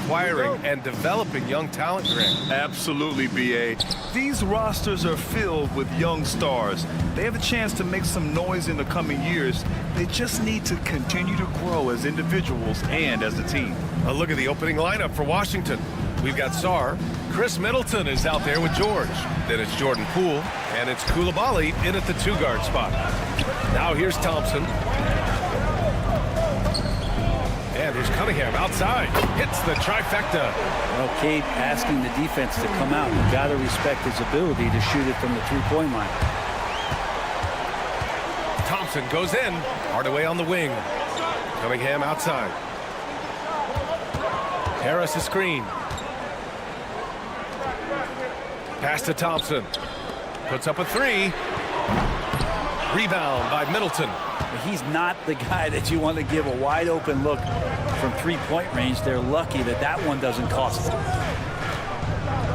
acquiring and developing young talent, Grant. Absolutely, B.A. These rosters are filled with young stars. They have a chance to make some noise in the coming years. They just need to continue to grow as individuals and as a team. A look at the opening lineup for Washington. We've got Sarr. Chris Middleton is out there with George. Then it's Jordan Poole, and it's Koulibaly in at the 2-guard spot. Now here's Thompson. And here's Cunningham outside. Hits the trifecta. Well, Cade asking the defense to come out. You got to respect his ability to shoot it from the three-point line. Thompson goes in. Hardaway on the wing. Cunningham outside. Harris a screen. Pass to Thompson. Puts up a 3. Rebound by Middleton. He's not the guy that you want to give a wide open look from three-point range. They're lucky that that one doesn't cost them.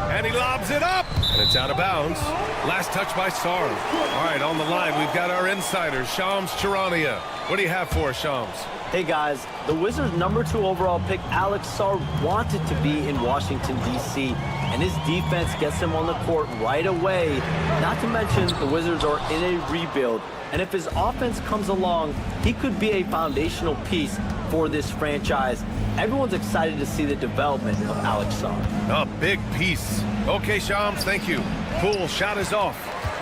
And he lobs it up. And it's out of bounds. Last touch by Sarr. All right, on the line, we've got our insider, Shams Charania. What do you have for us, Shams? Hey, guys. The Wizards' #2 overall pick, Alex Sarr, wanted to be in Washington, D.C., and his defense gets him on the court right away. Not to mention, the Wizards are in a rebuild, and if his offense comes along, he could be a foundational piece for this franchise. Everyone's excited to see the development of Alex Sarr. A big piece. Okay, Shams, thank you. Poole shot is off.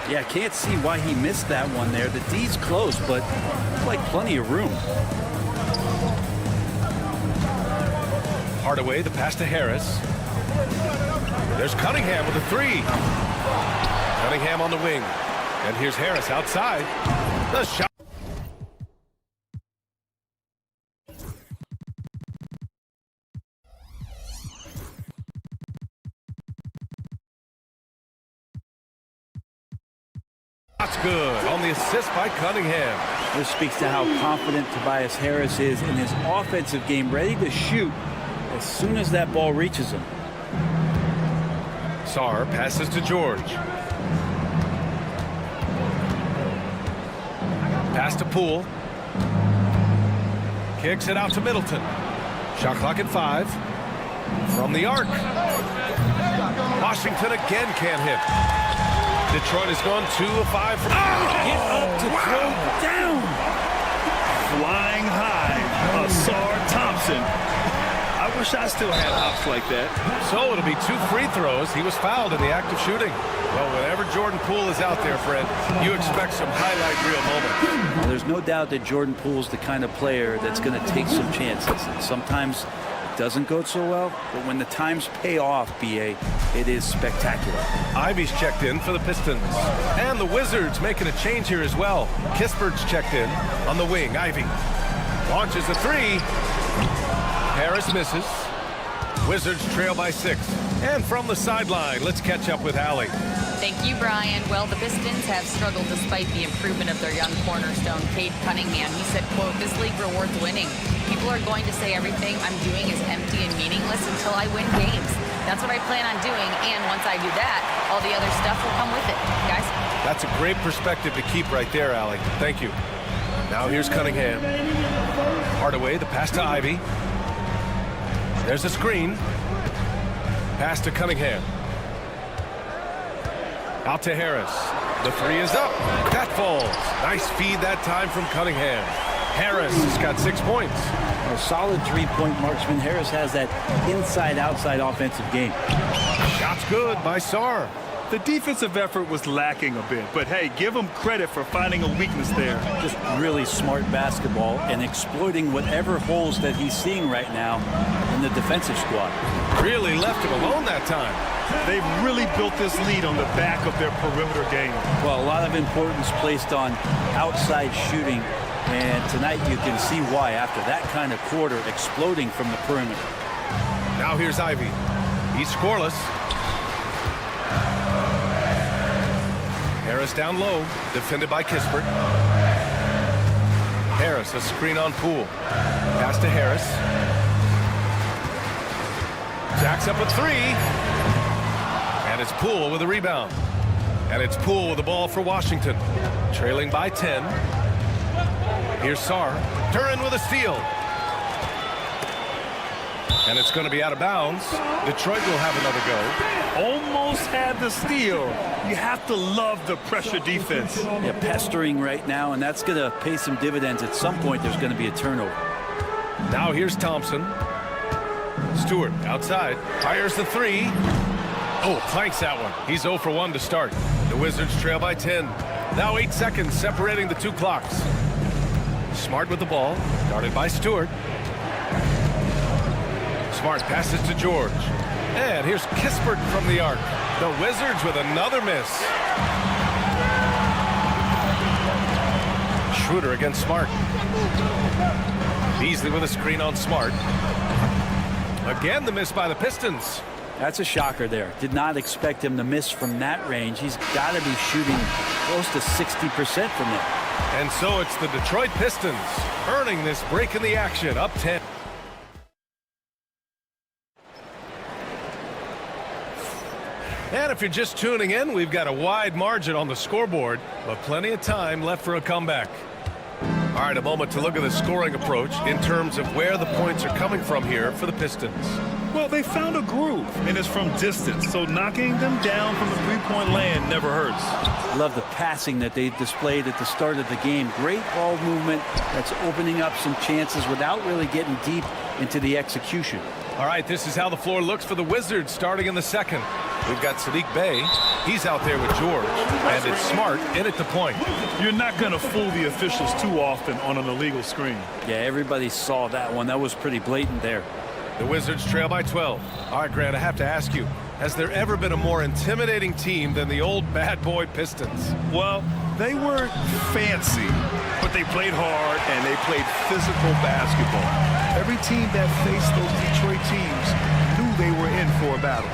Yeah, can't see why he missed that one there. The D's close, but like plenty of room. Hardaway, the pass to Harris. There's Cunningham with a 3. Cunningham on the wing. And here's Harris outside. The shot. That's good on the assist by Cunningham. This speaks to how confident Tobias Harris is in his offensive game, ready to shoot as soon as that ball reaches him. Sarr passes to George. Pass to Poole. Kicks it out to Middleton. Shot clock at 5. From the arc. Washington again can't hit. Detroit has gone 2 of 5 from... Get up to throw down. Flying high, Sarr Thompson. I wish I still had hops like that. So it'll be 2 free throws. He was fouled in the act of shooting. Well, whenever Jordan Poole is out there, Fred, you expect some highlight reel moments. Well, there's no doubt that Jordan Poole's the kind of player that's going to take some chances. And sometimes it doesn't go so well, but when the times pay off, B.A., it is spectacular. Ivy's checked in for the Pistons. And the Wizards making a change here as well. Kispert's checked in on the wing. Ivy launches a 3. Harris misses. Wizards trail by 6. And from the sideline, let's catch up with Allie. Thank you, Brian. Well, the Pistons have struggled despite the improvement of their young cornerstone, Cade Cunningham. He said, quote, "This league rewards winning. People are going to say everything I'm doing is empty and meaningless until I win games. That's what I plan on doing, and once I do that, all the other stuff will come with it." Guys? That's a great perspective to keep right there, Allie. Thank you. Now here's Cunningham. Hardaway, the pass to Ivy. There's a screen. Pass to Cunningham. Out to Harris. The 3 is up. That falls. Nice feed that time from Cunningham. Harris has got 6 points. A solid three-point marksman. Harris has that inside-outside offensive game. Shot's good by Sarr. The defensive effort was lacking a bit, but hey, give him credit for finding a weakness there. Just really smart basketball and exploiting whatever holes that he's seeing right now in the defensive squad. Really left him alone that time. They've really built this lead on the back of their perimeter game. Well, a lot of importance placed on outside shooting, and tonight you can see why after that kind of quarter exploding from the perimeter. Now here's Ivy. He's scoreless. Harris down low, defended by Kispert. Harris, a screen on Poole. Pass to Harris. Jacks up a 3. And it's Poole with a rebound. And it's Poole with the ball for Washington. Trailing by 10. Here's Sarr. Duran with a steal. And it's going to be out of bounds. Detroit will have another go. Almost had the steal. You have to love the pressure defense. Yeah, pestering right now, and that's going to pay some dividends. At some point, there's going to be a turnover. Now here's Thompson. Stewart outside. Fires the three. Oh, planks that one. He's 0 for 1 to start. The Wizards trail by 10. Now 8 seconds separating the two clocks. Smart with the ball. Guarded by Stewart. Smart passes to George. And here's Kispert from the arc. The Wizards with another miss. Schroeder against Smart. Beasley with a screen on Smart. Again, the miss by the Pistons. That's a shocker there. Did not expect him to miss from that range. He's got to be shooting close to 60% from there. And so it's the Detroit Pistons earning this break in the action, up 10. And if you're just tuning in, we've got a wide margin on the scoreboard, but plenty of time left for a comeback. All right, a moment to look at the scoring approach in terms of where the points are coming from here for the Pistons. Well, they found a groove, and it's from distance, so knocking them down from the three-point land never hurts. Love the passing that they displayed at the start of the game. Great ball movement that's opening up some chances without really getting deep into the execution. All right, this is how the floor looks for the Wizards starting in the second. We've got Sadiq Bey. He's out there with George, and it's Smart in at the point. You're not going to fool the officials too often on an illegal screen. Yeah, everybody saw that one. That was pretty blatant there. The Wizards trail by 12. All right, Grant, I have to ask you, has there ever been a more intimidating team than the old bad boy Pistons? Well, they weren't fancy, but they played hard and they played physical basketball. Every team that faced those Detroit teams knew they were in for a battle.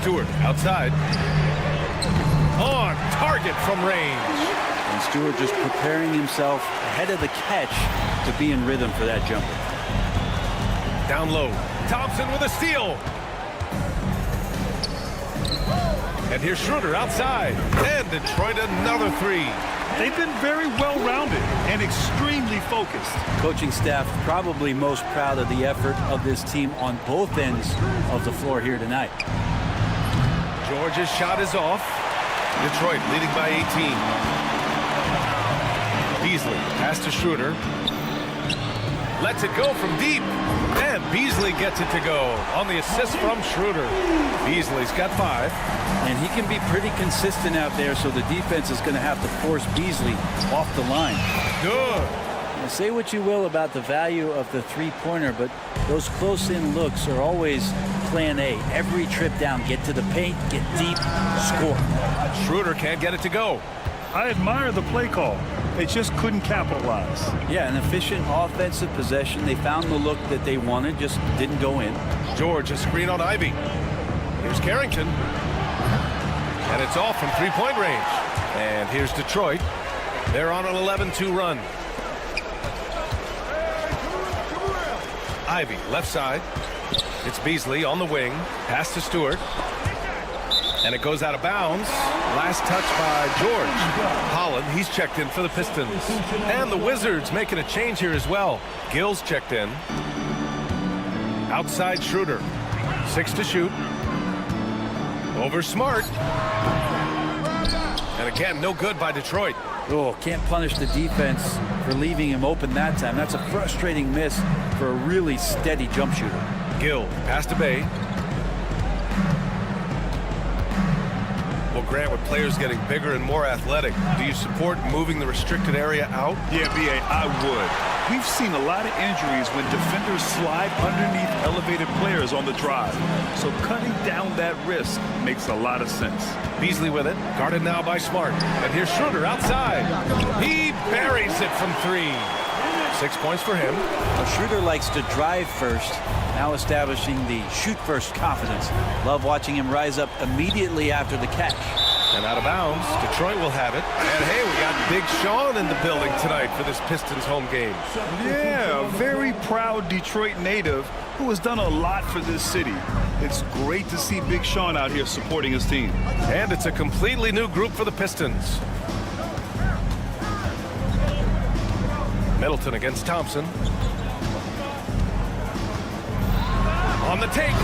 Stewart outside. On target from range. And Stewart just preparing himself ahead of the catch to be in rhythm for that jumper. Down low. Thompson with a steal. And here's Schroeder outside. And Detroit another three. They've been very well-rounded and extremely focused. Coaching staff probably most proud of the effort of this team on both ends of the floor here tonight. George's shot is off. Detroit leading by 18. Beasley pass to Schroeder. Lets it go from deep. And Beasley gets it to go on the assist from Schroeder. Beasley's got 5. And he can be pretty consistent out there, so the defense is going to have to force Beasley off the line. Good. Now, say what you will about the value of the three-pointer, but those close-in looks are always plan A. Every trip down, get to the paint, get deep, score. Schroeder can't get it to go. I admire the play call. They just couldn't capitalize. Yeah, an efficient offensive possession. They found the look that they wanted, just didn't go in. George, a screen on Ivy. Here's Carrington. And it's off from three-point range. And here's Detroit. They're on an 11-2 run. Ivy, left side. It's Beasley on the wing. Pass to Stewart. And it goes out of bounds. Last touch by George. Holland, he's checked in for the Pistons. And the Wizards making a change here as well. Gill's checked in. Outside Schroeder. 6 to shoot. Over Smart. And again, no good by Detroit. Oh, can't punish the defense for leaving him open that time. That's a frustrating miss for a really steady jump shooter. Gill, pass to Bey. Well, Grant, with players getting bigger and more athletic, do you support moving the restricted area out? Yeah, B.A., I would. We've seen a lot of injuries when defenders slide underneath elevated players on the drive. So cutting down that risk makes a lot of sense. Beasley with it, guarded now by Smart. And here's Schroeder outside. He buries it from 3. 6 points for him. Well, Schroeder likes to drive first, now establishing the shoot first confidence. Love watching him rise up immediately after the catch. And out of bounds, Detroit will have it. And hey, we got Big Sean in the building tonight for this Pistons home game. Yeah, a very proud Detroit native who has done a lot for this city. It's great to see Big Sean out here supporting his team. And it's a completely new group for the Pistons. Middleton against Thompson. the take.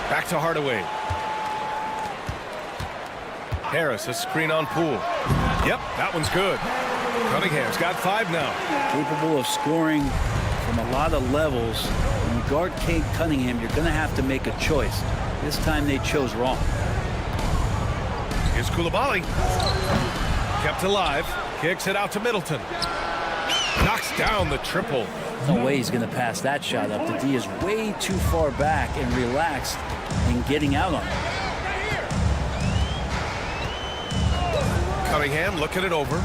Back to Hardaway. Harris, a screen on Poole. Yep, that one's good. Cunningham's got 5 now. Capable of scoring from a lot of levels. When you guard Cade Cunningham, you're going to have to make a choice. This time they chose wrong. Here's Coulibaly. Kept alive. Kicks it out to Middleton. Knocks down the triple. No way he's going to pass that shot up. The D is way too far back and relaxed in getting out on it. Cunningham looking it over.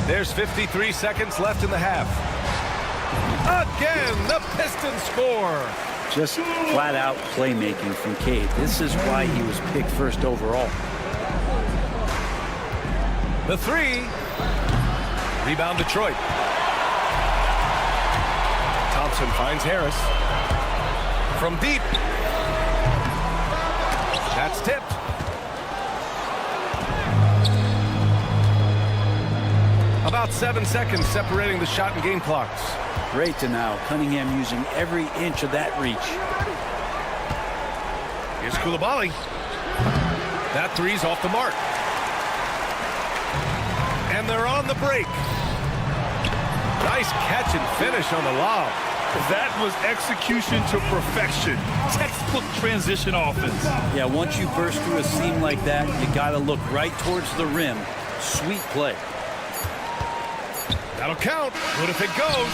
There's 53 seconds left in the half. Again, the Pistons score. Just flat out playmaking from Cade. This is why he was picked first overall. The 3. Rebound Detroit. Thompson finds Harris. From deep. That's tipped. About 7 seconds separating the shot and game clocks. Great to now. Cunningham using every inch of that reach. Here's Coulibaly. That 3's off the mark. And they're on the break. Nice catch and finish on the lob. That was execution to perfection. Textbook transition offense. Yeah, once you burst through a seam like that, you got to look right towards the rim. Sweet play. That'll count. What if it goes?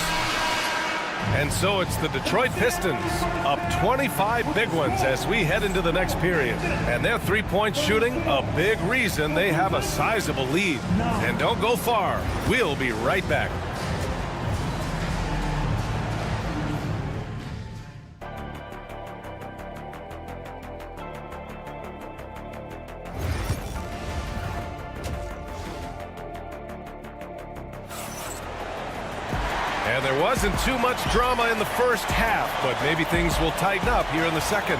And so it's the Detroit Pistons up 25 big ones as we head into the next period. And their three-point shooting, a big reason they have a sizable lead. And don't go far. We'll be right back. And there wasn't too much drama in the first half, but maybe things will tighten up here in the second.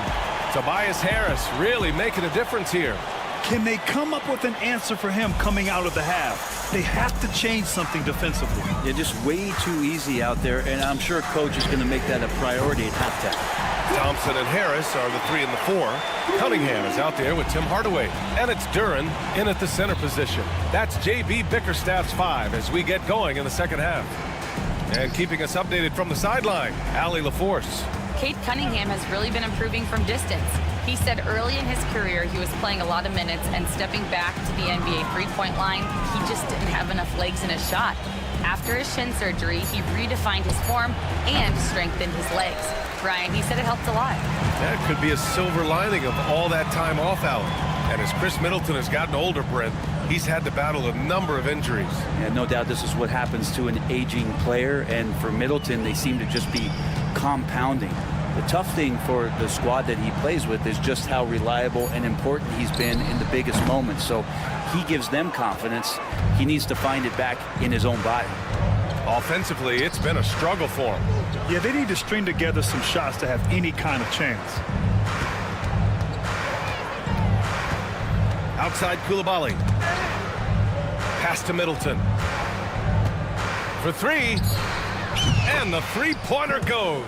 Tobias Harris really making a difference here. Can they come up with an answer for him coming out of the half? They have to change something defensively. They're just way too easy out there, and I'm sure coach is going to make that a priority at halftime. Thompson and Harris are the 3 and the 4. Cunningham is out there with Tim Hardaway. And it's Duren in at the center position. That's J.B. Bickerstaff's 5 as we get going in the second half. And keeping us updated from the sideline, Allie LaForce. Cade Cunningham has really been improving from distance. He said early in his career he was playing a lot of minutes and stepping back to the NBA three-point line, he just didn't have enough legs in his shot. After his shin surgery, he redefined his form and strengthened his legs. Ryan, he said it helped a lot. That could be a silver lining of all that time off out. And as Chris Middleton has gotten older, Brent, he's had to battle a number of injuries. Yeah, no doubt this is what happens to an aging player, and for Middleton, they seem to just be compounding. The tough thing for the squad that he plays with is just how reliable and important he's been in the biggest moments. So he gives them confidence. He needs to find it back in his own body. Offensively, it's been a struggle for him. Yeah, they need to string together some shots to have any kind of chance. Outside Coulibaly. Pass to Middleton. For 3. And the three-pointer goes.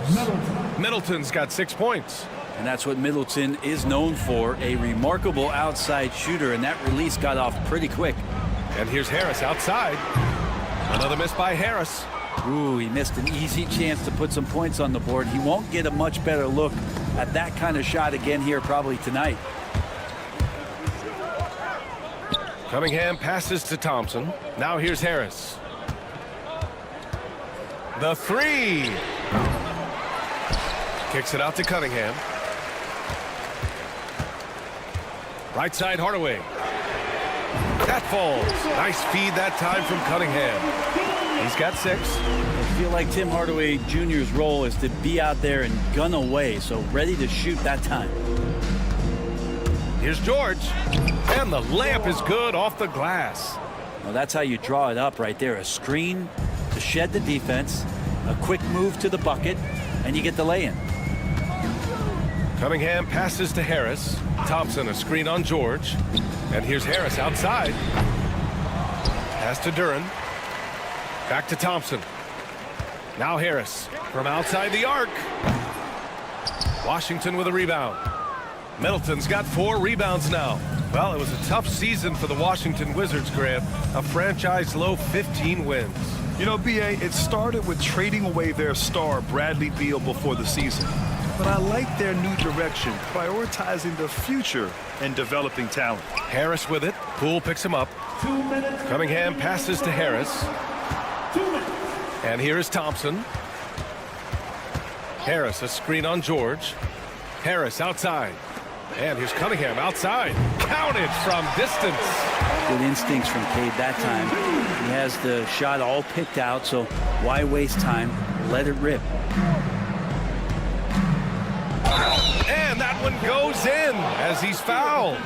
Middleton's got 6 points. And that's what Middleton is known for, a remarkable outside shooter, and that release got off pretty quick. And here's Harris outside. Another miss by Harris. Ooh, he missed an easy chance to put some points on the board. He won't get a much better look at that kind of shot again here probably tonight. Cunningham passes to Thompson. Now here's Harris. The 3. Kicks it out to Cunningham. Right side Hardaway. That falls. Nice feed that time from Cunningham. He's got 6. I feel like Tim Hardaway Jr.'s role is to be out there and gun away, so ready to shoot that time. Here's George. And the layup is good off the glass. Well, that's how you draw it up right there. A screen to shed the defense, a quick move to the bucket, and you get the lay-in. Cunningham passes to Harris. Thompson a screen on George. And here's Harris outside. Pass to Duren. Back to Thompson. Now Harris from outside the arc. Washington with a rebound. Middleton's got 4 rebounds now. Well, it was a tough season for the Washington Wizards, Grant. A franchise low 15 wins. You know, B.A., it started with trading away their star, Bradley Beal, before the season. But I like their new direction, prioritizing the future and developing talent. Harris with it. Poole picks him up. Cunningham passes to Harris. And here is Thompson. Harris, a screen on George. Harris outside. And here's Cunningham outside. Counted from distance. Good instincts from Cade that time. He has the shot all picked out, so why waste time? Let it rip. And that one goes in as he's fouled.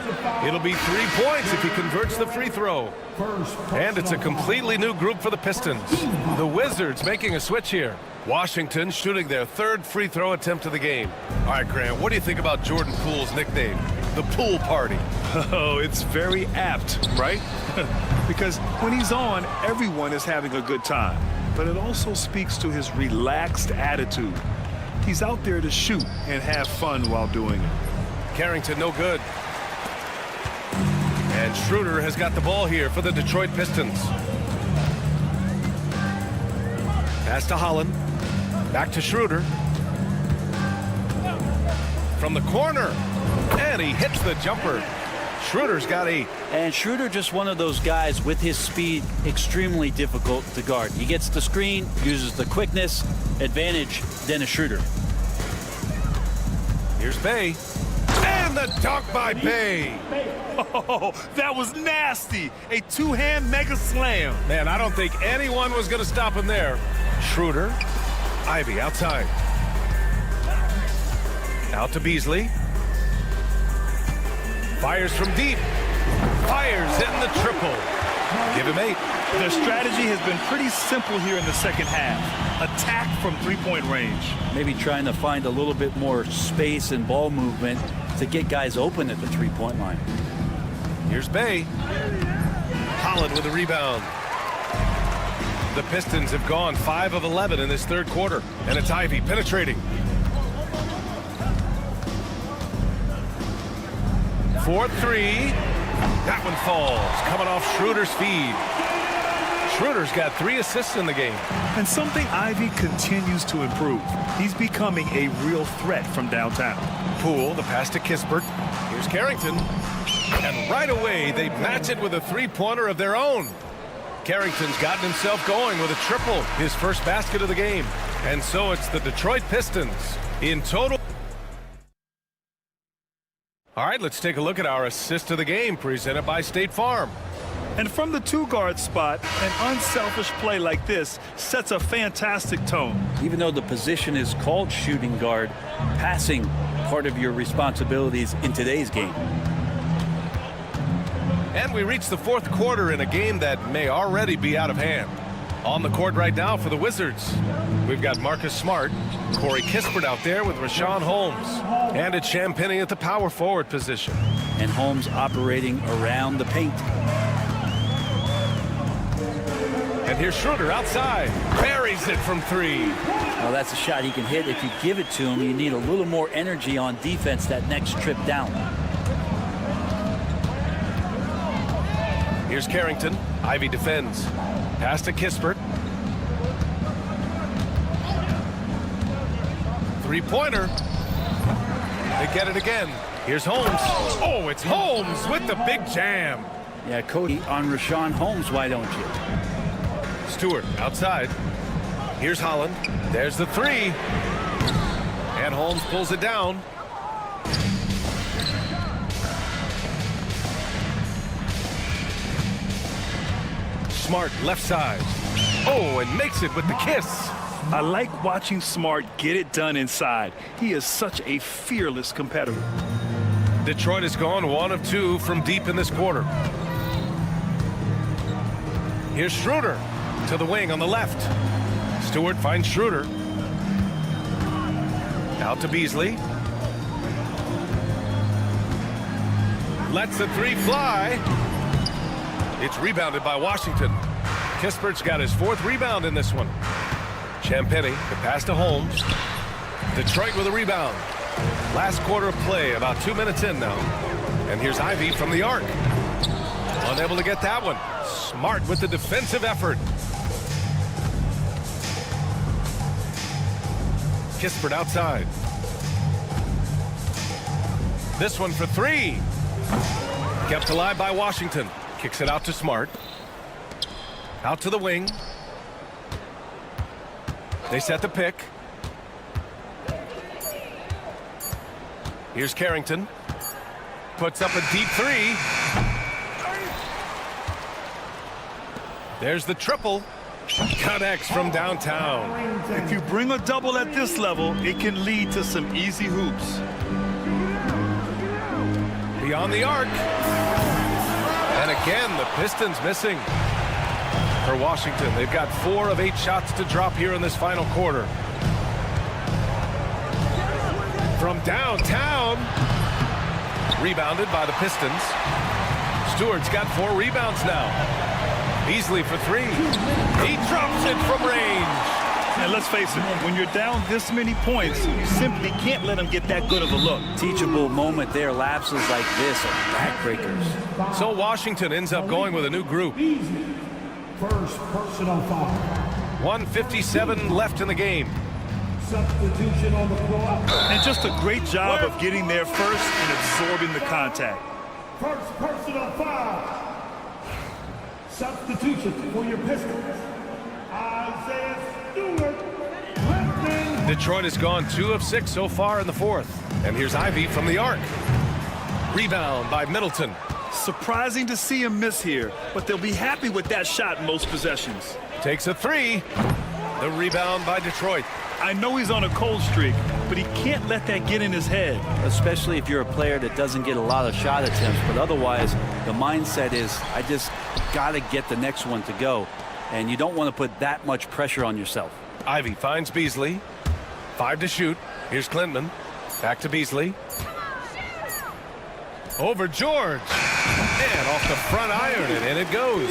It'll be 3 points if he converts the free throw. And it's a completely new group for the Pistons. The Wizards making a switch here. Washington shooting their 3rd free throw attempt of the game. All right, Grant, what do you think about Jordan Poole's nickname, the Pool Party? Oh, it's very apt, right? Because when he's on, everyone is having a good time. But it also speaks to his relaxed attitude. He's out there to shoot and have fun while doing it. Carrington, no good. And Schroeder has got the ball here for the Detroit Pistons. Pass to Holland. Back to Schroeder. From the corner. And he hits the jumper. Schroeder's got 8. And Schroeder just one of those guys with his speed extremely difficult to guard. He gets the screen, uses the quickness, advantage, Dennis Schroeder. Here's Bay. And the dunk by Bay. Oh, that was nasty. A 2-hand mega slam. Man, I don't think anyone was going to stop him there. Schroeder. Ivy outside. Out to Beasley. Fires from deep. Fires in the triple. Give him 8. Their strategy has been pretty simple here in the second half. Attack from 3-point range. Maybe trying to find a little bit more space and ball movement to get guys open at the 3-point line. Here's Bay. Holland with a rebound. The Pistons have gone 5 of 11 in this 3rd quarter. And it's Ivy penetrating. 4-3. That one falls. Coming off Schroeder's feed. Schroeder's got 3 assists in the game. And something Ivy continues to improve. He's becoming a real threat from downtown. Poole, the pass to Kispert. Here's Carrington. And right away, they match it with a 3-pointer of their own. Carrington's gotten himself going with a triple, his first basket of the game. And so it's the Detroit Pistons in total. All right, let's take a look at our assist of the game presented by State Farm. And from the 2-guard spot, an unselfish play like this sets a fantastic tone. Even though the position is called shooting guard, passing part of your responsibilities in today's game. And we reach the 4th quarter in a game that may already be out of hand. On the court right now for the Wizards, we've got Marcus Smart, Corey Kispert out there with Rashawn Holmes, and it's Champagnie at the power forward position. And Holmes operating around the paint. And here's Schroeder outside, buries it from 3. Well, that's a shot he can hit. If you give it to him, you need a little more energy on defense that next trip down. Here's Carrington. Ivy defends. Pass to Kispert. 3-pointer. They get it again. Here's Holmes. Oh, it's Holmes with the big jam. Yeah, Cody on Rashawn Holmes, why don't you? Stewart outside. Here's Holland. There's the 3. And Holmes pulls it down. Smart left side. Oh, and makes it with the kiss. I like watching Smart get it done inside. He is such a fearless competitor. Detroit has gone 1 of 2 from deep in this quarter. Here's Schroeder to the wing on the left. Stewart finds Schroeder. Out to Beasley. Lets the 3 fly. It's rebounded by Washington. Kispert's got his 4th rebound in this one. Champagny, the pass to Holmes. Detroit with a rebound. Last quarter of play, about 2 minutes in now. And here's Ivy from the arc. Unable to get that one. Smart with the defensive effort. Kispert outside. This one for 3. Kept alive by Washington. Kicks it out to Smart. Out to the wing. They set the pick. Here's Carrington. Puts up a deep 3. There's the triple. Connects from downtown. If you bring a double at this level, it can lead to some easy hoops. Beyond the arc. And again, the Pistons missing. For Washington, they've got 4 of 8 shots to drop here in this final quarter. From downtown. Rebounded by the Pistons. Stewart's got 4 rebounds now. Beasley for 3. He drops it from range. And let's face it, when you're down this many points, you simply can't let them get that good of a look. Teachable moment there. Lapses like this are backbreakers. So Washington ends up going with a new group. First personal foul. 1:57 left in the game. Substitution on the floor. And just a great job of getting there first and absorbing the contact. First personal foul. Substitution for your Pistons. Isaiah Stewart. Left. Detroit has gone 2 of 6 so far in the 4th. And here's Ivy from the arc. Rebound by Middleton. Surprising to see him miss here, but they'll be happy with that shot most possessions. Takes a 3. The rebound by Detroit. I know he's on a cold streak, but he can't let that get in his head. Especially if you're a player that doesn't get a lot of shot attempts, but otherwise the mindset is I just got to get the next one to go, and you don't want to put that much pressure on yourself. Ivy finds Beasley. 5 to shoot. Here's Klintman. Back to Beasley. Over George. And off the front iron, and it goes.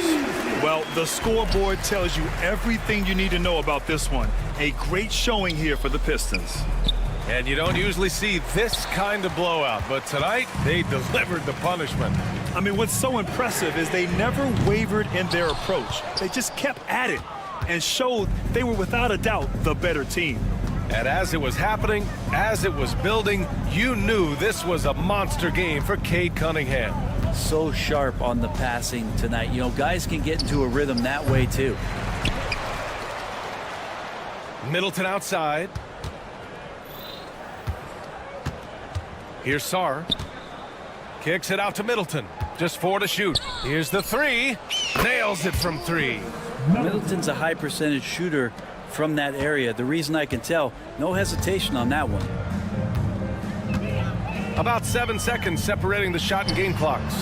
Well, the scoreboard tells you everything you need to know about this one. A great showing here for the Pistons. And you don't usually see this kind of blowout, but tonight they delivered the punishment. I mean, what's so impressive is they never wavered in their approach. They just kept at it and showed they were without a doubt the better team. And as it was happening, as it was building, you knew this was a monster game for Cade Cunningham. So sharp on the passing tonight. You know, guys can get into a rhythm that way too. Middleton outside. Here's Sarr. Kicks it out to Middleton. Just 4 to shoot. Here's the 3. Nails it from 3. Middleton's a high percentage shooter from that area. The reason I can tell, no hesitation on that one. About 7 seconds separating the shot and game clocks.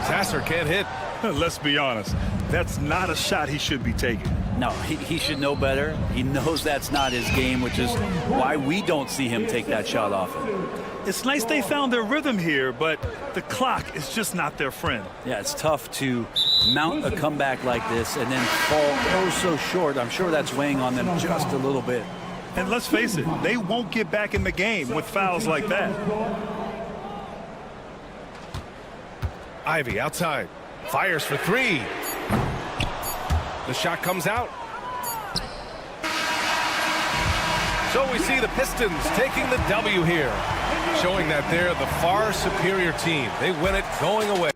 Sasser can't hit. Let's be honest, that's not a shot he should be taking. No, he should know better. He knows that's not his game, which is why we don't see him take that shot often. It's nice they found their rhythm here, but the clock is just not their friend. Yeah, it's tough to mount a comeback like this and then fall oh so short. I'm sure that's weighing on them just a little bit. And let's face it, they won't get back in the game with fouls like that. Ivy outside. Fires for 3. The shot comes out. So we see the Pistons taking the W here, showing that they're the far superior team. They win it going away.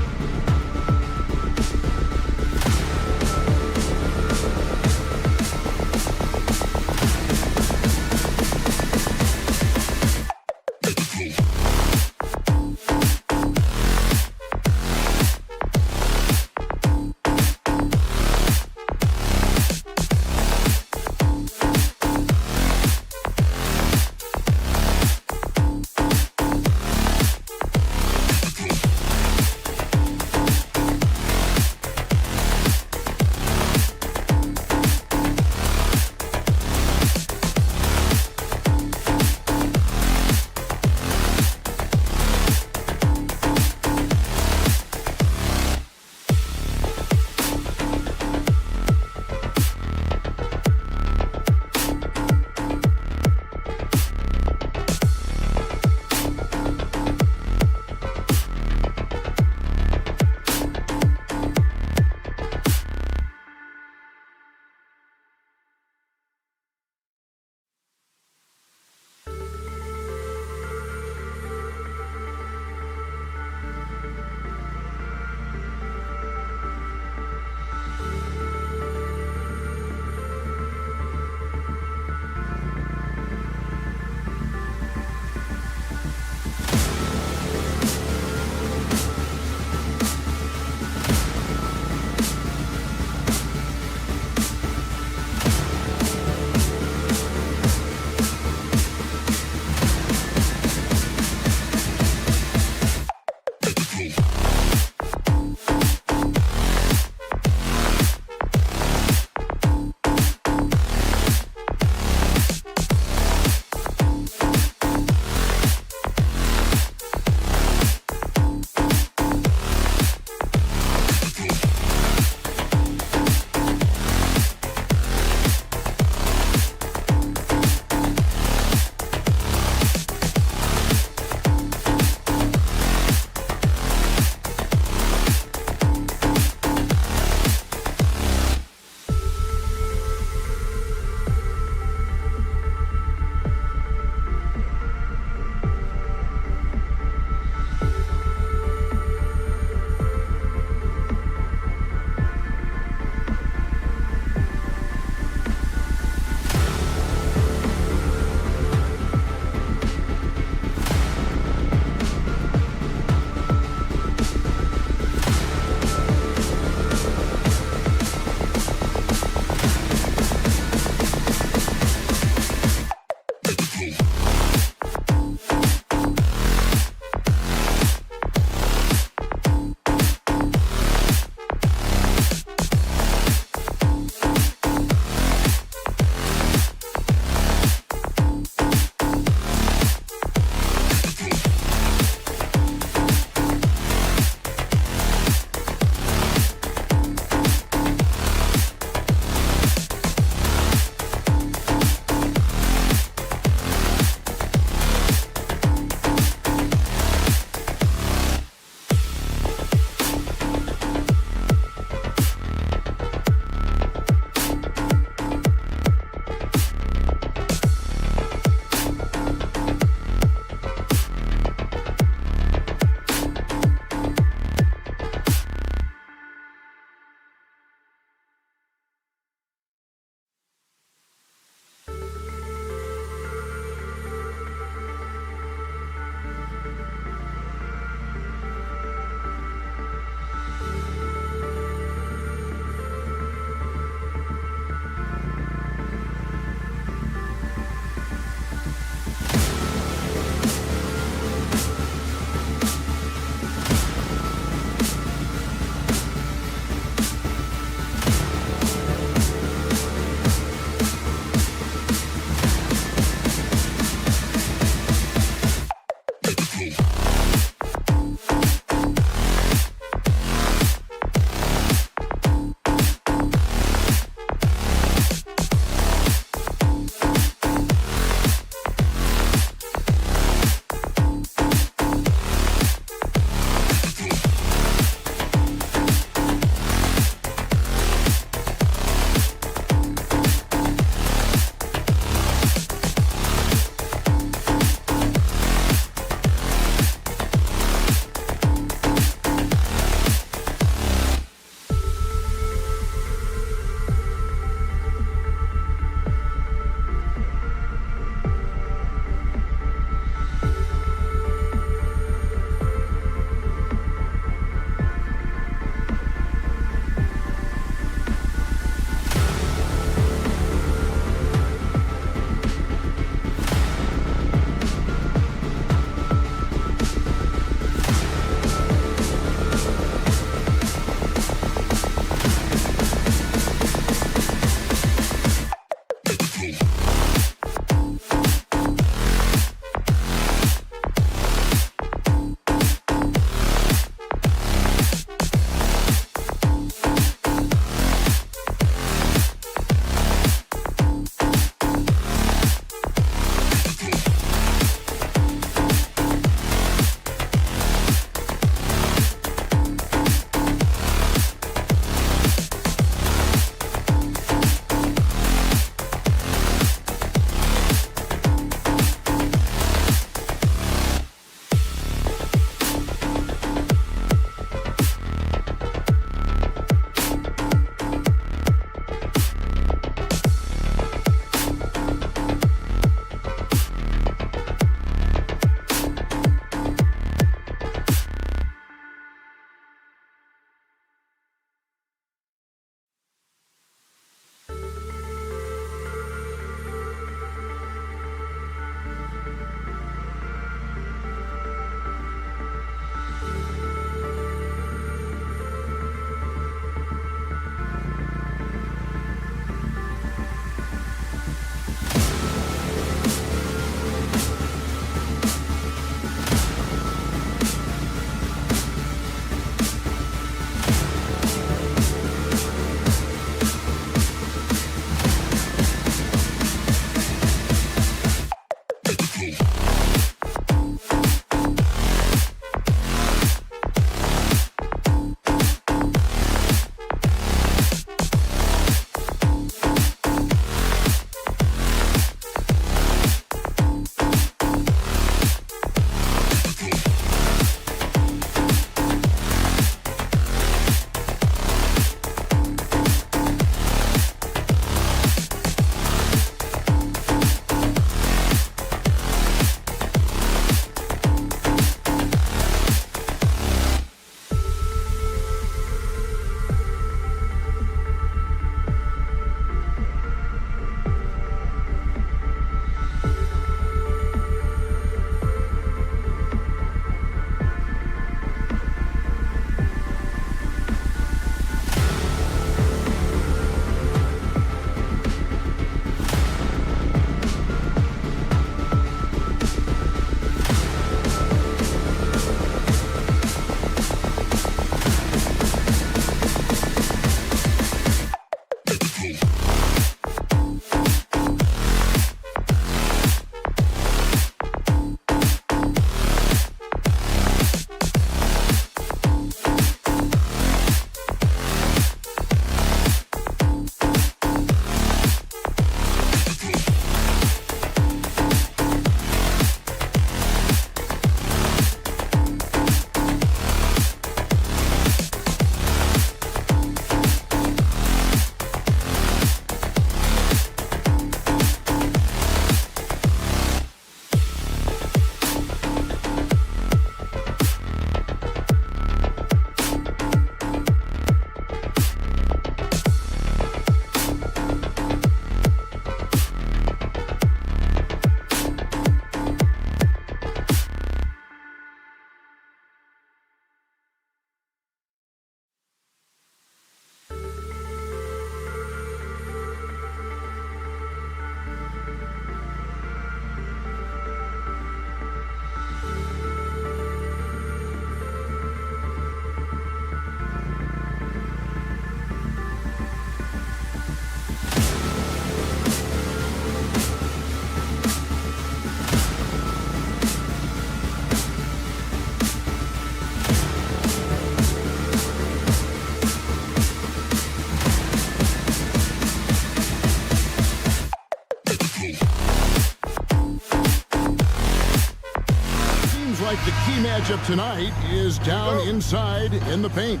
Seems like the key matchup tonight is down inside in the paint.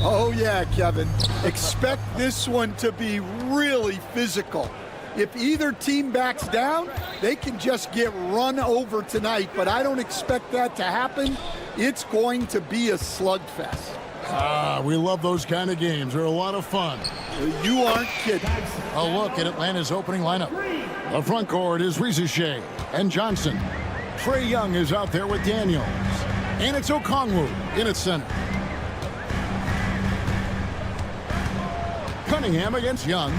Oh, yeah, Kevin. Expect this one to be really physical. If either team backs down, they can just get run over tonight, but I don't expect that to happen. It's going to be a slugfest. We love those kind of games. They're a lot of fun. You aren't kidding. A look at Atlanta's opening lineup. The front court is Rizushea and Johnson. Trae Young is out there with Daniels. And it's Okongwu in its center. Cunningham against Young.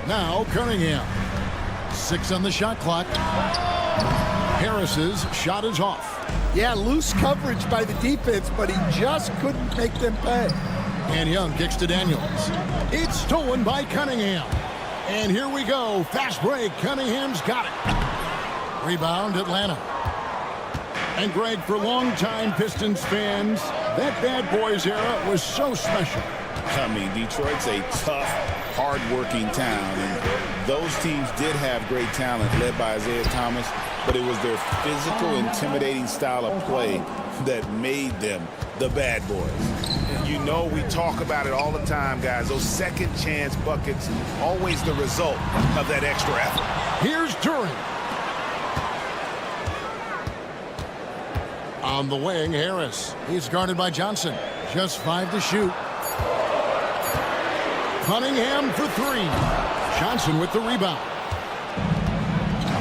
Now Cunningham. 6 on the shot clock. Harris's shot is off. Yeah, loose coverage by the defense, but he just couldn't make them pay. And Young kicks to Daniels. It's stolen by Cunningham. And here we go. Fast break. Cunningham's got it. Rebound Atlanta. And Greg, for longtime Pistons fans, that bad boys era was so special. I mean, Detroit's a tough, hard-working town, and those teams did have great talent led by Isaiah Thomas, but it was their physical, intimidating style of play that made them the bad boys. You know, we talk about it all the time, guys. Those second chance buckets, always the result of that extra effort. Here's Duran. On the wing, Harris. He's guarded by Johnson. Just 5 to shoot. Cunningham for 3. Johnson with the rebound.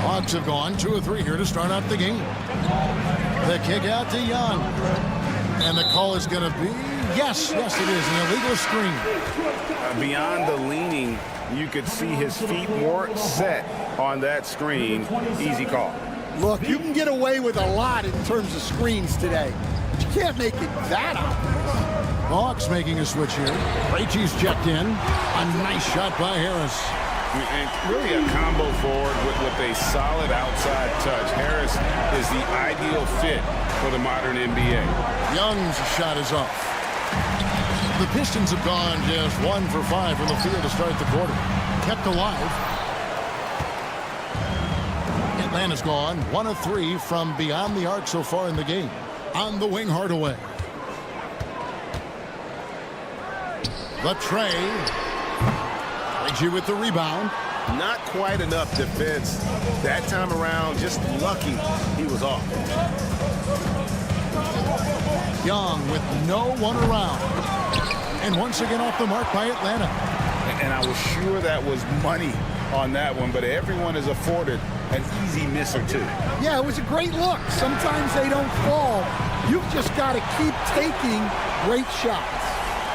Hawks have gone 2 of 3 here to start out the game. The kick out to Young. And the call is going to be, yes, it is, an illegal screen. Beyond the leaning, you could see his feet more set on that screen. Easy call. Look, you can get away with a lot in terms of screens today, but you can't make it that obvious. Hawks making a switch here. Krejci's checked in. A nice shot by Harris. And really a combo forward with a solid outside touch. Harris is the ideal fit for the modern NBA. Young's shot is off. The Pistons have gone just 1 for 5 from the field to start the quarter. Kept alive. Atlanta's gone 1 of 3 from beyond the arc so far in the game. On the wing, Hardaway. The Trae. Reggie with the rebound. Not quite enough defense that time around. Just lucky he was off. Young with no one around. And once again off the mark by Atlanta. And I was sure that was money on that one, but everyone is afforded an easy miss or 2. Yeah, it was a great look. Sometimes they don't fall. You've just got to keep taking great shots.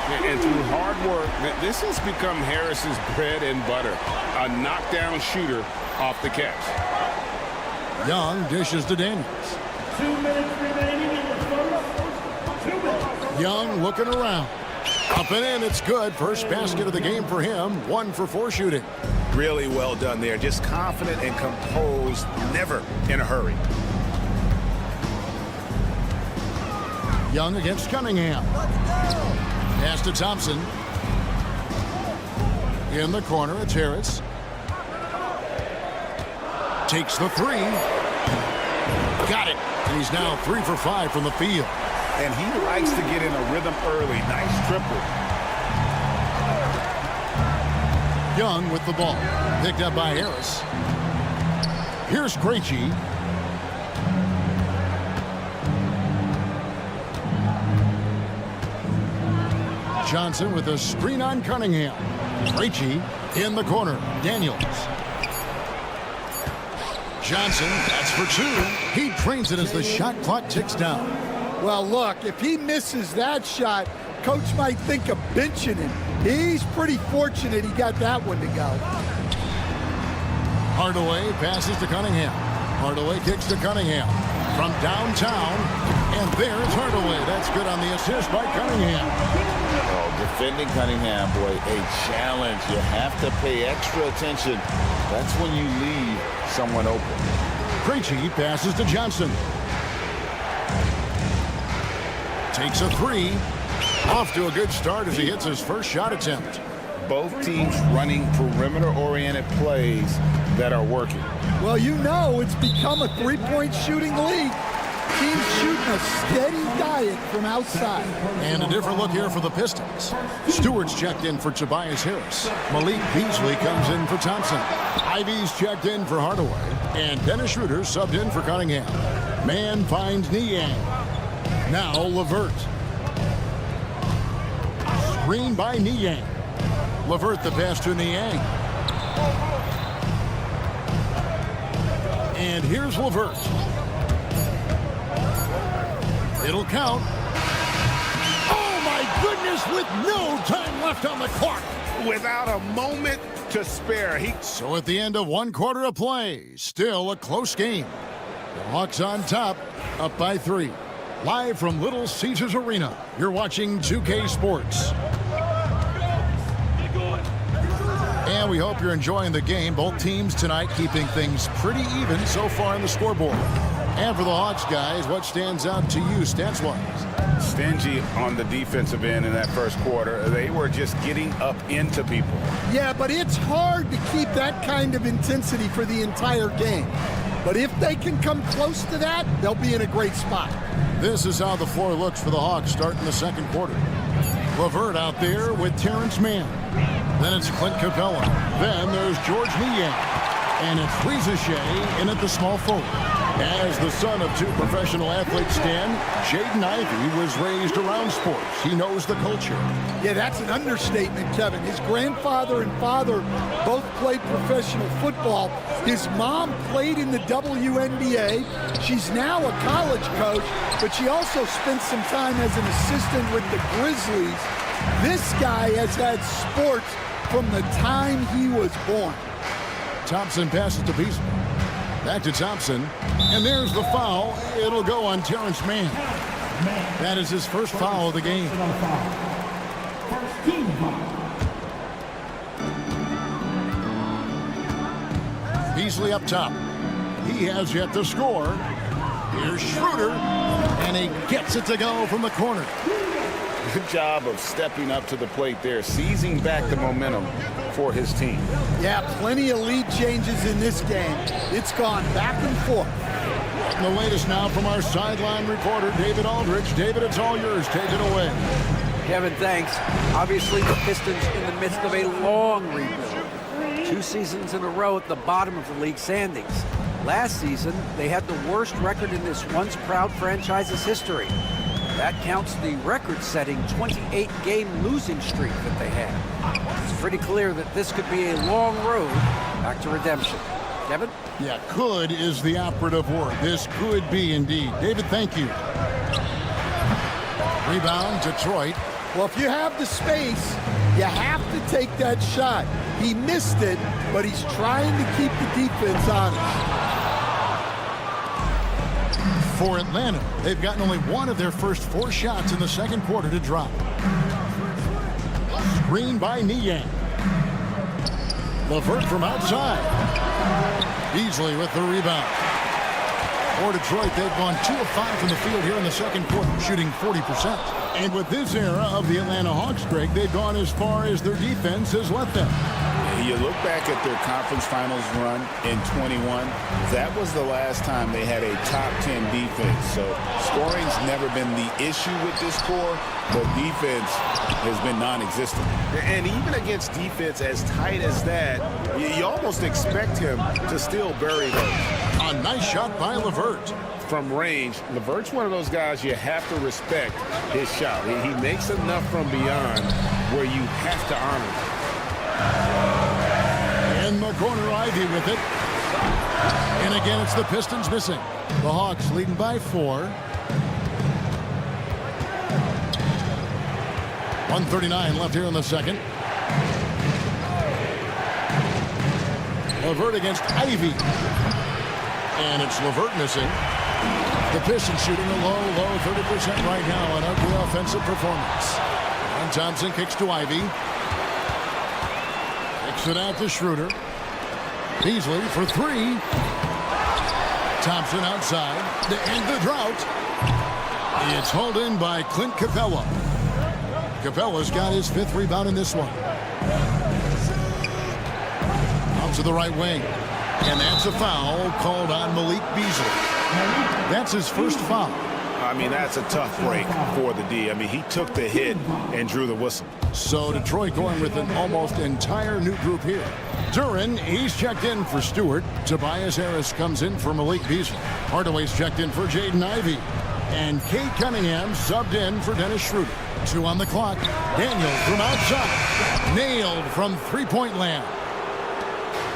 And through hard work, this has become Harris's bread and butter. A knockdown shooter off the catch. Young dishes to Daniels. 2 minutes remaining in the first. 2 minutes. Young looking around. Up and in, it's good. First basket of the game for him. 1 for 4 shooting. Really well done there. Just confident and composed, never in a hurry. Young against Cunningham. Pass to Thompson. In the corner, it's Harris. Takes the 3. Got it. And he's now 3 for 5 from the field. And he likes to get in a rhythm early. Nice triple. Young with the ball. Picked up by Harris. Here's Krejci. Johnson with a screen on Cunningham. Krejci in the corner. Daniels. Johnson, that's for 2. He trains it as the shot clock ticks down. Well, look, if he misses that shot, coach might think of benching him. He's pretty fortunate he got that one to go. Hardaway passes to Cunningham. Hardaway kicks to Cunningham from downtown. And there's Hardaway. That's good on the assist by Cunningham. Oh, defending Cunningham, boy, a challenge. You have to pay extra attention. That's when you leave someone open. Krejci passes to Johnson. Takes a 3. Off to a good start as he hits his first shot attempt. both teams running perimeter-oriented plays that are working. Well, you know it's become a three-point shooting league. Teams shooting a steady diet from outside. And a different look here for the Pistons. Stewart's checked in for Tobias Harris. Malik Beasley comes in for Thompson. Ivy's checked in for Hardaway. And Dennis Schroeder subbed in for Cunningham. Man finds Niang. Now LeVert. Screen by Niang. LeVert the pass to Niang. And here's LeVert. It'll count. Oh, my goodness, with no time left on the clock. Without a moment to spare. So at the end of 1 quarter of play, still a close game. The Hawks on top, up by 3. Live from Little Caesars Arena, you're watching 2K Sports. And we hope you're enjoying the game. Both teams tonight keeping things pretty even so far on the scoreboard. And for the Hawks, guys, what stands out to you stats-wise? Stingy on the defensive end in that first quarter. They were just getting up into people. Yeah, but it's hard to keep that kind of intensity for the entire game. But if they can come close to that, they'll be in a great spot. This is how the floor looks for the Hawks starting the second quarter. LeVert out there with Terrence Mann. Then it's Clint Capella. Then there's George Niang. And it's Rizachet in at the small forward. As the son of 2 professional athletes, Stan, Jaden Ivey was raised around sports. He knows the culture. Yeah, that's an understatement, Kevin. His grandfather and father both played professional football. His mom played in the WNBA. She's now a college coach, but she also spent some time as an assistant with the Grizzlies. This guy has had sports from the time he was born. Thompson passes to Beasley. Back to Thompson. And there's the foul. It'll go on Terrence Mann. That is his first foul of the game. Beasley up top. He has yet to score. Here's Schroeder. And he gets it to go from the corner. Good job of stepping up to the plate there, seizing back the momentum for his team. Yeah, plenty of lead changes in this game. It's gone back and forth. And the latest now from our sideline reporter, David Aldridge. David, it's all yours. Take it away. Kevin, thanks. Obviously, the Pistons in the midst of a long rebuild. 2 seasons in a row at the bottom of the league standings. Last season, they had the worst record in this once proud franchise's history. That counts the record-setting 28-game losing streak that they had. It's pretty clear that this could be a long road back to redemption. Kevin? Yeah, could is the operative word. This could be indeed. David, thank you. Rebound, Detroit. Well, if you have the space, you have to take that shot. He missed it, but he's trying to keep the defense honest. For Atlanta, they've gotten only 1 of their first 4 shots in the second quarter to drop. Screen by Niang. LeVert from outside. Beasley with the rebound. For Detroit, they've gone 2 of 5 from the field here in the second quarter, shooting 40%. And with this era of the Atlanta Hawks, Greg, they've gone as far as their defense has let them. You look back at their conference finals run in 21, that was the last time they had a top 10 defense. So scoring's never been the issue with this core, but defense has been non-existent. And even against defense as tight as that, you almost expect him to still bury those. A nice shot by LeVert. From range, LeVert's one of those guys you have to respect his shot. He makes enough from beyond where you have to honor him. In the corner, Ivy with it. And again, it's the Pistons missing. The Hawks leading by 4. 1:39 left here in the second. LeVert against Ivy. And it's LeVert missing. The Pistons shooting a low 30% right now on ugly offensive performance. And Thompson kicks to Ivy. Kicks it out to Schroeder. Beasley for 3. Thompson outside to end the drought. It's hauled in by Clint Capella. Capella's got his 5th rebound in this one. Out to the right wing. And that's a foul called on Malik Beasley. That's his first foul. I mean, that's a tough break for the D. I mean, he took the hit and drew the whistle. So Detroit going with an almost entire new group here. Duran, he's checked in for Stewart. Tobias Harris comes in for Malik Beasley. Hardaway's checked in for Jaden Ivey. And Cade Cunningham subbed in for Dennis Schroeder. 2 on the clock. Daniels from outside. Nailed from three-point land.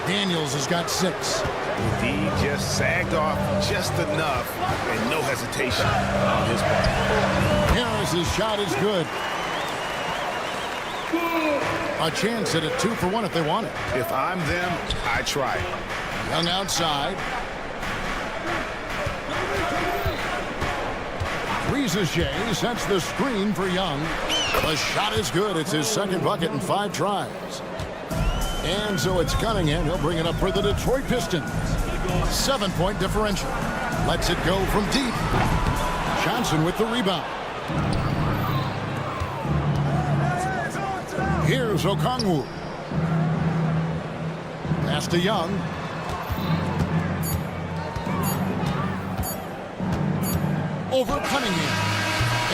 Daniels has got 6. D just sagged off just enough and no hesitation on his part. Harris's shot is good. A chance at a 2-for-1 if they want it. If I'm them, I try it. Young outside. Rizachet sets the screen for Young. The shot is good. It's his second bucket in 5 tries. And so it's Cunningham. He'll bring it up for the Detroit Pistons. 7-point differential. Lets it go from deep. Johnson with the rebound. Here's Okongwu. Pass to Young. Over Cunningham.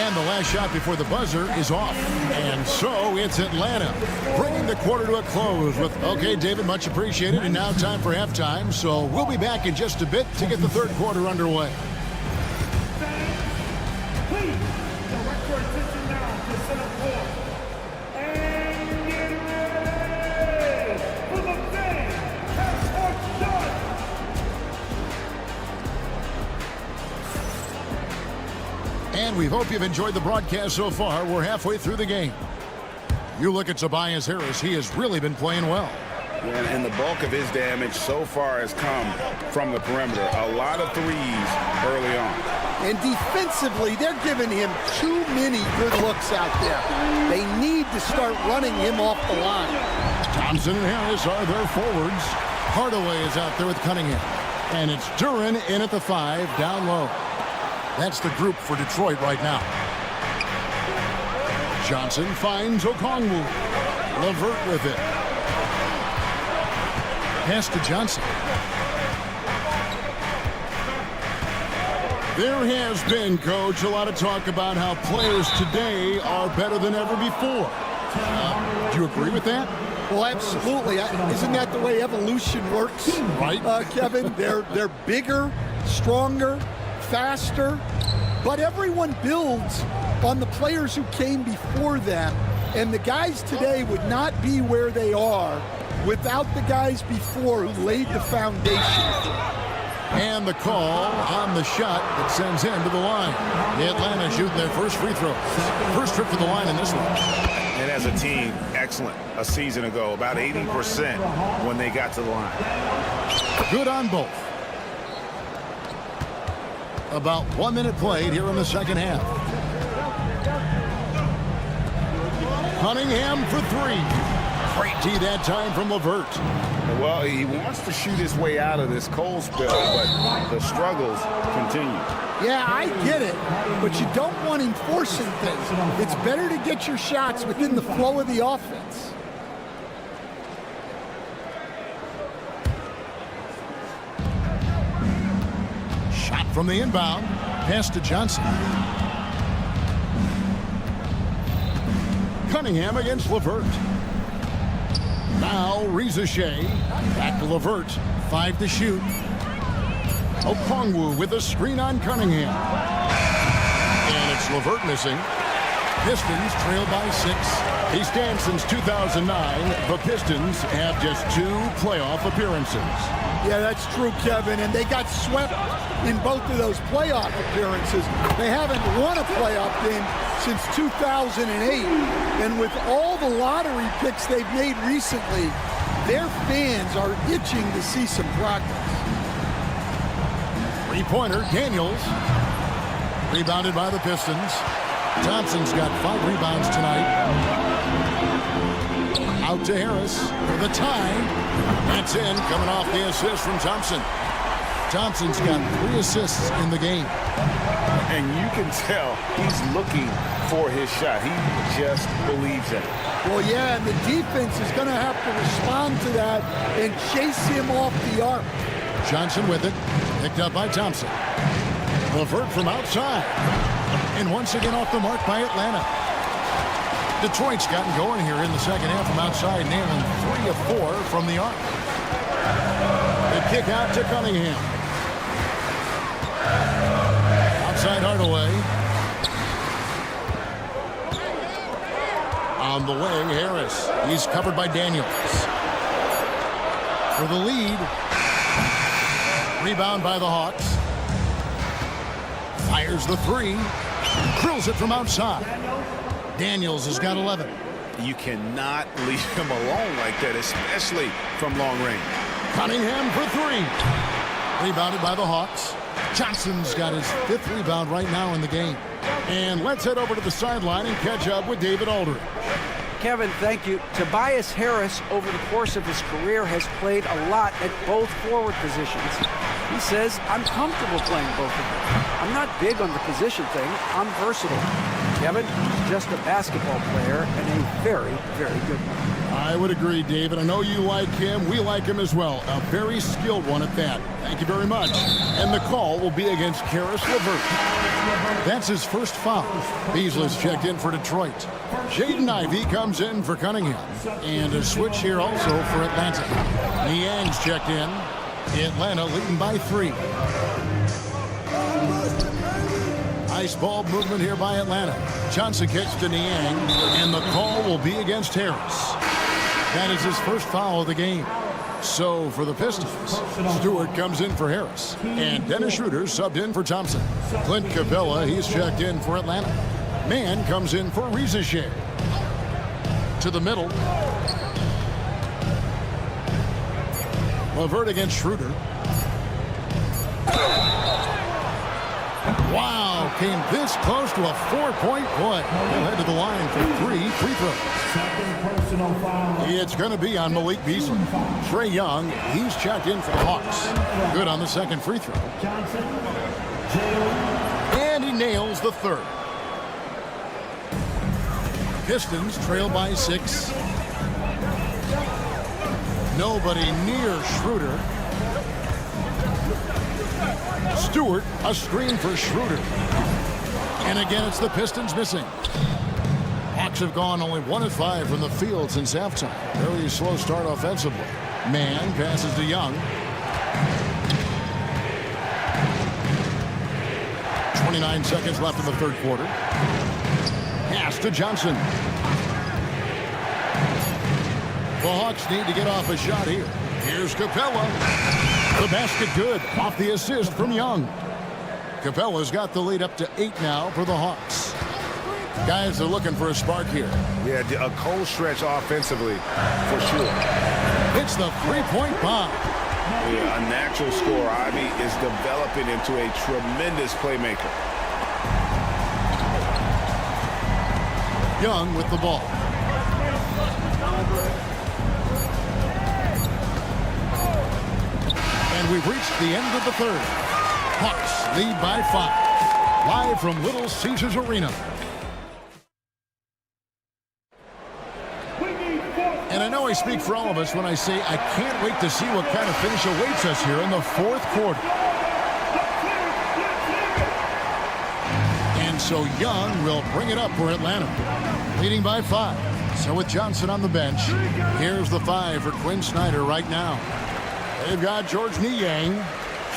And the last shot before the buzzer is off. And so it's Atlanta bringing the quarter to a close with, okay, David, much appreciated. And now time for halftime. So we'll be back in just a bit to get the third quarter underway. Please, the record system now to set up four. And get ready for the big half-court shot. And we hope you've enjoyed the broadcast so far. We're halfway through the game. You look at Tobias Harris. He has really been playing well. And the bulk of his damage so far has come from the perimeter. A lot of threes early on. And defensively, they're giving him too many good looks out there. They need to start running him off the line. Thompson and Harris are their forwards. Hardaway is out there with Cunningham. And it's Duran in at the 5, down low. That's the group for Detroit right now. Johnson finds Okongwu. LeVert with it. Pass to Johnson. There has been, Coach, a lot of talk about how players today are better than ever before. Do you agree with that? Well, absolutely. Isn't that the way evolution works? Right. Kevin, they're bigger, stronger, faster, but everyone builds on the players who came before them, and the guys today would not be where they are without the guys before who laid the foundation. And the call on the shot that sends him to the line. Atlanta shooting their first free throw. First trip to the line in this one. And as a team, excellent a season ago, about 80% when they got to the line. Good on both. About 1 minute played here in the second half. Cunningham for 3. Great D that time from LeVert. Well, he wants to shoot his way out of this cold spell, but the struggles continue. Yeah, I get it, but you don't want him forcing things. It's better to get your shots within the flow of the offense. Shot from the inbound. Pass to Johnson. Cunningham against LeVert. Now Rizachet. Back to LeVert. 5 to shoot. Okongwu with a screen on Cunningham. And it's LeVert missing. Pistons trail by 6. He stands since 2009. The Pistons have just 2 playoff appearances. Yeah, that's true, Kevin, and they got swept in both of those playoff appearances. They haven't won a playoff game since 2008, and with all the lottery picks they've made recently, their fans are itching to see some progress. Three-pointer, Daniels. Rebounded by the Pistons. Thompson's got 5 rebounds tonight. Out to Harris for the tie. That's in, coming off the assist from Thompson. Thompson's got 3 assists in the game. And you can tell he's looking for his shot. He just believes in it. Well, yeah, and the defense is going to have to respond to that and chase him off the arc. Johnson with it. Picked up by Thompson. LeVert from outside. And once again off the mark by Atlanta. Detroit's gotten going here in the second half from outside, nailing 3 of 4 from the arc. The kick out to Cunningham. Outside Hardaway. On the wing, Harris. He's covered by Daniels. For the lead. Rebound by the Hawks. Fires the 3. Drills it from outside. Daniels has got 11. You cannot leave him alone like that, especially from long range. Cunningham for 3. Rebounded by the Hawks. Johnson's got his 5th rebound right now in the game. And let's head over to the sideline and catch up with David Aldridge. Kevin, thank you. Tobias Harris, over the course of his career, has played a lot at both forward positions. He says, I'm comfortable playing both of them. I'm not big on the position thing. I'm versatile. Kevin, he's just a basketball player and a very, very good one. I would agree, David. I know you like him. We like him as well. A very skilled one at that. Thank you very much. And the call will be against Karis LeVert. That's his first foul. Beasley's checked in for Detroit. Jaden Ivey comes in for Cunningham. And a switch here also for Atlanta. Niang's checked in. Atlanta leading by 3. Nice ball movement here by Atlanta. Johnson kicks to Niang, and the call will be against Harris. That is his first foul of the game. So for the Pistons, Stewart comes in for Harris, and Dennis Schroeder subbed in for Thompson. Clint Capella, he's checked in for Atlanta. Mann comes in for Riesesheim. To the middle. LeVert against Schroeder. Wow, came this close to a 4-point play. He'll head to the line for 3 free throws. It's going to be on Malik Beasley. Trae Young, he's checked in for the Hawks. Good on the second free throw. And he nails the 3rd. Pistons trail by 6. Nobody near Schroeder. Stewart, a screen for Schroeder. And again, it's the Pistons missing. Hawks have gone only 1 of 5 from the field since halftime. Very slow start offensively. Mann passes to Young. 29 seconds left in the 3rd quarter. Pass to Johnson. The Hawks need to get off a shot here. Here's Capella. The basket good off the assist from Young. Capella's got the lead up to 8 now for the Hawks. Guys are looking for a spark here. Yeah, a cold stretch offensively for sure. It's the 3-point bomb. Yeah, a natural scorer. Ivy is developing into a tremendous playmaker. Young with the ball. And we've reached the end of the 3rd. Hawks lead by 5. Live from Little Caesars Arena. And I know I speak for all of us when I say I can't wait to see what kind of finish awaits us here in the 4th quarter. And so Young will bring it up for Atlanta, leading by 5. So with Johnson on the bench, here's the 5 for Quinn Snyder right now. They've got George Niang.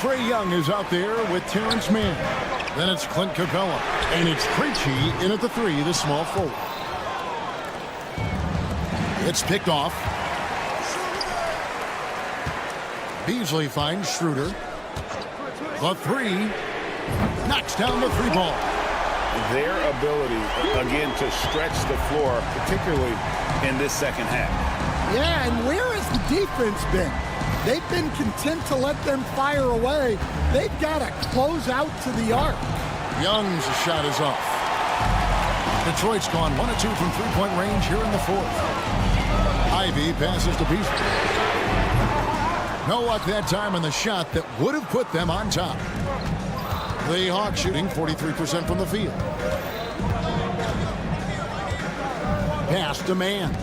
Trae Young is out there with Terrence Mann. Then it's Clint Capella. And it's Krejci in at the 3, the small forward. It's picked off. Beasley finds Schroeder. The 3. Knocks down the 3 ball. Their ability, again, to stretch the floor, particularly in this second half. Yeah, and where has the defense been? They've been content to let them fire away. They've got to close out to the arc. Young's shot is off. Detroit's gone 1 of 2 from 3-point range here in the 4th. Ivy passes to Beasley. No luck that time on the shot that would have put them on top. The Hawks shooting 43% from the field. Pass to man.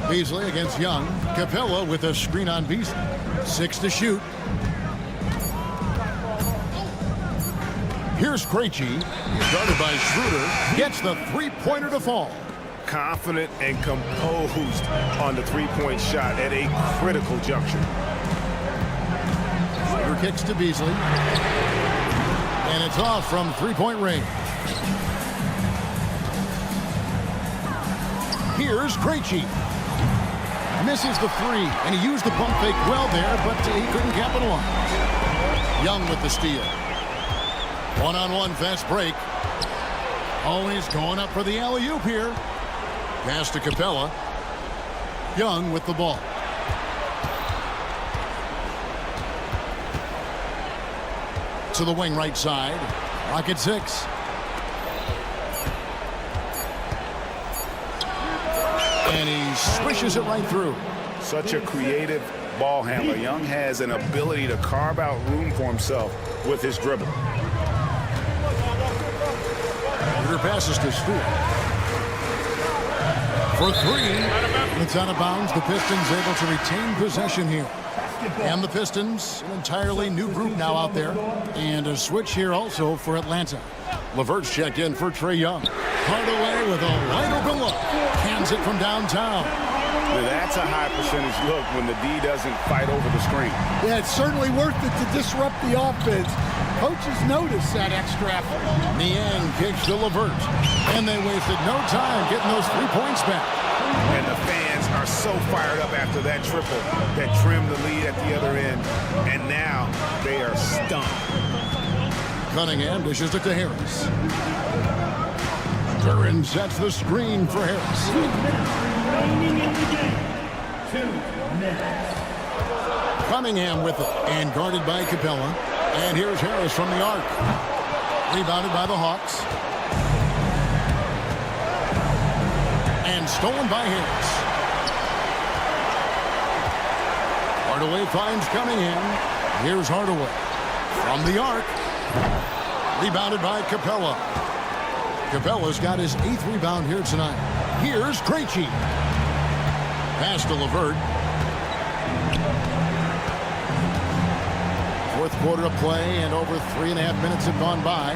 Beasley against Young. Capella with a screen on Beasley. 6 to shoot. Here's Krejci. He's guarded by Schroeder. Gets the three-pointer to fall. Confident and composed on the three-point shot at a critical juncture. Schroeder kicks to Beasley. And it's off from three-point range. Here's Krejci. Misses the three, and he used the pump fake well there, but he couldn't capitalize. Young with the steal. One-on-one fast break. Always going up for the alley-oop here. Pass to Capella. Young with the ball. To the wing right side. Rocket 6. And he swishes it right through. Such a creative ball handler. Young has an ability to carve out room for himself with his dribble. Schroeder passes to Stewart. For three. It's out of bounds. The Pistons able to retain possession here. And the Pistons, an entirely new group now out there. And a switch here also for Atlanta. LeVert's checked in for Trae Young. Hardaway with a wide open look. Cans it from downtown. That's a high percentage look when the D doesn't fight over the screen. Yeah, it's certainly worth it to disrupt the offense. Coaches notice that extra effort. Niang kicks to LeVert. And they wasted no time getting those 3 points back. And the fans are so fired up after that triple that trimmed the lead at the other end. And now they are stunned. Cunningham dishes it to Harris. Curran sets the screen for Harris. 2 minutes. Cunningham with it and guarded by Capella. And here's Harris from the arc. Rebounded by the Hawks. And stolen by Harris. Hardaway finds Cunningham. Here's Hardaway from the arc. Rebounded by Capella. Capella's got his 8th rebound here tonight. Here's Krejci. Pass to LeVert. Fourth quarter of play, and over 3.5 minutes have gone by.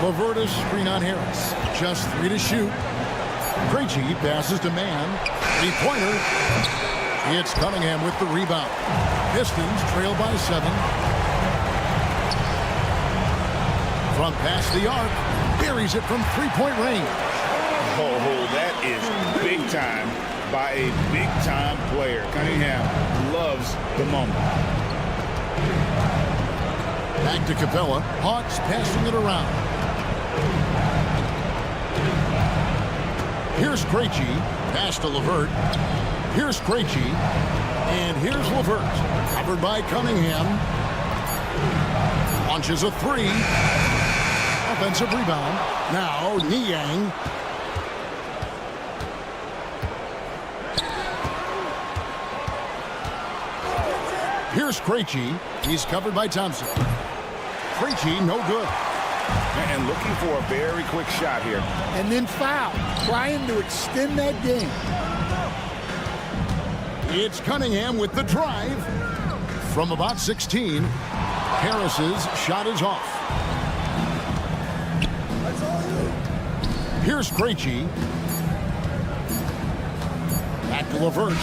LeVert is screen on Harris. Just 3 to shoot. Krejci passes to man. 3-pointer. It's Cunningham with the rebound. Pistons trail by 7. From past the arc, buries it from 3-point range. Oh, that is big time by a big-time player. Cunningham loves the moment. Back to Capella. Hawks passing it around. Here's Krejci. Pass to LeVert. Here's Krejci. And here's LeVert. Covered by Cunningham. Launches a 3. Offensive rebound. Now Niang. Here's Krejci. He's covered by Thompson. Krejci, no good. And looking for a very quick shot here. And then foul. Trying to extend that game. It's Cunningham with the drive. From about 16, Harris's shot is off. Here's Krejci. Back to LeVert.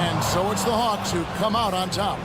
And so it's the Hawks who come out on top.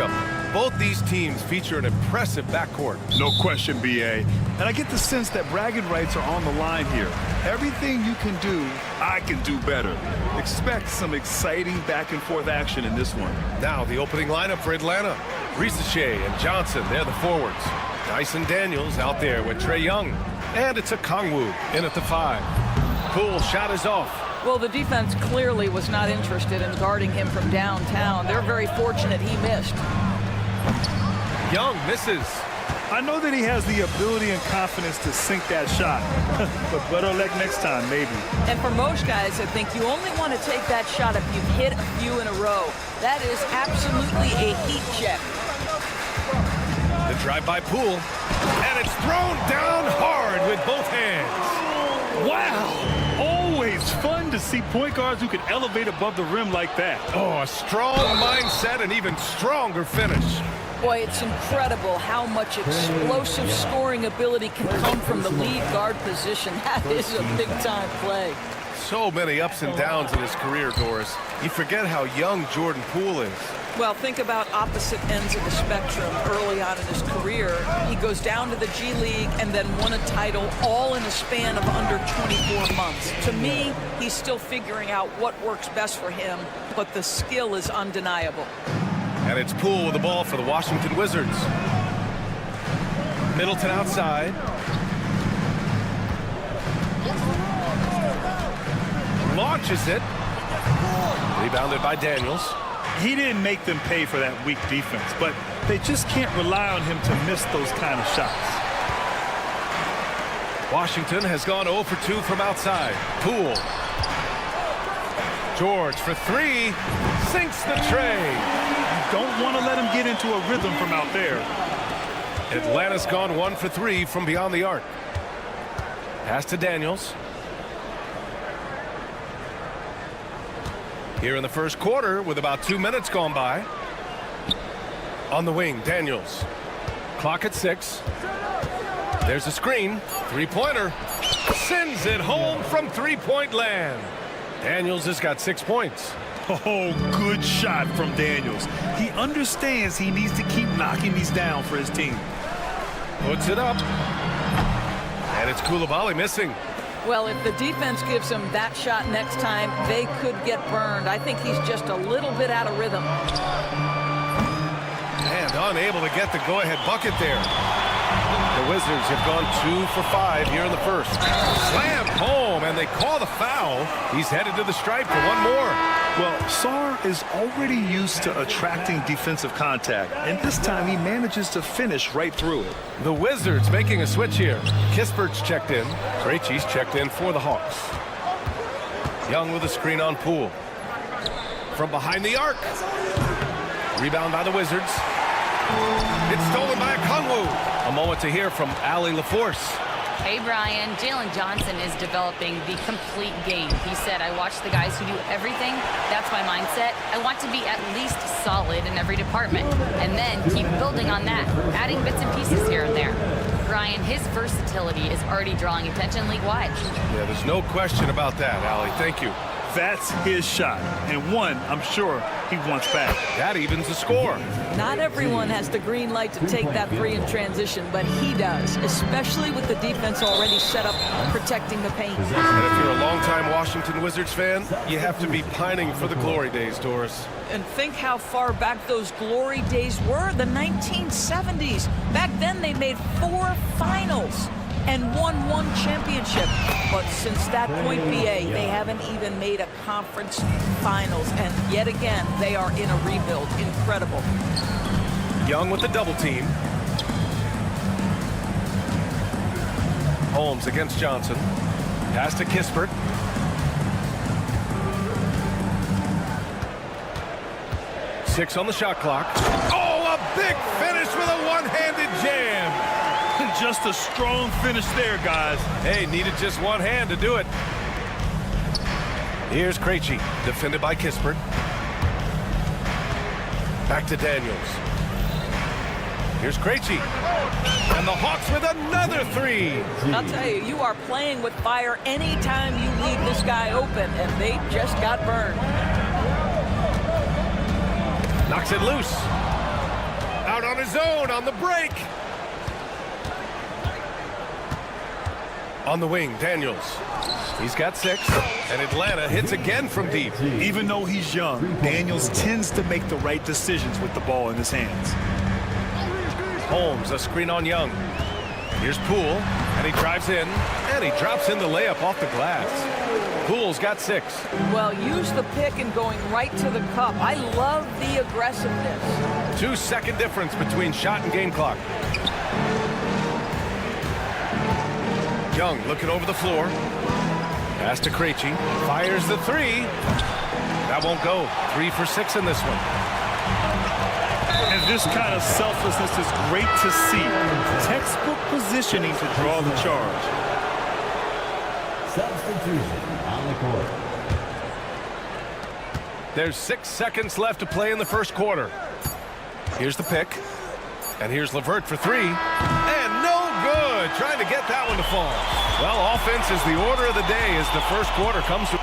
matchup. Both these teams feature an impressive backcourt. No question, B.A. And I get the sense that bragging rights are on the line here. Everything you can do, I can do better. Expect some exciting back-and-forth action in this one. Now the opening lineup for Atlanta. Risache and Johnson, they're the forwards. Dyson Daniels out there with Trae Young. And it's a Kongwu in at the 5. Poole shot is off. Well, the defense clearly was not interested in guarding him from downtown. They're very fortunate he missed. Young misses. I know that he has the ability and confidence to sink that shot, but better luck next time, maybe. And for most guys, I think you only want to take that shot if you've hit a few in a row. That is absolutely a heat check. The drive by Poole, and it's thrown down hard with both hands. Wow! Always fun to see point guards who can elevate above the rim like that. Oh, a strong mindset and even stronger finish. Boy, it's incredible how much explosive scoring ability can come from the lead guard position. That is a big-time play. So many ups and downs in his career, Doris. You forget how young Jordan Poole is. Well, think about opposite ends of the spectrum early on in his career. He goes down to the G League and then won a title all in a span of under 24 months. To me, he's still figuring out what works best for him, but the skill is undeniable. And it's Poole with the ball for the Washington Wizards. Middleton outside. Launches it. Rebounded by Daniels. He didn't make them pay for that weak defense, but they just can't rely on him to miss those kind of shots. Washington has gone 0 for 2 from outside. Poole. George for 3. Sinks the tray. Don't want to let him get into a rhythm from out there. Atlanta's gone 1 for 3 from beyond the arc. Pass to Daniels. Here in the first quarter with about 2 minutes gone by. On the wing, Daniels. Clock at 6. There's a screen. Three-pointer. Sends it home from three-point land. Daniels has got 6 points. Oh, good shot from Daniels. He understands he needs to keep knocking these down for his team. Puts it up. And it's Coulibaly missing. Well, if the defense gives him that shot next time, they could get burned. I think he's just a little bit out of rhythm. And unable to get the go-ahead bucket there. The Wizards have gone 2 for 5 here in the first. Slam home, and they call the foul. He's headed to the stripe for one more. Well, Sarr is already used to attracting defensive contact, and this time he manages to finish right through it. The Wizards making a switch here. Kispert's checked in. Krejci's checked in for the Hawks. Young with a screen on Poole. From behind the arc. Rebound by the Wizards. It's stolen by Kongwu. A moment to hear from Allie LaForce. Hey, Brian. Jalen Johnson is developing the complete game. He said, I watch the guys who do everything. That's my mindset. I want to be at least solid in every department. And then keep building on that, adding bits and pieces here and there. Brian, his versatility is already drawing attention league-wide. Yeah, there's no question about that, Allie. Thank you. That's his shot, and one I'm sure he wants back. That evens the score. Not everyone has the green light to take that three in transition, but he does, especially with the defense already set up protecting the paint. And if you're a longtime Washington Wizards fan, you have to be pining for the glory days, Doris. And think how far back those glory days were, the 1970s. Back then they made 4 finals and won 1 championship. But since that point, BA, they haven't even made a conference finals. And yet again, they are in a rebuild. Incredible. Young with the double team. Holmes against Johnson. Pass to Kispert. Six on the shot clock. Oh, a big finish with a one-handed jam. Just a strong finish there, guys. Hey, needed just one hand to do it. Here's Krejci, defended by Kispert. Back to Daniels. Here's Krejci. And the Hawks with another 3. I'll tell you, you are playing with fire anytime you leave this guy open, and they just got burned. Knocks it loose. on his own on the break. On the wing, Daniels. He's got 6, and Atlanta hits again from deep. Even though he's young, Daniels tends to make the right decisions with the ball in his hands. Holmes, a screen on Young. Here's Poole, and he drives in, and he drops in the layup off the glass. Poole's got 6. Well, use the pick and going right to the cup. I love the aggressiveness. 2-second difference between shot and game clock. Young looking over the floor. Pass to Krejci. Fires the 3. That won't go. 3 for 6 in this one. And this kind of selflessness is great to see. Textbook positioning to draw the charge. Substitution on the court. There's 6 seconds left to play in the first quarter. Here's the pick. And here's LeVert for 3. And no good. Trying to get that one to fall. Well, offense is the order of the day as the first quarter comes to...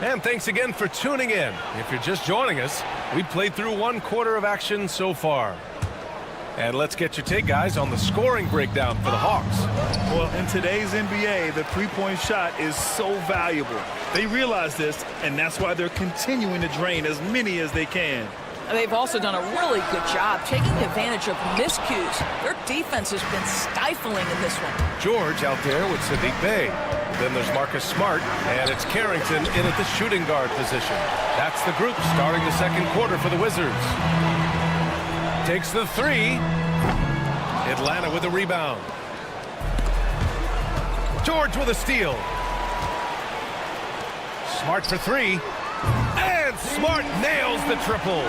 And thanks again for tuning in. If you're just joining us, we played through 1 quarter of action so far. And let's get your take, guys, on the scoring breakdown for the Hawks. Well, in today's NBA, the three-point shot is so valuable. They realize this, and that's why they're continuing to drain as many as they can. They've also done a really good job taking advantage of miscues. Their defense has been stifling in this one. George out there with Sadiq Bey. Then there's Marcus Smart, and it's Carrington in at the shooting guard position. That's the group starting the second quarter for the Wizards. Takes the 3. Atlanta with a rebound. George with a steal. Smart for 3. And Smart nails the triple.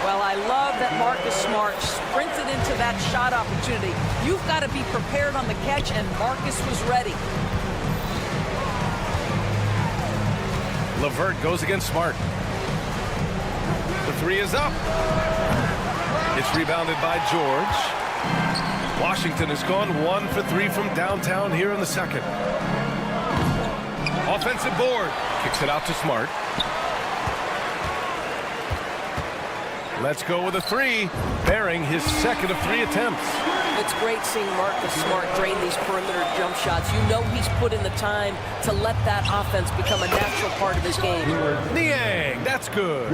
Well, I love that Marcus Smart sprinted into that shot opportunity. You've got to be prepared on the catch, and Marcus was ready. LeVert goes against Smart. The 3 is up. It's rebounded by George. Washington has gone 1 for 3 from downtown here in the second. Offensive board. Kicks it out to Smart. Let's go with a 3, bearing his second of 3 attempts. It's great seeing Marcus Smart drain these perimeter jump shots. You know he's put in the time to let that offense become a natural part of his game. Niang, that's good.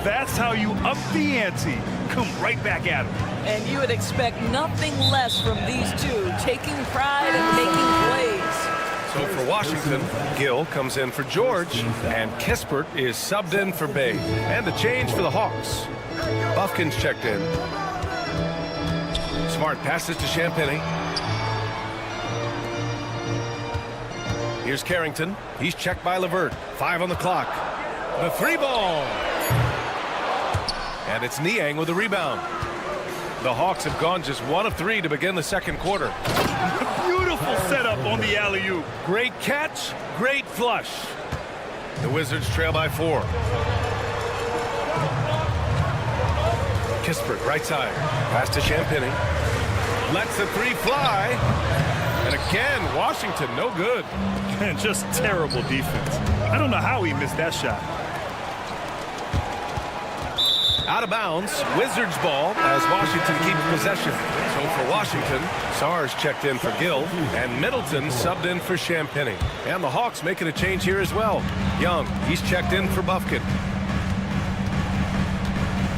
That's how you up the ante. Come right back at him. And you would expect nothing less from these two, taking pride and making plays. So for Washington, Gill comes in for George, and Kispert is subbed in for Bey. And a change for the Hawks. Buffkin's checked in. Smart passes to Champagny. Here's Carrington. He's checked by LeVert. 5 on the clock. The 3 ball. And it's Niang with the rebound. The Hawks have gone just 1 of 3 to begin the second quarter. Beautiful setup on the alley-oop. Great catch, great flush. The Wizards trail by 4. Kispert, right side. Pass to Champagny. Lets the 3 fly. And again, Washington, no good. Just terrible defense. I don't know how he missed that shot. Out of bounds, Wizards ball as Washington keeps possession. So for Washington, Sars checked in for Gill, and Middleton subbed in for Champagny. And the Hawks making a change here as well. Young, he's checked in for Buffkin.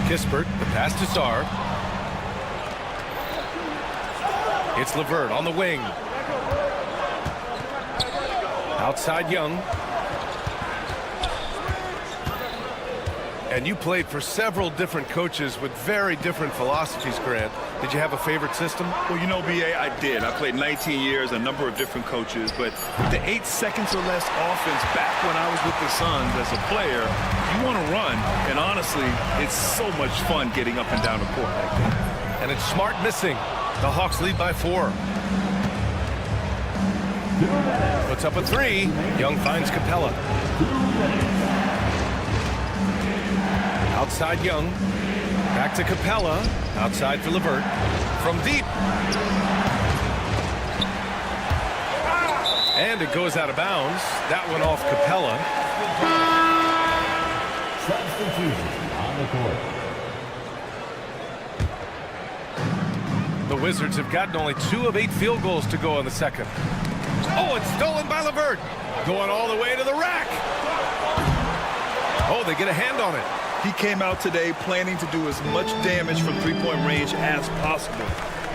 Kispert, the pass to Sar. It's LeVert on the wing. Outside Young. And you played for several different coaches with very different philosophies, Grant. Did you have a favorite system? Well, you know, B.A., I did. I played 19 years, a number of different coaches, but the 8 seconds or less offense back when I was with the Suns as a player, you want to run, and honestly, it's so much fun getting up and down the court like that. And it's Smart missing. The Hawks lead by 4. Puts up a 3. Young finds Capella. Outside Young. Back to Capella. Outside for LeVert. From deep. And it goes out of bounds. That one off Capella. Substitution on the court. The Wizards have gotten only 2 of 8 field goals to go in the second. Oh, it's stolen by LeVert. Going all the way to the rack. Oh, they get a hand on it. He came out today planning to do as much damage from three-point range as possible.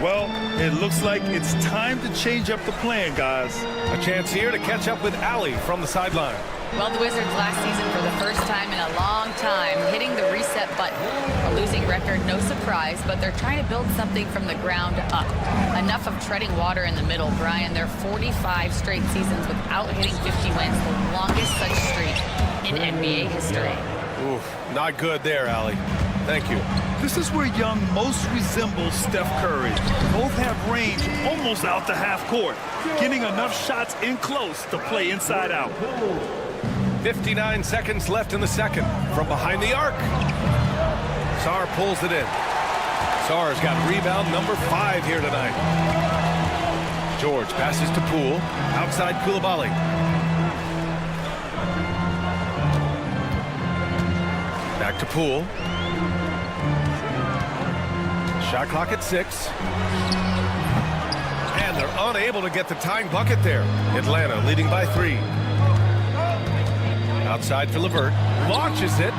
Well, it looks like it's time to change up the plan, guys. A chance here to catch up with Allie from the sideline. Well, the Wizards last season, for the first time in a long time, hitting the reset button. A losing record, no surprise, but they're trying to build something from the ground up. Enough of treading water in the middle, Brian. They're 45 straight seasons without hitting 50 wins, the longest such streak in NBA history. Oof, not good there, Allie. Thank you. This is where Young most resembles Steph Curry. Both have range almost out to half court, getting enough shots in close to play inside out. 59 seconds left in the second. From behind the arc. Sarr pulls it in. Sarr's got rebound number 5 here tonight. George passes to Poole. Outside Coulibaly. Back to Poole. Shot clock at 6. And they're unable to get the tying bucket there. Atlanta leading by 3. Outside for LeVert. Launches it.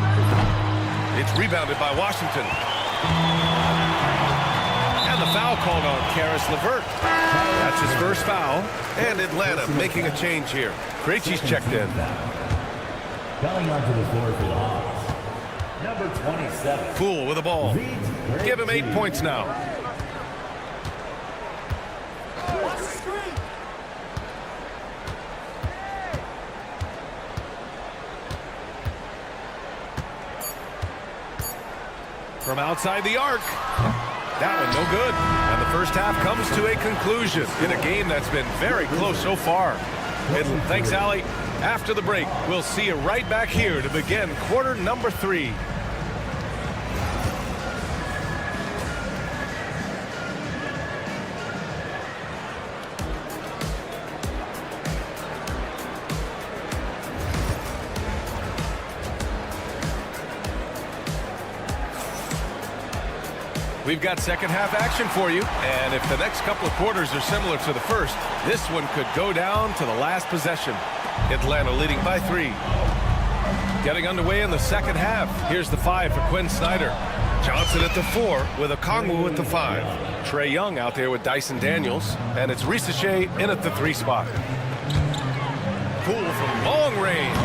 It's rebounded by Washington. And the foul called on Karis LeVert. That's his first foul. And Atlanta making a change here. Krejci's checked in. Coming onto the floor for the Hawks. Number 27. Poole with the ball. Give him 8 points now. From outside the arc. That one no good. And the first half comes to a conclusion in a game that's been very close so far. Thanks, Allie. After the break, we'll see you right back here to begin quarter number 3. We've got second half action for you, and if the next couple of quarters are similar to the first, this one could go down to the last possession. Atlanta leading by 3. Getting underway in the second half. Here's the 5 for Quinn Snyder. Johnson at the 4 with Okongwu at the 5. Trae Young out there with Dyson Daniels, and it's Risacher in at the 3 spot. Poole from long range.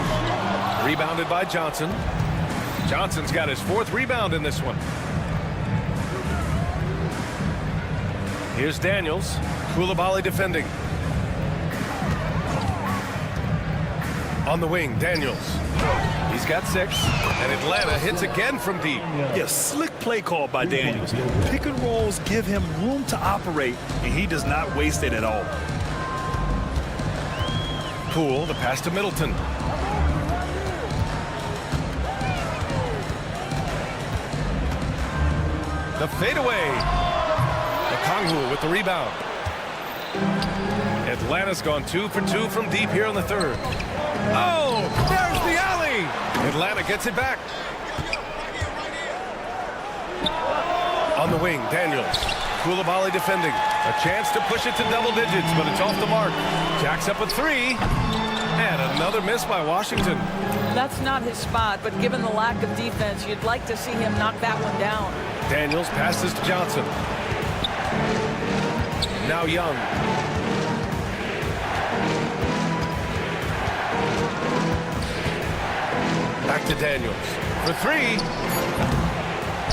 Rebounded by Johnson. Johnson's got his 4th rebound in this one. Here's Daniels. Coulibaly defending. On the wing, Daniels. He's got 6. And Atlanta hits again from deep. Yeah, slick play call by Daniels. Pick and rolls give him room to operate, and he does not waste it at all. Poole, the pass to Middleton. The fadeaway. Okongwu with the rebound. Atlanta's gone 2 for 2 from deep here in the third. Oh, there's the alley. Atlanta gets it back. On the wing, Daniels. Coulibaly defending. A chance to push it to double digits, but it's off the mark. Jacks up a 3. And another miss by Washington. That's not his spot, but given the lack of defense, you'd like to see him knock that one down. Daniels passes to Johnson. Now Young. Back to Daniels. For 3.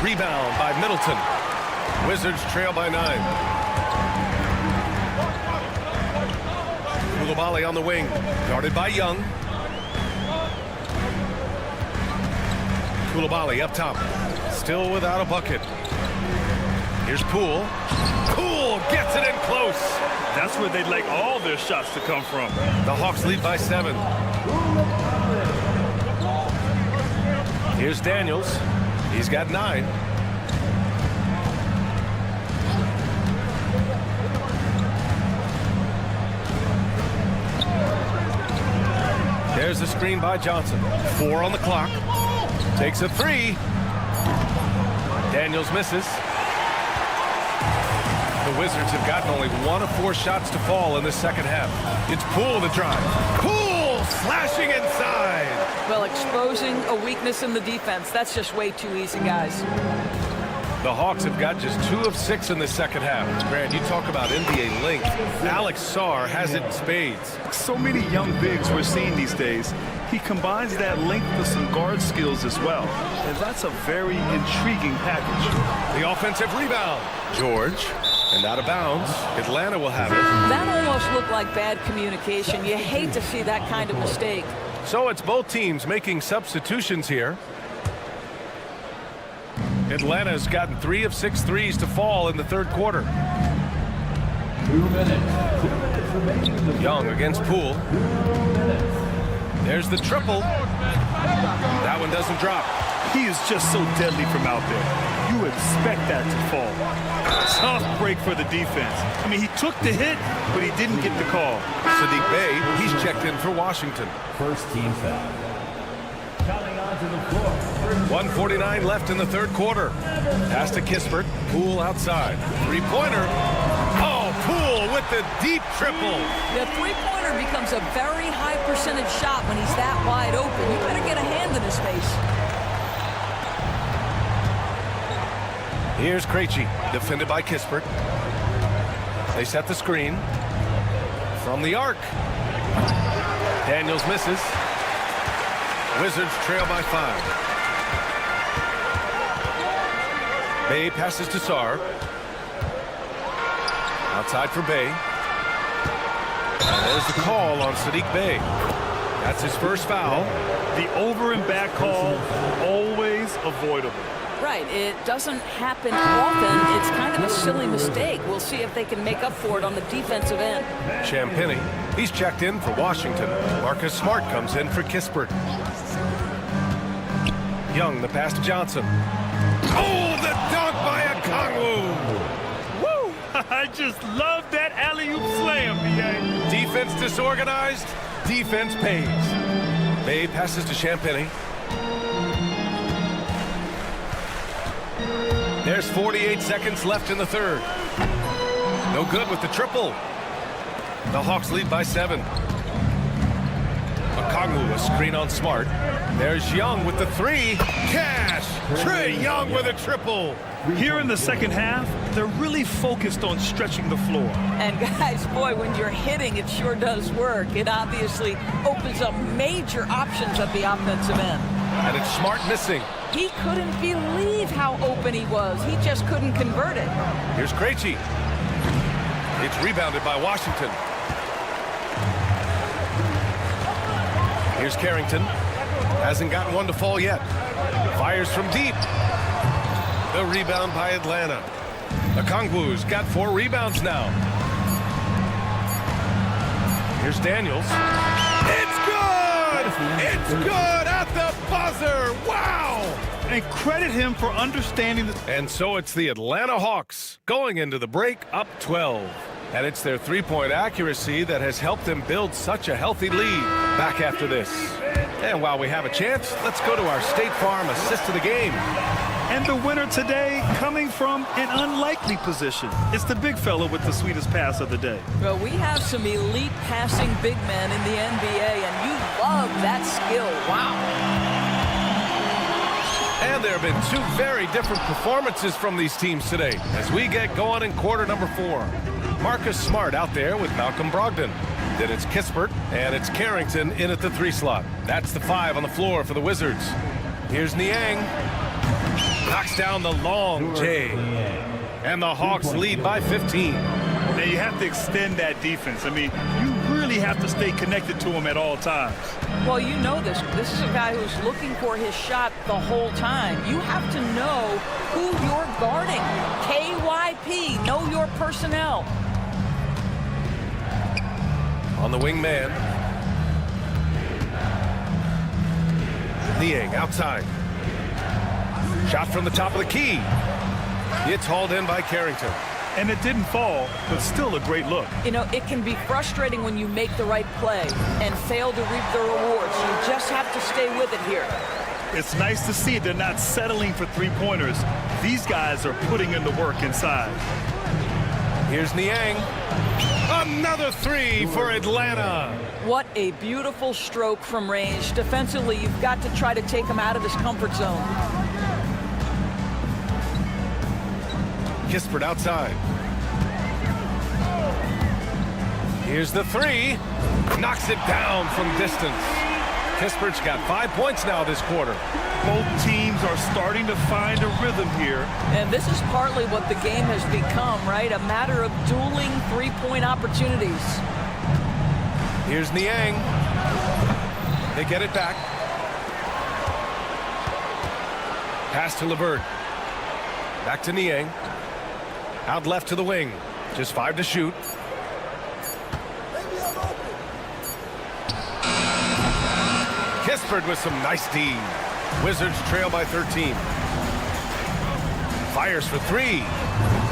Rebound by Middleton. Wizards trail by 9. Coulibaly on the wing. Guarded by Young. Coulibaly up top. Still without a bucket. Here's Poole. Poole gets it in close. That's where they'd like all their shots to come from. The Hawks lead by 7. Here's Daniels. He's got 9. There's the screen by Johnson. 4 on the clock. Takes a three. Daniels misses. The Wizards have gotten only 1 of 4 shots to fall in the second half. It's Poole the drive. Poole slashing inside. Well, exposing a weakness in the defense, that's just way too easy, guys. The Hawks have got just 2 of 6 in the second half. Grant, you talk about NBA length. Alex Sarr has it in spades. So many young bigs we're seeing these days. He combines that length with some guard skills as well. And that's a very intriguing package. The offensive rebound. George. And out of bounds. Atlanta will have it. That almost looked like bad communication. You hate to see that kind of mistake. So it's both teams making substitutions here. Atlanta has gotten 3 of 6 threes to fall in the third quarter. 2 minutes. 2 minutes remaining. Young against Poole. There's the triple. That one doesn't drop. He is just so deadly from out there. You expect that to fall. Tough break for the defense. I mean, he took the hit, but he didn't get the call. Sadiq Bey, he's checked in for Washington. First team foul. Coming onto the floor. 1:49 left in the third quarter. Pass to Kispert. Poole outside. Three-pointer. Oh, Poole with the deep triple. The three-pointer becomes a very high percentage shot when he's that wide open. You better get a hand in his face. Here's Krejci, defended by Kispert. They set the screen. From the arc. Daniels misses. Wizards trail by 5. Bey passes to Sarr. Outside for Bey. And there's the call on Sadiq Bey. That's his first foul. The over and back call, always avoidable. Right, it doesn't happen often. It's kind of a silly mistake. We'll see if they can make up for it on the defensive end. Champagny, he's checked in for Washington. Marcus Smart comes in for Kispert. Young, the pass to Johnson. Oh, the dunk by Okongwu! Woo! I just love that alley-oop slam, B.A. Defense disorganized, defense pays. Bey passes to Champagny. There's 48 seconds left in the third. No good with the triple. The Hawks lead by 7. Okongwu, a screen on Smart. There's Young with the 3. Cash! Trae Young with a triple. Here in the second half, they're really focused on stretching the floor. And guys, boy, when you're hitting, it sure does work. It obviously opens up major options at the offensive end. And it's Smart missing. He couldn't believe how open he was. He just couldn't convert it. Here's Krejci. It's rebounded by Washington. Here's Carrington. Hasn't gotten one to fall yet. Fires from deep. The rebound by Atlanta. Okongwu's got 4 rebounds now. Here's Daniels. It's good! It's good at the buzzer! Wow! And credit him for understanding the... And so it's the Atlanta Hawks going into the break up 12. And it's their three-point accuracy that has helped them build such a healthy lead. Back after this. And while we have a chance, let's go to our State Farm assist of the game. And the winner today coming from an unlikely position. It's the big fella with the sweetest pass of the day. Well, we have some elite passing big men in the NBA, and you love that skill. Wow. And there have been 2 very different performances from these teams today as we get going in quarter number 4. Marcus Smart out there with Malcolm Brogdon. Then it's Kispert, and it's Carrington in at the 3 slot. That's the 5 on the floor for the Wizards. Here's Niang. Knocks down the long J. And the Hawks lead by 15. Now you have to extend that defense. I mean, you really have to stay connected to him at all times. Well, you know this. This is a guy who's looking for his shot the whole time. You have to know who you're guarding. KYP, know your personnel. On the wing man. Niang outside. Shot from the top of the key. It's hauled in by Carrington. And it didn't fall, but still a great look. You know, it can be frustrating when you make the right play and fail to reap the rewards. You just have to stay with it here. It's nice to see they're not settling for three-pointers. These guys are putting in the work inside. Here's Niang. Another three for Atlanta. What a beautiful stroke from range. Defensively, you've got to try to take him out of his comfort zone. Kispert outside. Here's the three. Knocks it down from distance. Kispert's got 5 points now this quarter. Both teams are starting to find a rhythm here. And this is partly what the game has become, right? A matter of dueling three-point opportunities. Here's Niang. They get it back. Pass to LeVert. Back to Niang. Out left to the wing. Just 5 to shoot. Kispert with some nice D. Wizards trail by 13. Fires for three.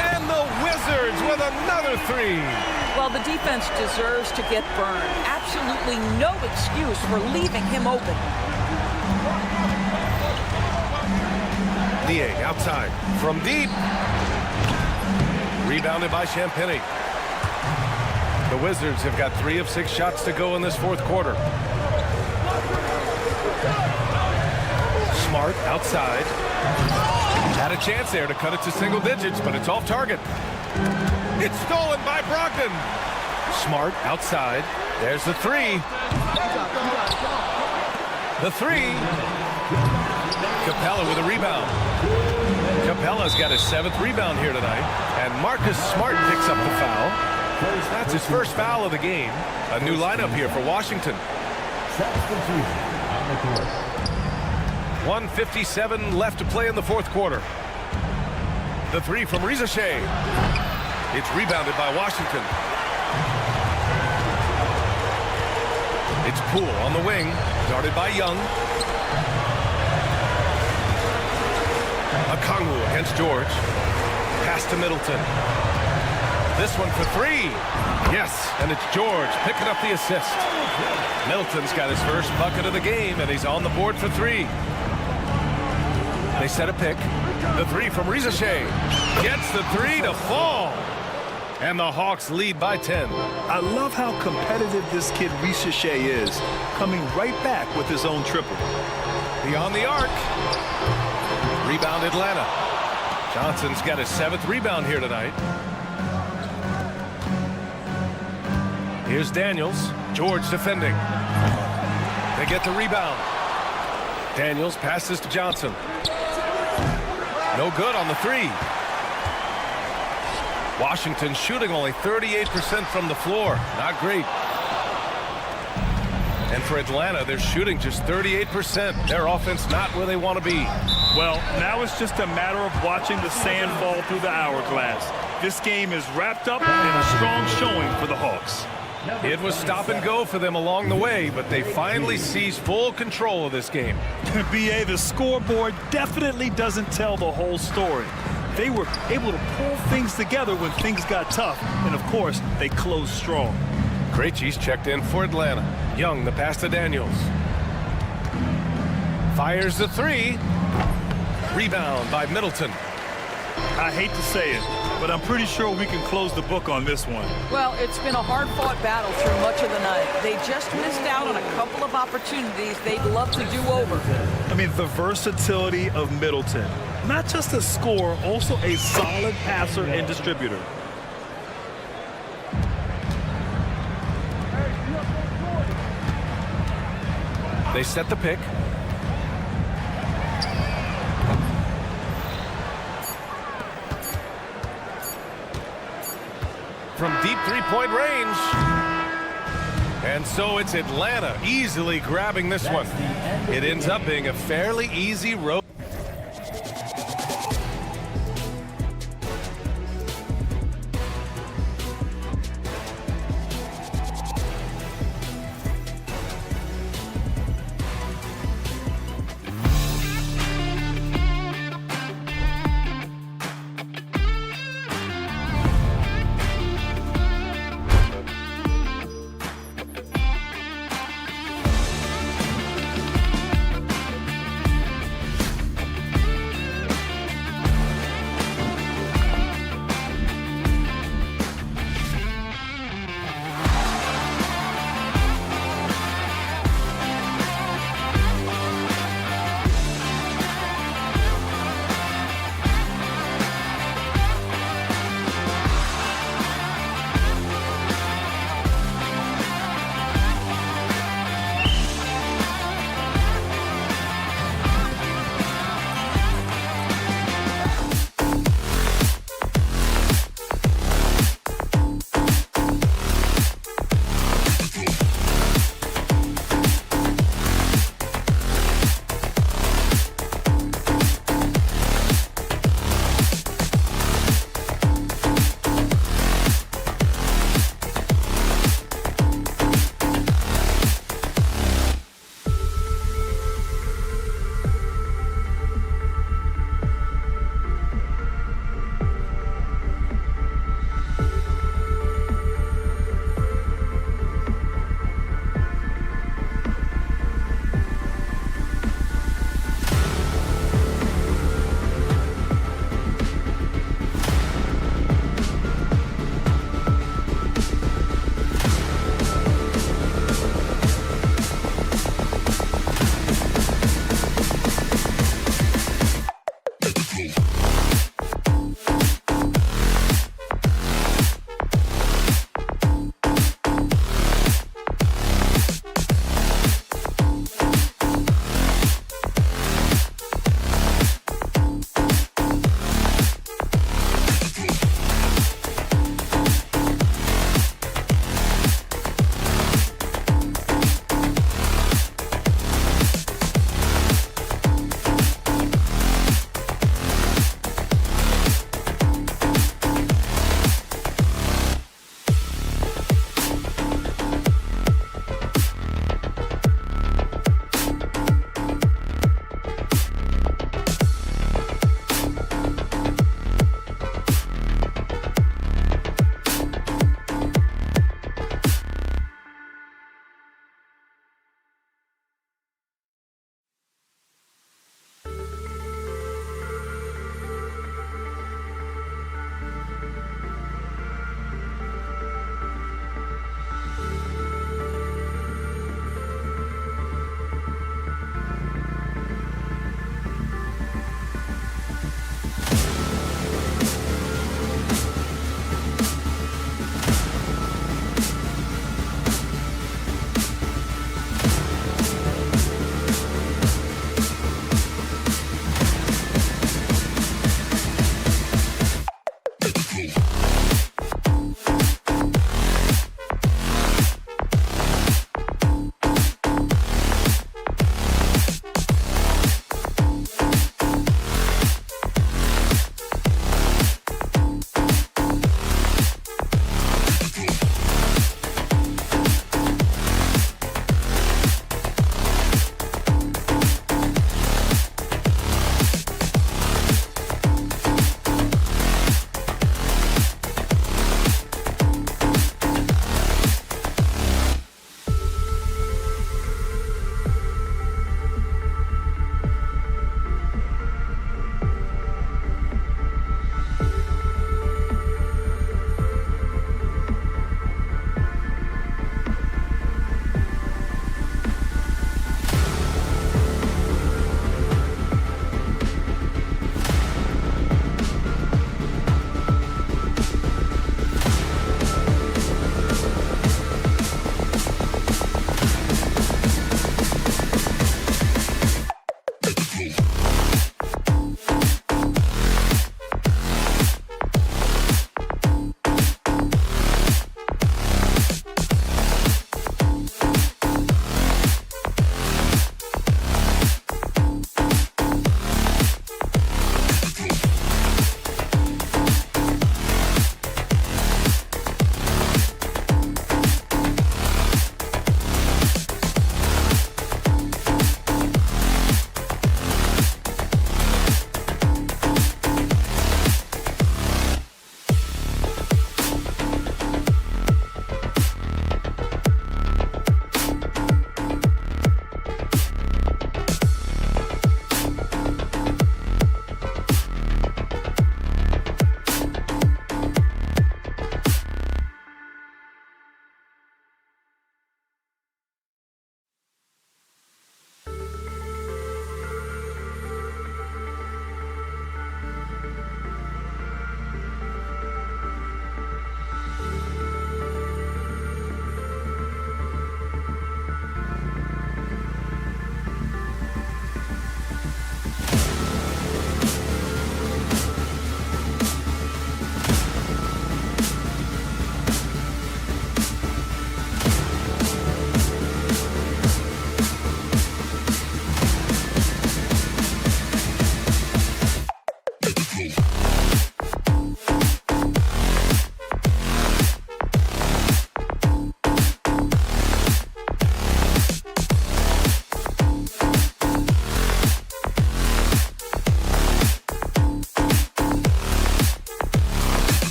And the Wizards with another three. Well, the defense deserves to get burned. Absolutely no excuse for leaving him open. Niang outside. From deep. Rebounded by Champagny. The Wizards have got 3 of 6 shots to go in this fourth quarter. Smart outside. Had a chance there to cut it to single digits, but it's off target. It's stolen by Brogdon. Smart outside. There's the three. The three. Capella with a rebound. Capella's got his 7th rebound here tonight. And Marcus Smart picks up the foul. That's his first foul of the game. A new lineup here for Washington. 1:57 left to play in the fourth quarter. The three from Rizachet. It's rebounded by Washington. It's Poole on the wing, guarded by Young. Okongwu against George. Pass to Middleton. This one for three. Yes, and it's George picking up the assist. Middleton's got his first bucket of the game, and he's on the board for three. They set a pick. The three from Rizachet. Gets the three to fall. And the Hawks lead by 10. I love how competitive this kid Rizachet is, coming right back with his own triple. Beyond the arc. Rebound Atlanta. Johnson's got his 7th rebound here tonight. Here's Daniels. George defending. They get the rebound. Daniels passes to Johnson. No good on the three. Washington shooting only 38% from the floor. Not great. And for Atlanta, they're shooting just 38%. Their offense not where they want to be. Well, now it's just a matter of watching the sand fall through the hourglass. This game is wrapped up in a strong showing for the Hawks. It was stop and go for them along the way, but they finally seized full control of this game. BA, the scoreboard definitely doesn't tell the whole story. They were able to pull things together when things got tough, and of course, they closed strong. Krejci's checked in for Atlanta. Young, the pass to Daniels. Fires the three. Rebound by Middleton. I hate to say it, but I'm pretty sure we can close the book on this one. Well, it's been a hard-fought battle through much of the night. They just missed out on a couple of opportunities they'd love to do over. I mean, the versatility of Middleton. Not just a scorer, also a solid passer and distributor. They set the pick. From deep three-point range. And so it's Atlanta easily grabbing this one. It ends up being a fairly easy road.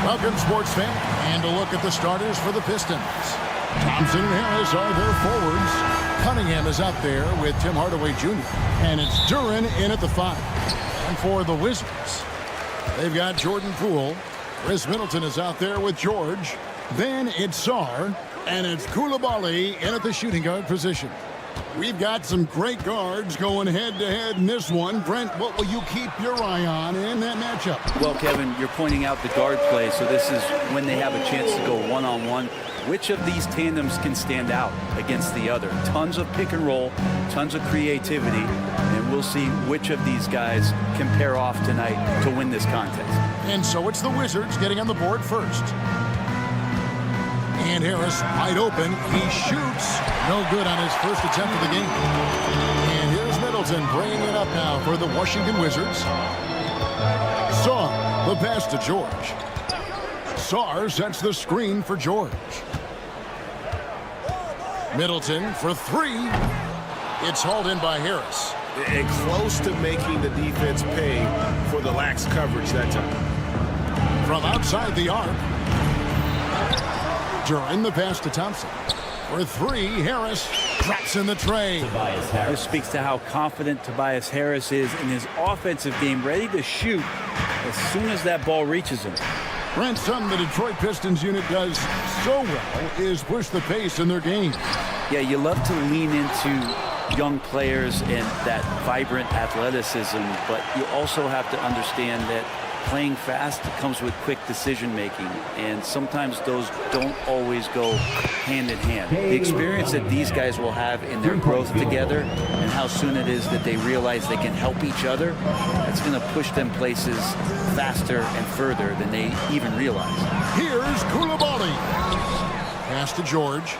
Welcome, sports fan, and a look at the starters for the Pistons. Thompson and Harris are their forwards. Cunningham is out there with Tim Hardaway Jr. And it's Duren in at the 5. And for the Wizards, they've got Jordan Poole. Chris Middleton is out there with George. Then it's Sarr. And it's Coulibaly in at the shooting guard position. We've got some great guards going head-to-head in this one. Brent, what will you keep your eye on in that matchup? Well, Kevin, you're pointing out the guard play, so this is when they have a chance to go one-on-one. Which of these tandems can stand out against the other? Tons of pick and roll, tons of creativity, and we'll see which of these guys can pair off tonight to win this contest. And so it's the Wizards getting on the board first. And Harris wide open. He shoots. No good on his first attempt of the game. And here's Middleton bringing it up now for the Washington Wizards. Sarr, the pass to George. Sarr sets the screen for George. Middleton for 3. It's hauled in by Harris. And close to making the defense pay for the lax coverage that time. From outside the arc. Duren the pass to Thompson. For 3, Harris drops in the tray. This speaks to how confident Tobias Harris is in his offensive game, ready to shoot as soon as that ball reaches him. Brent, something the Detroit Pistons unit does so well is push the pace in their game. Yeah, you love to lean into young players and that vibrant athleticism, but you also have to understand that playing fast comes with quick decision making, and sometimes those don't always go hand in hand. The experience that these guys will have in their growth together and how soon it is that they realize they can help each other, that's going to push them places faster and further than they even realize. Here's Coulibaly. Pass to George.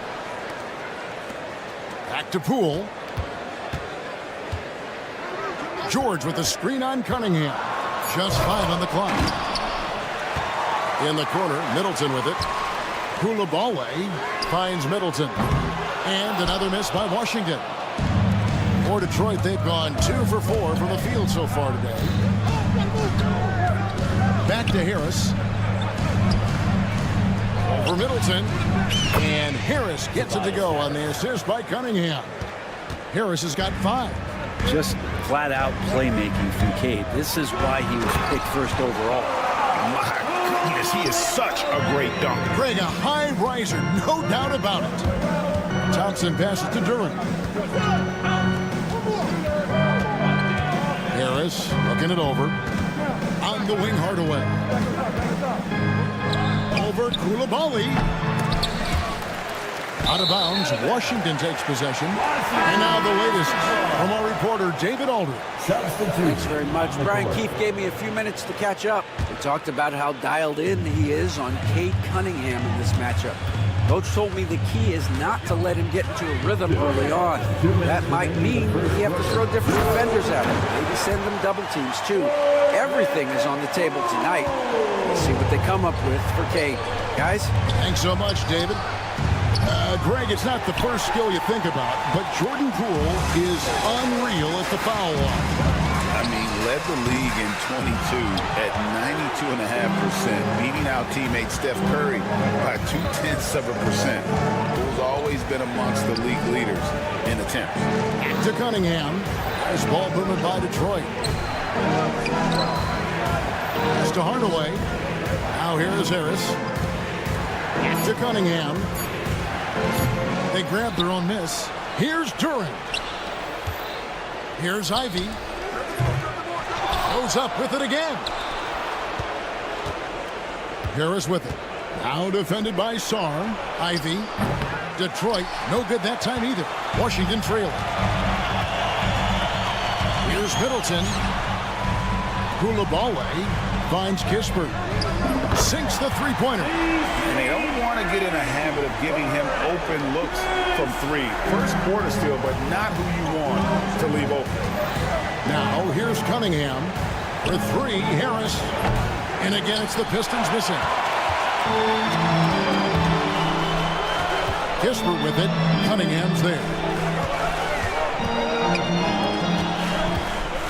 Back to Poole. George with the screen on Cunningham. Just 5 on the clock. In the corner, Middleton with it. Coulibaly finds Middleton. And another miss by Washington. For Detroit, they've gone 2 for 4 from the field so far today. Back to Harris. Over Middleton. And Harris gets it to go on the assist by Cunningham. Harris has got 5. Just flat-out playmaking from Cade. This is why he was picked first overall. My goodness, he is such a great dunker. Greg, a high riser, no doubt about it. Thompson passes to Duren. Harris looking it over. On the wing, Hardaway. Over Coulibaly. Out of bounds, Washington takes possession. And now the latest from our reporter, David Aldridge. Thanks very much. Brian Keefe gave me a few minutes to catch up. We talked about how dialed in he is on Cade Cunningham in this matchup. Coach told me the key is not to let him get into a rhythm early on. That might mean you have to throw different defenders at him. Maybe send them double teams too. Everything is on the table tonight. We'll see what they come up with for Cade. Guys? Thanks so much, David. Greg, it's not the first skill you think about, but Jordan Poole is unreal at the foul line. I mean, led the league in 22 at 92.5%, beating out teammate Steph Curry by 0.2%. Poole's always been amongst the league leaders in attempts. Back to Cunningham. Nice ball movement by Detroit. Pass to Hardaway. Now here is Harris. Back to Cunningham. They grab their own miss. Here's Duren. Here's Ivy. Goes up with it again. Harris with it. Now defended by Sarr. Ivy. Detroit, no good that time either. Washington trailing. Here's Middleton. Coulibaly finds Kispert. Sinks the three-pointer. And they don't want to get in a habit of giving him open looks from 3. First quarter still, but not who you want to leave open. Now here's Cunningham. For 3, Harris. And again, it's the Pistons missing. Kispert with it. Cunningham's there.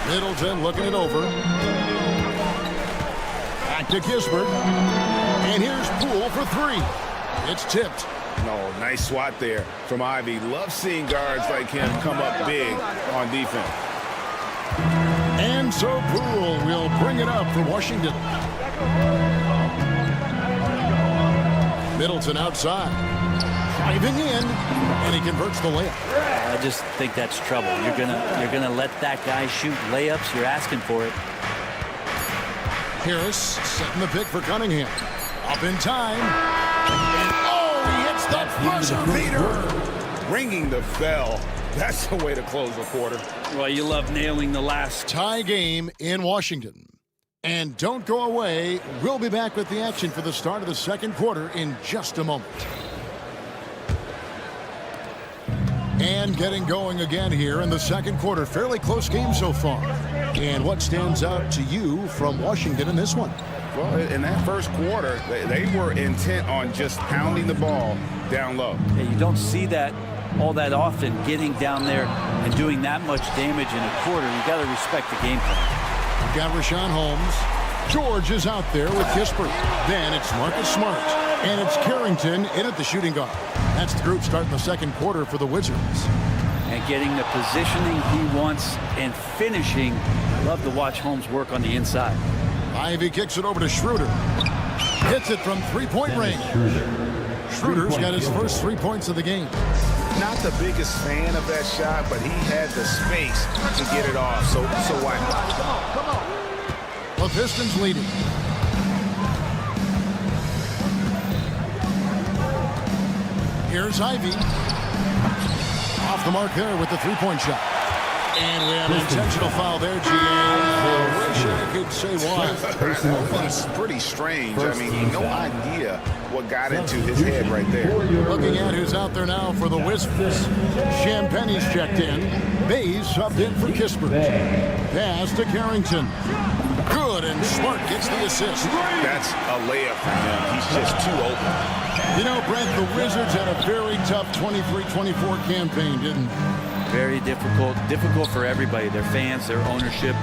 Middleton looking it over. Back to Kispert. And here's Poole for three. It's tipped. No, nice swat there from Ivy. Love seeing guards like him come up big on defense. And so Poole will bring it up for Washington. Middleton outside. Driving in, and he converts the layup. I just think that's trouble. You're gonna let that guy shoot layups. You're asking for it. Harris setting the pick for Cunningham. Up in time. And he hits the buzzer beater. Ringing the bell. That's the way to close a quarter. Well, you love nailing the last. Tie game in Washington. And don't go away. We'll be back with the action for the start of the second quarter in just a moment. And getting going again here in the second quarter. Fairly close game so far. And what stands out to you from Washington in this one? Well, in that first quarter, they were intent on just pounding the ball down low. Yeah, you don't see that all that often, getting down there and doing that much damage in a quarter. You got to respect the game plan. We've got Rashawn Holmes. George is out there with Kispert. Then it's Marcus Smart. And it's Carrington in at the shooting guard. That's the group starting the second quarter for the Wizards. And getting the positioning he wants and finishing. Love to watch Holmes work on the inside. Ivy kicks it over to Schroeder. Hits it from three-point range. Schroeder's got his first 3 points of the game. Not the biggest fan of that shot, but he had the space to get it off, so why not? The Pistons leading. Here's Ivy. Off the mark there with the three-point shot. And we have an intentional foul there, GA. I wish I could say why. It's pretty strange. I mean, no idea what got into his head right there. Looking at who's out there now for the Wizards. Champagne's checked in. Bays subbed in for Kispert. Pass to Carrington. Good, and Smart gets the assist. That's a layup for him. He's just too open. You know, Brent, the Wizards had a very tough 23-24 campaign, didn't they? Very difficult for everybody, their fans, their ownership,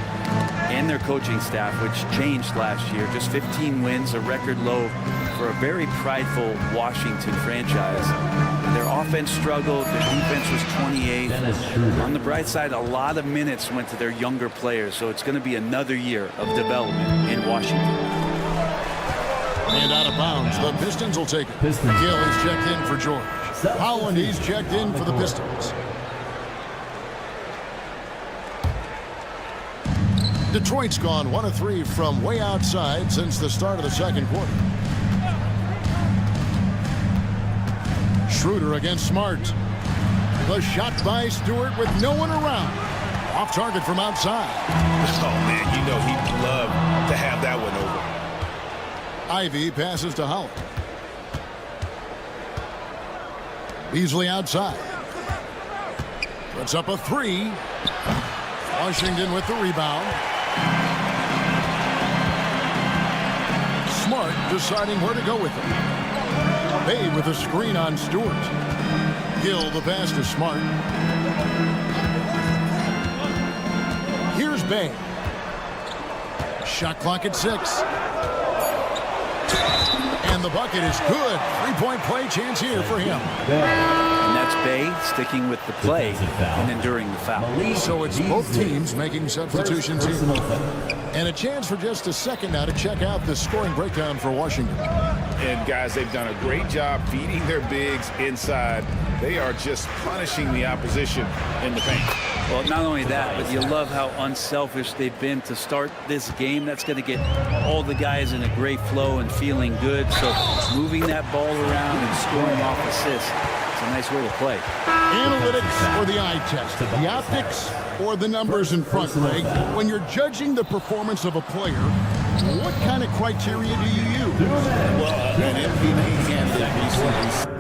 and their coaching staff, which changed last year. Just 15 wins, a record low for a very prideful Washington franchise. Their offense struggled, their defense was 28. On the bright side, a lot of minutes went to their younger players, so it's going to be another year of development in Washington. And out of bounds, the Pistons will take it. Gill is checked in for George. Howland, he's checked in for the Pistons. Detroit's gone 1 of 3 from way outside since the start of the second quarter. Schroeder against Smart. The shot by Stewart with no one around. Off target from outside. Oh, man, you know he'd love to have that one over. Ivy passes to Howard. Beasley outside. Puts up a three. Washington with the rebound. Smart deciding where to go with it. Bay with a screen on Stewart. Gill the pass to Smart. Here's Bay. Shot clock at 6. And the bucket is good. Three-point play chance here for him. And that's Bay sticking with the play and enduring the foul. So it's both teams making substitutions here. And a chance for just a second now to check out the scoring breakdown for Washington. And guys, they've done a great job feeding their bigs inside. They are just punishing the opposition in the paint. Well, not only that, but you love how unselfish they've been to start this game. That's going to get all the guys in a great flow and feeling good. So moving that ball around and scoring off assists, it's a nice way to play. Analytics or the eye test, the optics or the numbers in front, Greg. When you're judging the performance of a player, what kind of criteria do you use? Well, an MVP candidate recently.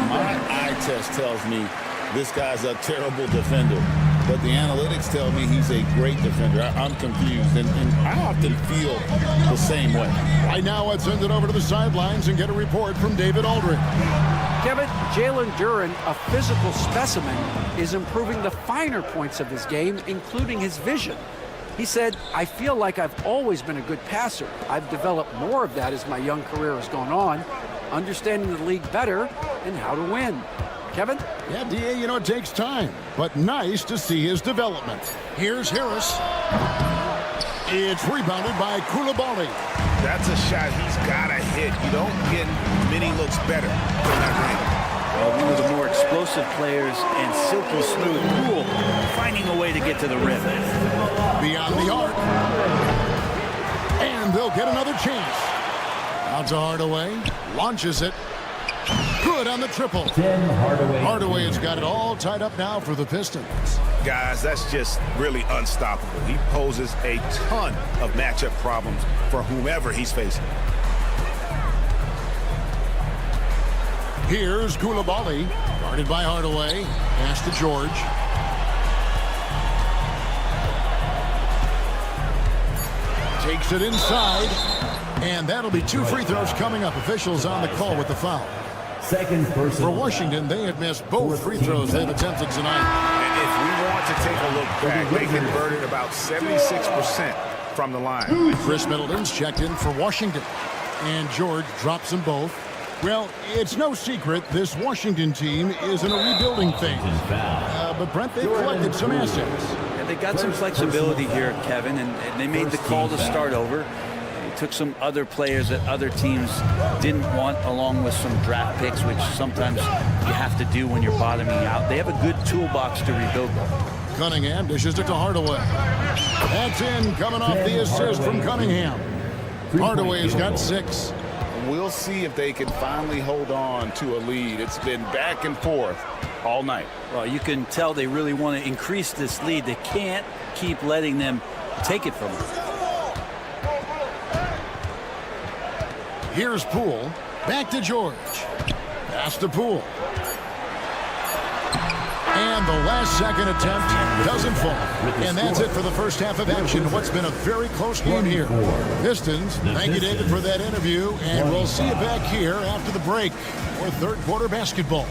My eye test tells me this guy's a terrible defender, but the analytics tell me he's a great defender. I'm confused, and I often feel the same way. Right now, let's send it over to the sidelines and get a report from David Aldridge. Kevin, Jalen Duren, a physical specimen, is improving the finer points of his game, including his vision. He said, "I feel like I've always been a good passer. I've developed more of that as my young career has gone on, understanding the league better and how to win." Kevin? Yeah, D.A., you know, it takes time, but nice to see his development. Here's Harris. It's rebounded by Coulibaly. That's a shot he's got to hit. You don't get many looks better from that range. Well, one of the more explosive players and silky smooth. Poole finding a way to get to the rim. Beyond the arc. And they'll get another chance. Out to Hardaway. Launches it. Good on the triple. Hardaway has got it all tied up now for the Pistons. Guys, that's just really unstoppable. He poses a ton of matchup problems for whomever he's facing. Here's Coulibaly, guarded by Hardaway. Pass to George. Takes it inside. And that'll be 2 free throws coming up. Officials on the call with the foul. Second person. For Washington, they have missed both free throws they've attempted tonight. And if we want to take a look back, they converted about 76% from the line. Chris Middleton's checked in for Washington. And George drops them both. Well, it's no secret this Washington team is in a rebuilding phase. But Brent, they've collected some assets. And they got some flexibility here, Kevin, and they made the call to start over. They took some other players that other teams didn't want, along with some draft picks, which sometimes you have to do when you're bottoming out. They have a good toolbox to rebuild them. Cunningham dishes it to Hardaway. That's in, coming off the assist from Cunningham. Hardaway's got 6. We'll see if they can finally hold on to a lead. It's been back and forth all night. Well, you can tell they really want to increase this lead. They can't keep letting them take it from them. Here's Poole. Back to George. Pass to Poole. And the last second attempt doesn't fall. And that's it for the first half of action. What's been a very close game here. Pistons, thank you, David, for that interview. And we'll see you back here after the break for third quarter basketball.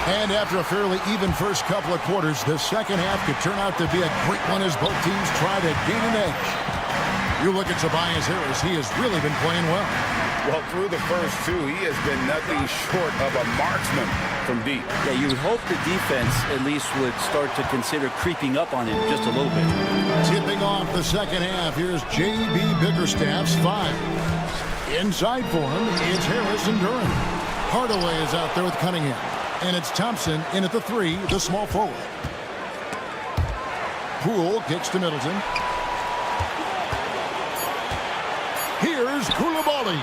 And after a fairly even first couple of quarters, the second half could turn out to be a great one as both teams try to gain an edge. You look at Tobias Harris, he has really been playing well. Well, through the first 2, he has been nothing short of a marksman from deep. Yeah, you would hope the defense at least would start to consider creeping up on him just a little bit. Tipping off the second half, here's J.B. Bickerstaff's 5. Inside for him, it's Harris and Duren. Hardaway is out there with Cunningham. And it's Thompson in at the 3, the small forward. Poole kicks to Middleton. Here's Coulibaly.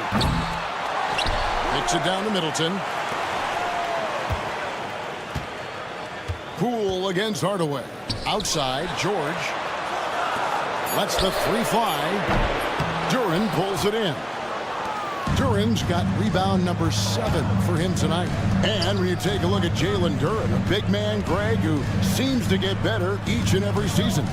Kicks it down to Middleton. Poole against Hardaway. Outside, George. Lets the 3 fly. Duren pulls it in. Duren's got rebound number 7 for him tonight. And when you take a look at Jalen Duren, a big man, Greg, who seems to get better each and every season.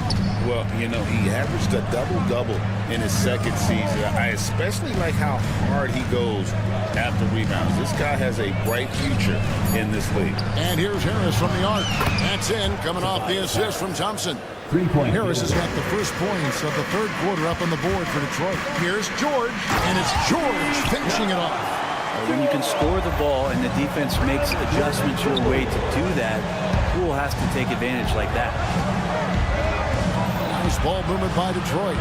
Well, you know, he averaged a double-double in his second season. I especially like how hard he goes after rebounds. This guy has a bright future in this league. And here's Harris from the arc. That's in, coming off the assist from Thompson. Harris has got the first points of the third quarter up on the board for Detroit. Here's George, and it's George finishing it off. When you can score the ball and the defense makes adjustments your way to do that, Poole has to take advantage like that. Nice ball movement by Detroit.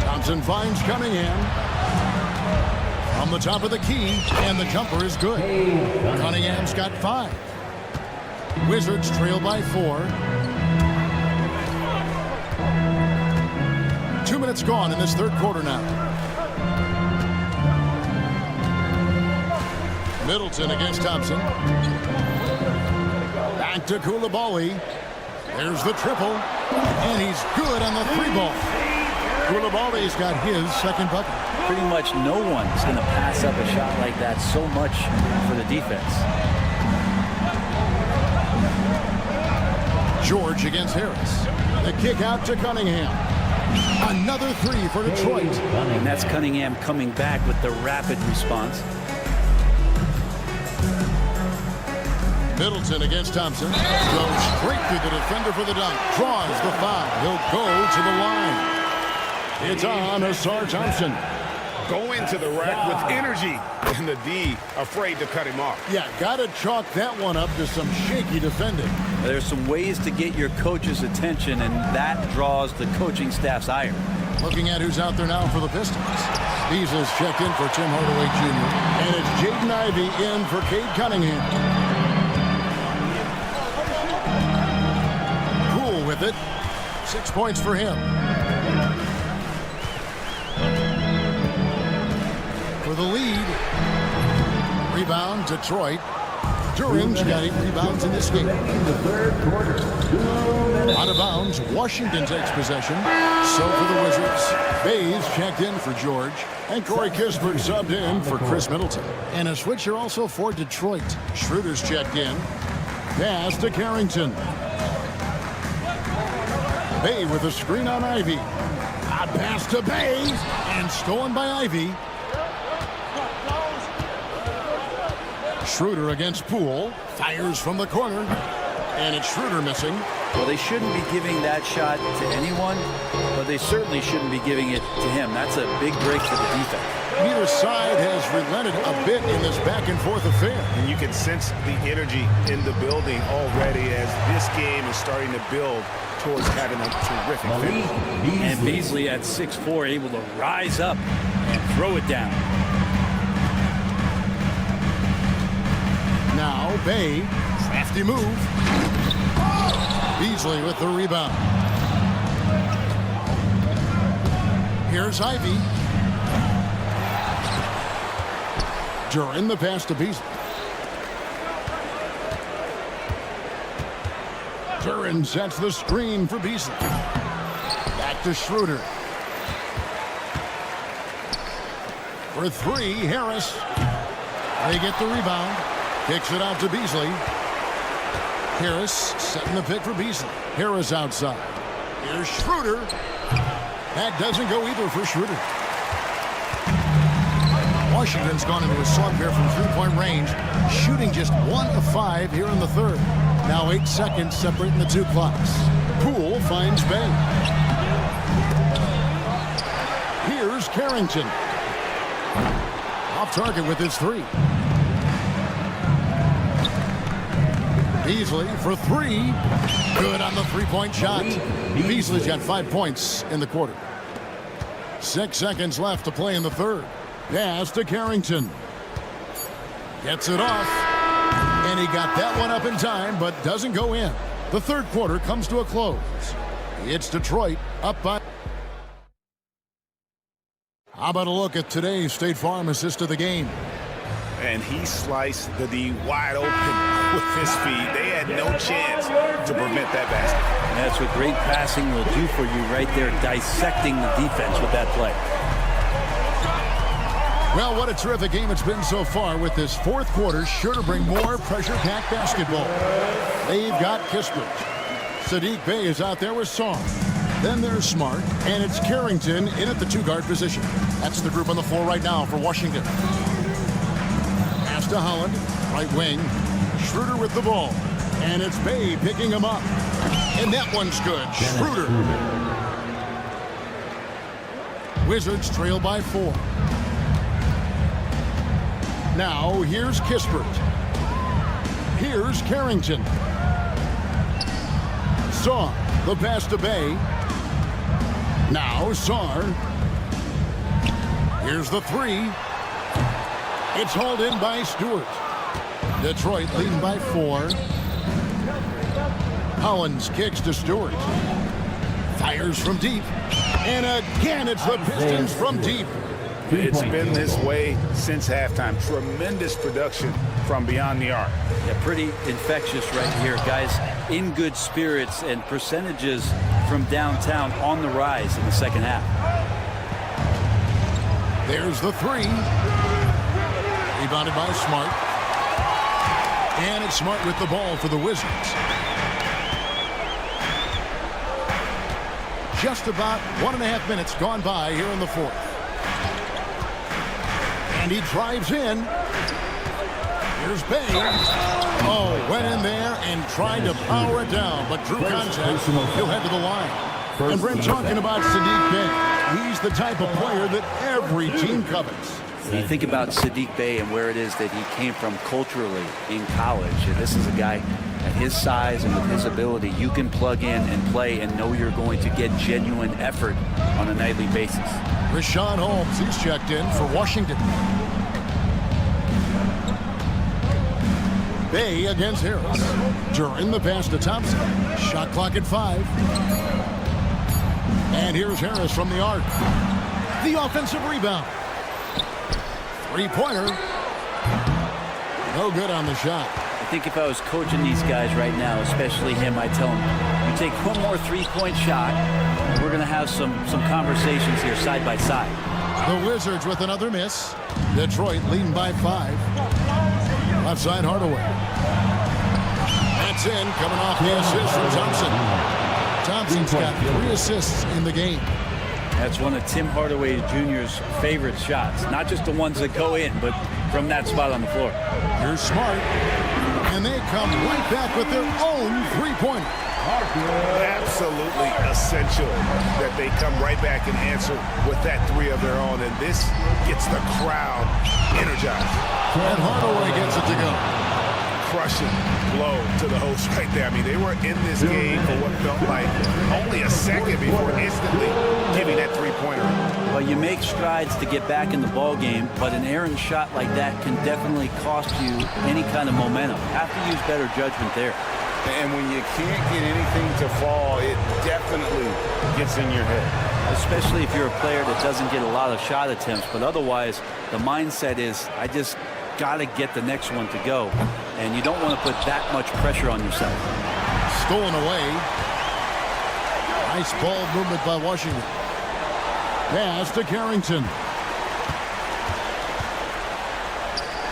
Thompson finds Cunningham. From the top of the key, and the jumper is good. Cunningham's got 5. Wizards trail by 4. 2 minutes gone in this third quarter now. Middleton against Thompson. Back to Coulibaly. There's the triple. And he's good on the 3 ball. Goulibaldi's got his second bucket. Pretty much no one's going to pass up a shot like that so much for the defense. George against Harris. The kick out to Cunningham. Another three for Detroit. And that's Cunningham coming back with the rapid response. Middleton against Thompson. Goes straight through the defender for the dunk. Draws the foul. He'll go to the line. It's on Asar Thompson. Going to the rack with energy. And the D afraid to cut him off. Yeah, got to chalk that one up to some shaky defending. There's some ways to get your coach's attention, and that draws the coaching staff's ire. Looking at who's out there now for the Pistons. Beasley's checked in for Tim Hardaway Jr. And it's Jaden Ivey in for Cade Cunningham. Poole with it. 6 points for him. For the lead. Rebound, Detroit. Duran's got 8 rebounds in this game. Out of bounds, Washington takes possession. So for the Wizards, Bayes checked in for George. And Corey Kispert subbed in for Chris Middleton. And a switcher also for Detroit. Schroeder's checked in. Pass to Carrington. Bay with a screen on Ivy. A pass to Bayes. And stolen by Ivy. Schroeder against Poole. Fires from the corner. And it's Schroeder missing. Well, they shouldn't be giving that shot to anyone, but they certainly shouldn't be giving it to him. That's a big break for the defense. Neither side has relented a bit in this back-and-forth affair. And you can sense the energy in the building already as this game is starting to build towards having a terrific finish. And Beasley at 6'4", able to rise up and throw it down. Now Bay, crafty move. Beasley with the rebound. Here's Ivy. Duran the pass to Beasley. Duran sets the screen for Beasley. Back to Schroeder. For three, Harris. They get the rebound. Kicks it out to Beasley. Harris setting the pick for Beasley. Harris outside. Here's Schroeder. That doesn't go either for Schroeder. Washington's gone into a slump here from three-point range, shooting just 1 of 5 here in the third. Now 8 seconds separating the two clocks. Poole finds Bay. Here's Carrington. Off target with his three. Beasley for three. Good on the three-point shot. Beasley's got 5 points in the quarter. 6 seconds left to play in the third. Pass to Carrington. Gets it off. And he got that one up in time, but doesn't go in. The third quarter comes to a close. It's Detroit up by... How about a look at today's State Farm assist of the game? And he sliced the D wide open with his feet. They had no chance to prevent that basket. That's what great passing will do for you right there, dissecting the defense with that play. Well, what a terrific game it's been so far, with this fourth quarter sure to bring more pressure-packed basketball. They've got Kispert. Sadiq Bey is out there with Song. Then there's Smart, and it's Carrington in at the two-guard position. That's the group on the floor right now for Washington. Pass to Holland, right wing. Schroeder with the ball. And it's Bey picking him up. And that one's good. Schroeder. Wizards trail by 4. Now, here's Kispert. Here's Carrington. Saw the pass to Bey. Now, Saar. Here's the three. It's hauled in by Stewart. Detroit leading by 4. Hollins kicks to Stewart. Fires from deep. And again, it's the Pistons from deep. It's been this way since halftime. Tremendous production from beyond the arc. Yeah, pretty infectious right here. Guys in good spirits, and percentages from downtown on the rise in the second half. There's the three. Rebounded by Smart. And it's Smart with the ball for the Wizards. Just about 1.5 minutes gone by here in the fourth. And he drives in. Here's Bay. Oh, went in there and tried to power it down, but drew contact. He'll head to the line. And Brent, talking about Saddiq Bey, he's the type of player that every team covets. You think about Saddiq Bey and where it is that he came from culturally in college. And this is a guy at his size and with his ability, you can plug in and play and know you're going to get genuine effort on a nightly basis. Rashawn Holmes, he's checked in for Washington. Bay against Harris. During the pass to Thompson. Shot clock at 5. And here's Harris from the arc. The offensive rebound. Three-pointer. No good on the shot. I think if I was coaching these guys right now, especially him, I'd tell him, you take one more three-point shot, and we're going to have some conversations here side by side. The Wizards with another miss. Detroit leading by 5. Left side Hardaway. That's in, coming off the assist from Thompson. Thompson's got 3 assists in the game. That's one of Tim Hardaway Jr.'s favorite shots. Not just the ones that go in, but from that spot on the floor. Here's Smart. And they come right back with their own three-pointer. Absolutely essential that they come right back and answer with that 3 of their own. And this gets the crowd energized. And Hardaway gets it to go. Crushing blow to the host right there. I mean, they were in this game for what felt like only a second before instantly giving that three-pointer. Well, you make strides to get back in the ball game, but an errant shot like that can definitely cost you any kind of momentum. Have to use better judgment there. And when you can't get anything to fall, it definitely gets in your head. Especially if you're a player that doesn't get a lot of shot attempts, but otherwise the mindset is, I just got to get the next one to go. And you don't want to put that much pressure on yourself. Stolen away. Nice ball movement by Washington. Pass to Carrington.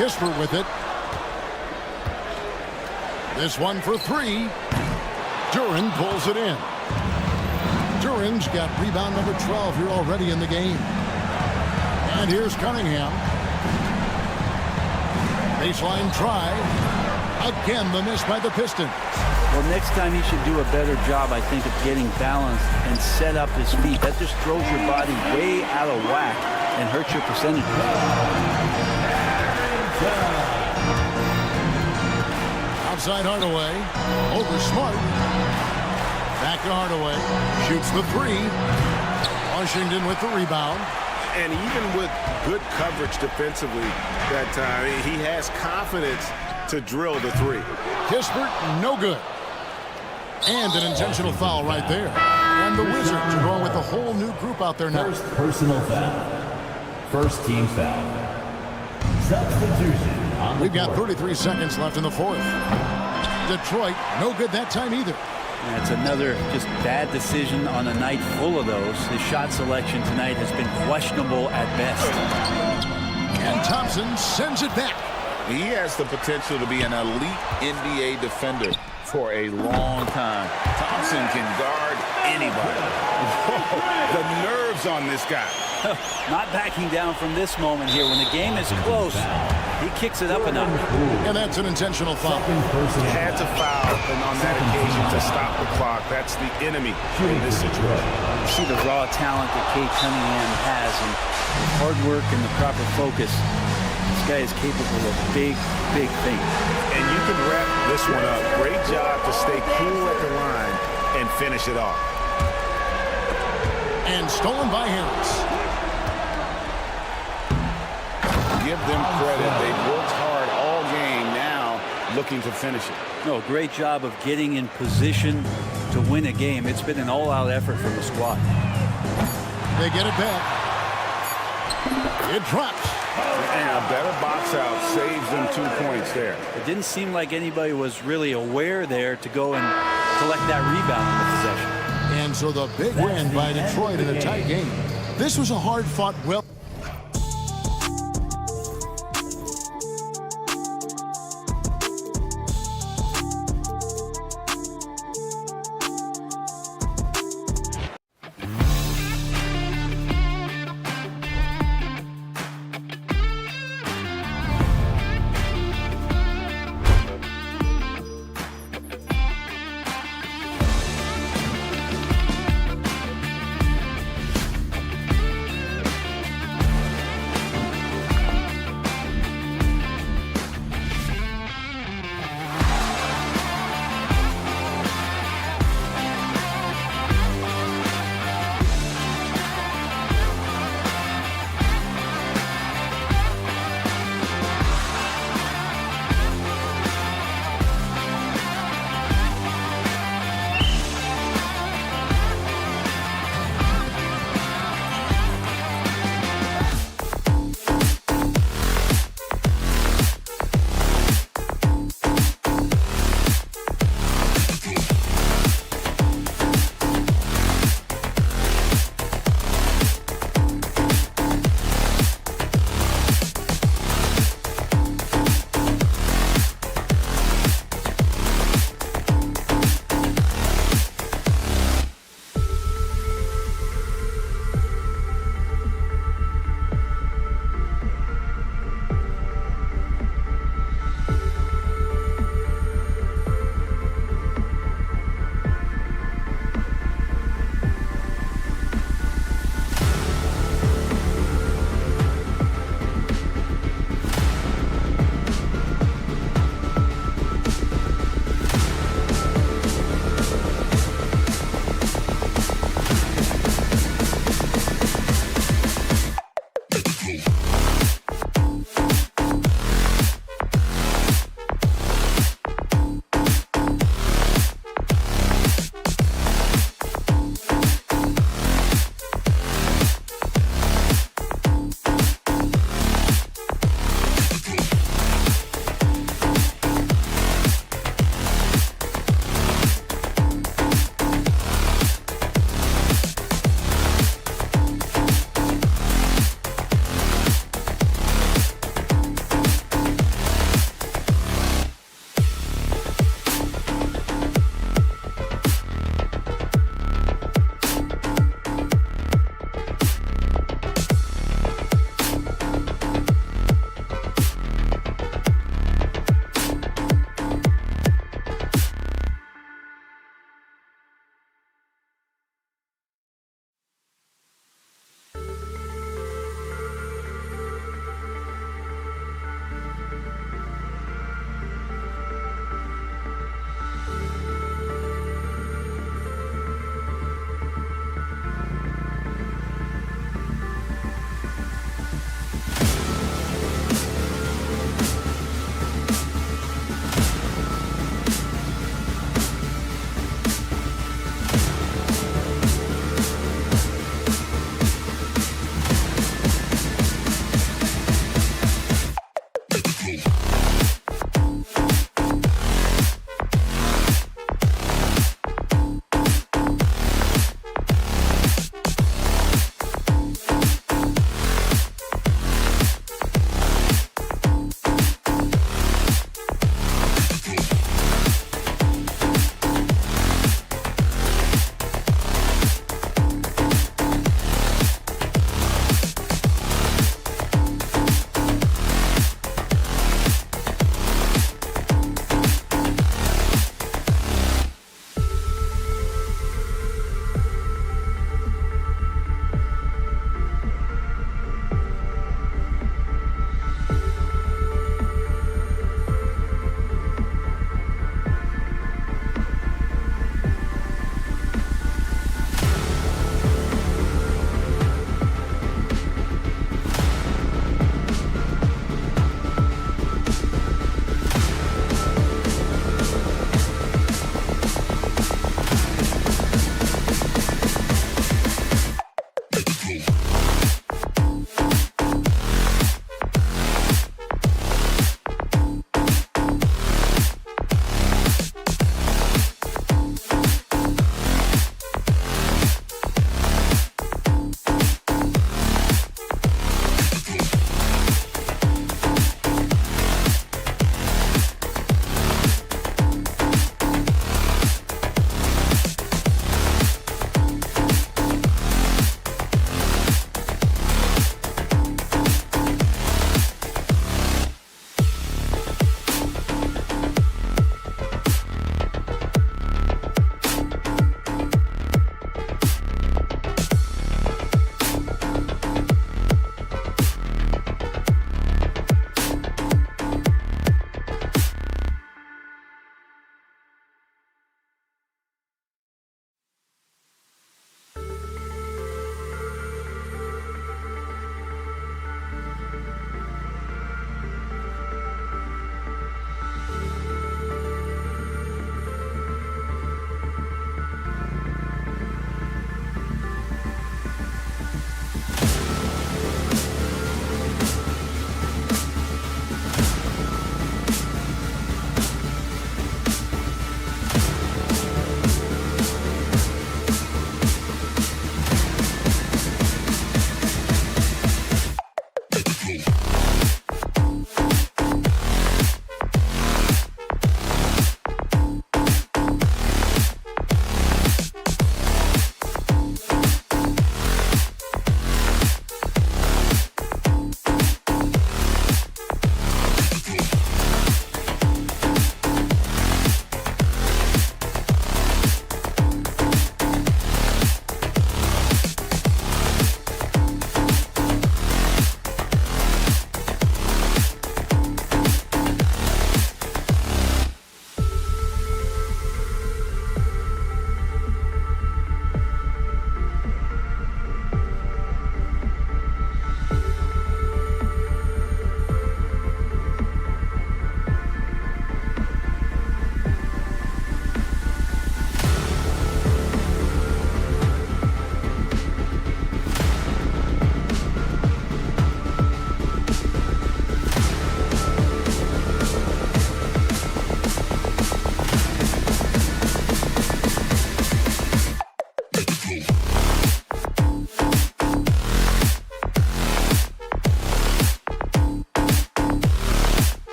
Kispert with it. This one for 3. Duran pulls it in. Duran's got rebound number 12 here already in the game. And here's Cunningham. Baseline try. Again, the miss by the Pistons. Well, next time he should do a better job, I think, of getting balanced and set up his feet. That just throws your body way out of whack and hurts your percentage. Outside Hardaway. Over Smart. Back to Hardaway. Shoots the 3. Washington with the rebound. And even with good coverage defensively that time, he has confidence to drill the 3. Kispert, no good. And an intentional foul right there. And the Wizards are going with a whole new group out there now. First personal foul. First team foul. Substitution. We've got 33 seconds left in the fourth. Detroit, no good that time either. That's another just bad decision on a night full of those. His shot selection tonight has been questionable at best. And Thompson sends it back. He has the potential to be an elite NBA defender for a long time. Thompson can guard anybody. The nerves on this guy. Not backing down from this moment here. When the game is close, he kicks it up a notch. And that's an intentional foul. He had to foul, and on that occasion to stop the clock. That's the enemy in this situation. You see the raw talent that Cade Cunningham has, and the hard work and the proper focus. This guy is capable of big, big things. And you can wrap this one up. Great job to stay cool at the line and finish it off. And stolen by Harris. Give them credit. They've worked hard all game now, looking to finish it. No, great job of getting in position to win a game. It's been an all-out effort from the squad. They get it back. It drops. And a better box out saves them 2 points there. It didn't seem like anybody was really aware there to go and collect that rebound in the possession. And And so the big win by Detroit in a tight game. This was a hard-fought, well...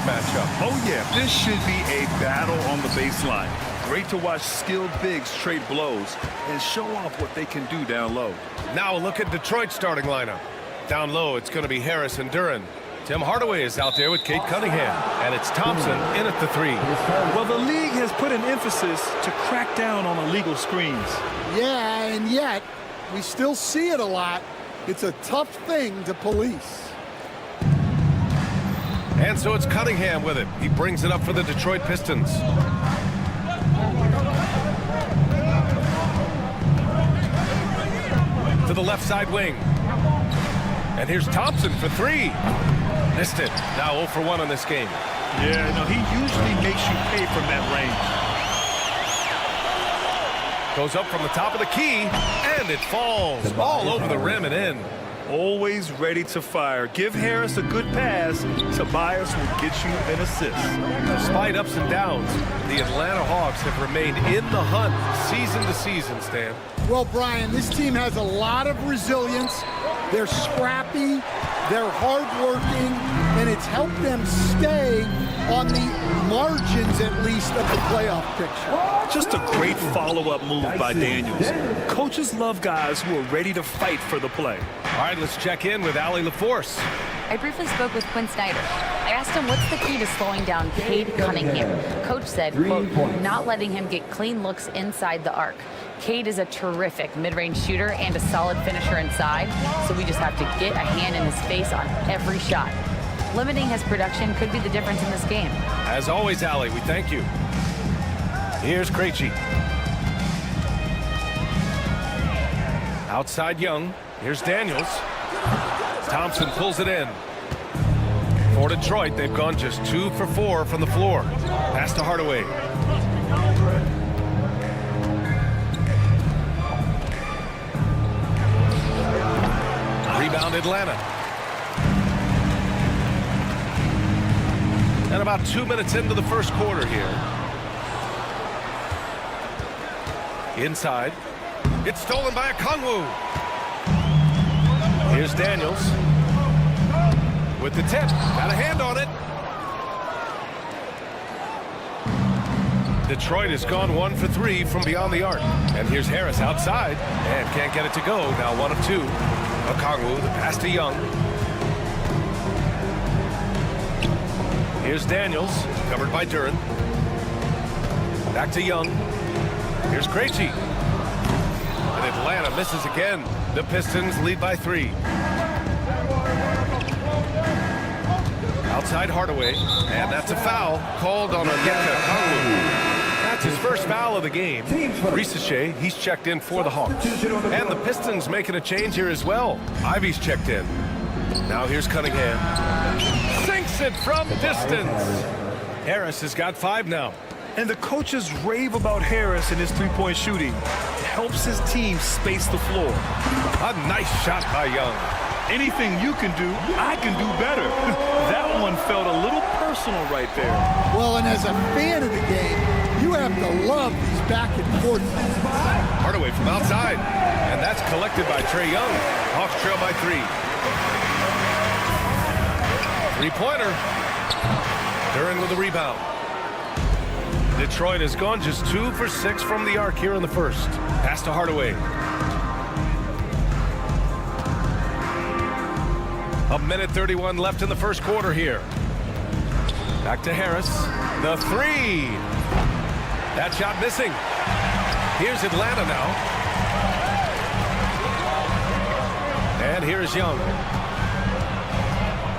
matchup. Oh, yeah, this should be a battle on the baseline. Great to watch skilled bigs trade blows and show off what they can do down low. Now a look at Detroit's starting lineup. Down low, it's going to be Harris and Duren. Tim Hardaway is out there with Cade Cunningham. And it's Thompson in at the 3. Well, the league has put an emphasis to crack down on illegal screens. Yeah, and yet we still see it a lot. It's a tough thing to police. And so it's Cunningham with it. He brings it up for the Detroit Pistons. To the left side wing. And here's Thompson for 3. Missed it. Now 0 for 1 on this game. Yeah, no, he usually makes you pay from that range. Goes up from the top of the key, and it falls all over the rim and in. Always ready to fire. Give Harris a good pass. Tobias will get you an assist. Despite ups and downs, the Atlanta Hawks have remained in the hunt season to season, Stan. Well, Brian, this team has a lot of resilience. They're scrappy, they're hardworking, and it's helped them stay on the margins, at least, of the playoff picture. Just a great follow-up move by Daniels. Coaches love guys who are ready to fight for the play. All right, let's check in with Allie LaForce. I briefly spoke with Quinn Snyder. I asked him what's the key to slowing down Cade Cunningham. Coach said, quote, not letting him get clean looks inside the arc. Cade is a terrific mid-range shooter and a solid finisher inside, so we just have to get a hand in his face on every shot. Limiting his production could be the difference in this game. As always, Allie, we thank you. Here's Krejci. Outside Young. Here's Daniels. Thompson pulls it in. For Detroit, they've gone just 2 for 4 from the floor. Pass to Hardaway. Rebound Atlanta. And about 2 minutes into the first quarter here. Inside. It's stolen by Okongwu. Here's Daniels. With the tip. Got a hand on it. Detroit has gone 1 for 3 from beyond the arc. And here's Harris outside. And can't get it to go. Now 1 of 2. Okongwu, the pass to Young. Here's Daniels, covered by Duren. Back to Young. Here's Krejci. And Atlanta misses again. The Pistons lead by 3. Outside Hardaway, and that's a foul called on Okongwu. That's his first foul of the game. Ricochet, he's checked in for the Hawks. And the Pistons making a change here as well. Ivy's checked in. Now here's Cunningham. Sinks it from distance. Harris has got 5 now. And the coaches rave about Harris and his three-point shooting. It helps his team space the floor. A nice shot by Young. Anything you can do, I can do better. That one felt a little personal right there. Well, and as a fan of the game, you have to love these back and forth. Hardaway from outside. And that's collected by Trae Young. Hawks trail by 3. 3-pointer. Duren with the rebound. Detroit has gone just 2 for 6 from the arc here in the first. Pass to Hardaway. A minute 31 left in the first quarter here. Back to Harris. The 3. That shot missing. Here's Atlanta now. And here's Young.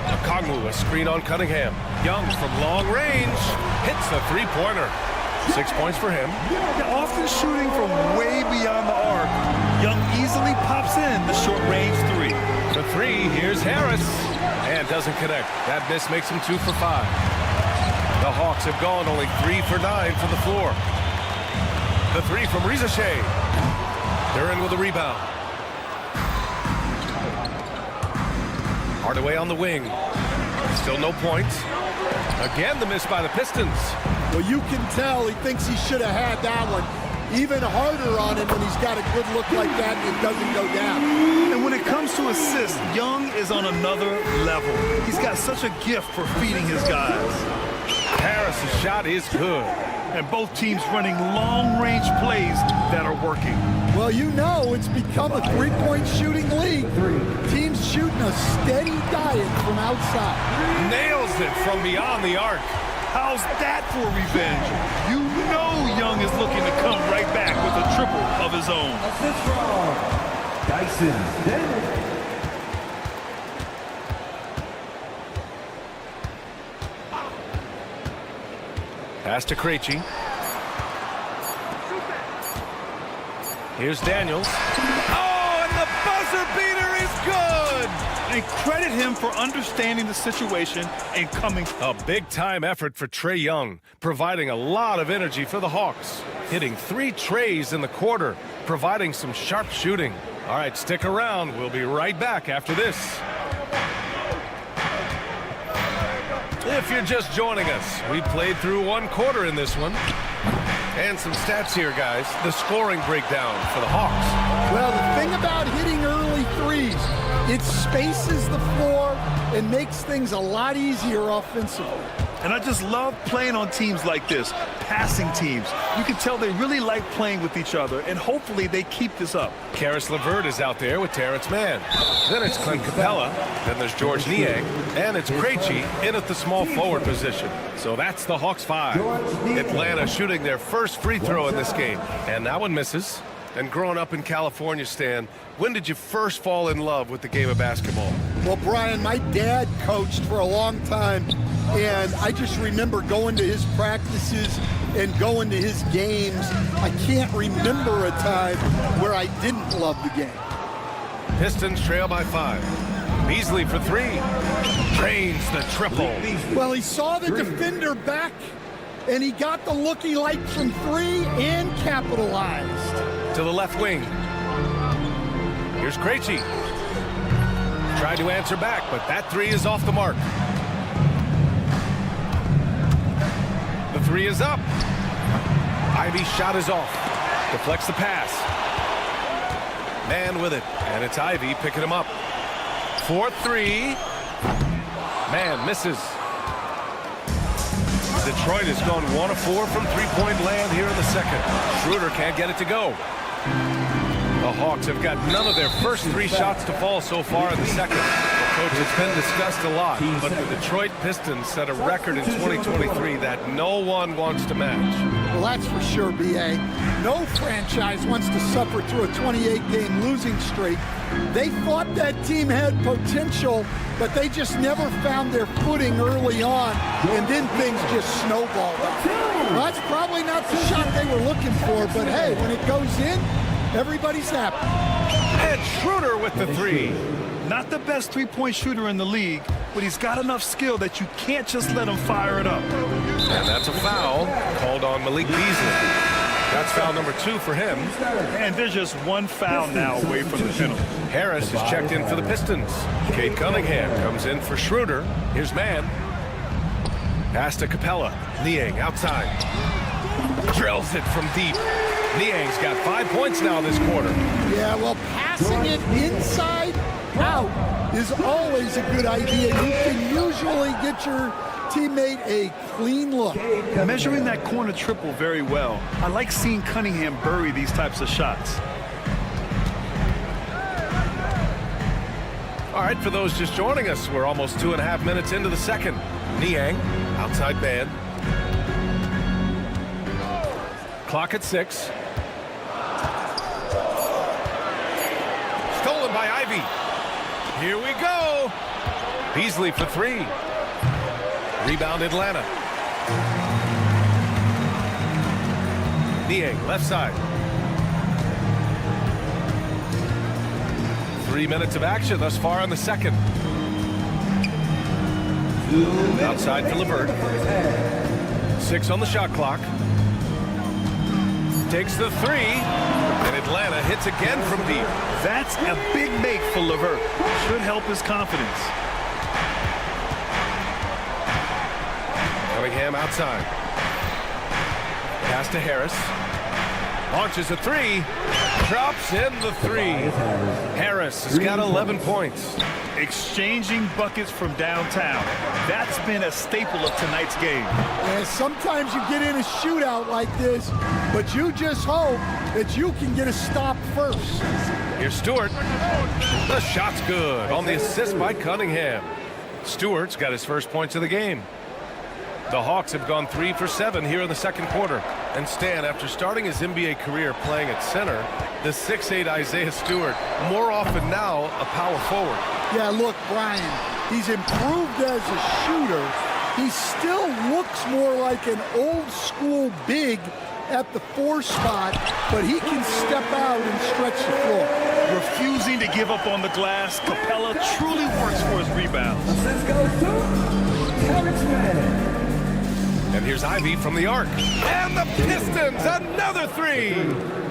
Okongwu, a screen on Cunningham. Young from long range hits a 3-pointer. 6 points for him. Often shooting from way beyond the arc. Young easily pops in the short-range 3. For 3, here's Harris. And doesn't connect. That miss makes him 2 for 5. The Hawks have gone only 3 for 9 from the floor. The 3 from Ricochet. Duren with the rebound. Hardaway on the wing. Still no points. Again, the miss by the Pistons. Well, you can tell he thinks he should have had that one. even harder on him when he's got a good look like that and it doesn't go down. And when it comes to assists, Young is on another level. He's got such a gift for feeding his guys. Harris's shot is good. And both teams running long-range plays that are working. Well, you know it's become a three-point shooting league. Teams shooting a steady diet from outside. Nails it from beyond the arc. How's that for revenge? You know Young is looking to come right back with a triple of his own. Assist from Dyson Daniels. Pass to Krejci. Here's Daniels. Oh, and the buzzer beater is good! And credit him for understanding the situation and coming. A big-time effort for Trae Young, providing a lot of energy for the Hawks. Hitting 3 trays in the quarter, providing some sharp shooting. All right, stick around. We'll be right back after this. If you're just joining us, we played through 1 quarter in this one. And some stats here, guys. The scoring breakdown for the Hawks. Well, the thing about hitting early threes, it spaces the floor and makes things a lot easier offensively. And I just love playing on teams like this, passing teams. You can tell they really like playing with each other, and hopefully they keep this up. Karis LeVert is out there with Terrence Mann. Then it's Clint Capella. Then there's George Niang. And it's Krejci in at the small forward position. So that's the Hawks 5. Atlanta shooting their first free throw in this game. And that one misses. And growing up in California, Stan, when did you first fall in love with the game of basketball? Well, Brian, my dad coached for a long time, and I just remember going to his practices and going to his games. I can't remember a time where I didn't love the game. Pistons trail by 5. Beasley for 3. Drains the triple. Well, he saw the defender back, and he got the look he liked from 3 and capitalized. To the left wing. Here's Krejci. Tried to answer back, but that 3 is off the mark. The 3 is up. Ivy's shot is off. Deflects the pass. Man with it, and it's Ivy picking him up. 4-3. Man misses. Detroit has gone 1 of 4 from three-point land here in the second. Schroeder can't get it to go. The Hawks have got none of their first 3 shots to fall so far in the second. Coach, it's been discussed a lot, but the Detroit Pistons set a record in 2023 that no one wants to match. Well, that's for sure, B.A. No franchise wants to suffer through a 28-game losing streak. They thought that team had potential, but they just never found their footing early on, and then things just snowballed. Well, that's probably not the shot they were looking for, but hey, when it goes in, everybody's happy. And Schroeder with the 3. Not the best three-point shooter in the league, but he's got enough skill that you can't just let him fire it up. And that's a foul called on Malik Beasley. That's foul number 2 for him. And there's just 1 foul now away from the penalty. Harris is checked in for the Pistons. Cade Cunningham comes in for Schroeder. Here's Mann. Pass to Capella. Niang outside. Drills it from deep. Niang's got 5 points now this quarter. Yeah, well, passing it inside out is always a good idea. You can usually get your teammate a clean look. Measuring that corner triple very well. I like seeing Cunningham bury these types of shots. All right, for those just joining us, we're almost 2.5 minutes into the second. Niang, outside man. Clock at 6. Stolen by Ivy. Here we go. Beasley for 3. Rebound Atlanta. Niang, left side. 3 minutes of action thus far in the second. Outside for LeVert. 6 on the shot clock. Takes the 3. And Atlanta hits again from deep. That's a big make for LeVert. Should help his confidence. Cunningham outside. Pass to Harris. Launches a three. Drops in the three. Harris has got 11 points. Exchanging buckets from downtown. That's been a staple of tonight's game. And sometimes you get in a shootout like this, but you just hope that you can get a stop first. Here's Stewart. The shot's good on the assist by Cunningham. Stewart's got his first points of the game. The Hawks have gone 3 for 7 here in the second quarter. And Stan, after starting his NBA career playing at center, the 6'8" Isaiah Stewart, more often now a power forward. Yeah, look, Brian, he's improved as a shooter. He still looks more like an old school big at the 4 spot, but he can step out and stretch the floor. Refusing to give up on the glass, Capella truly works for his rebounds. And here's Ivy from the arc. And the Pistons, another three.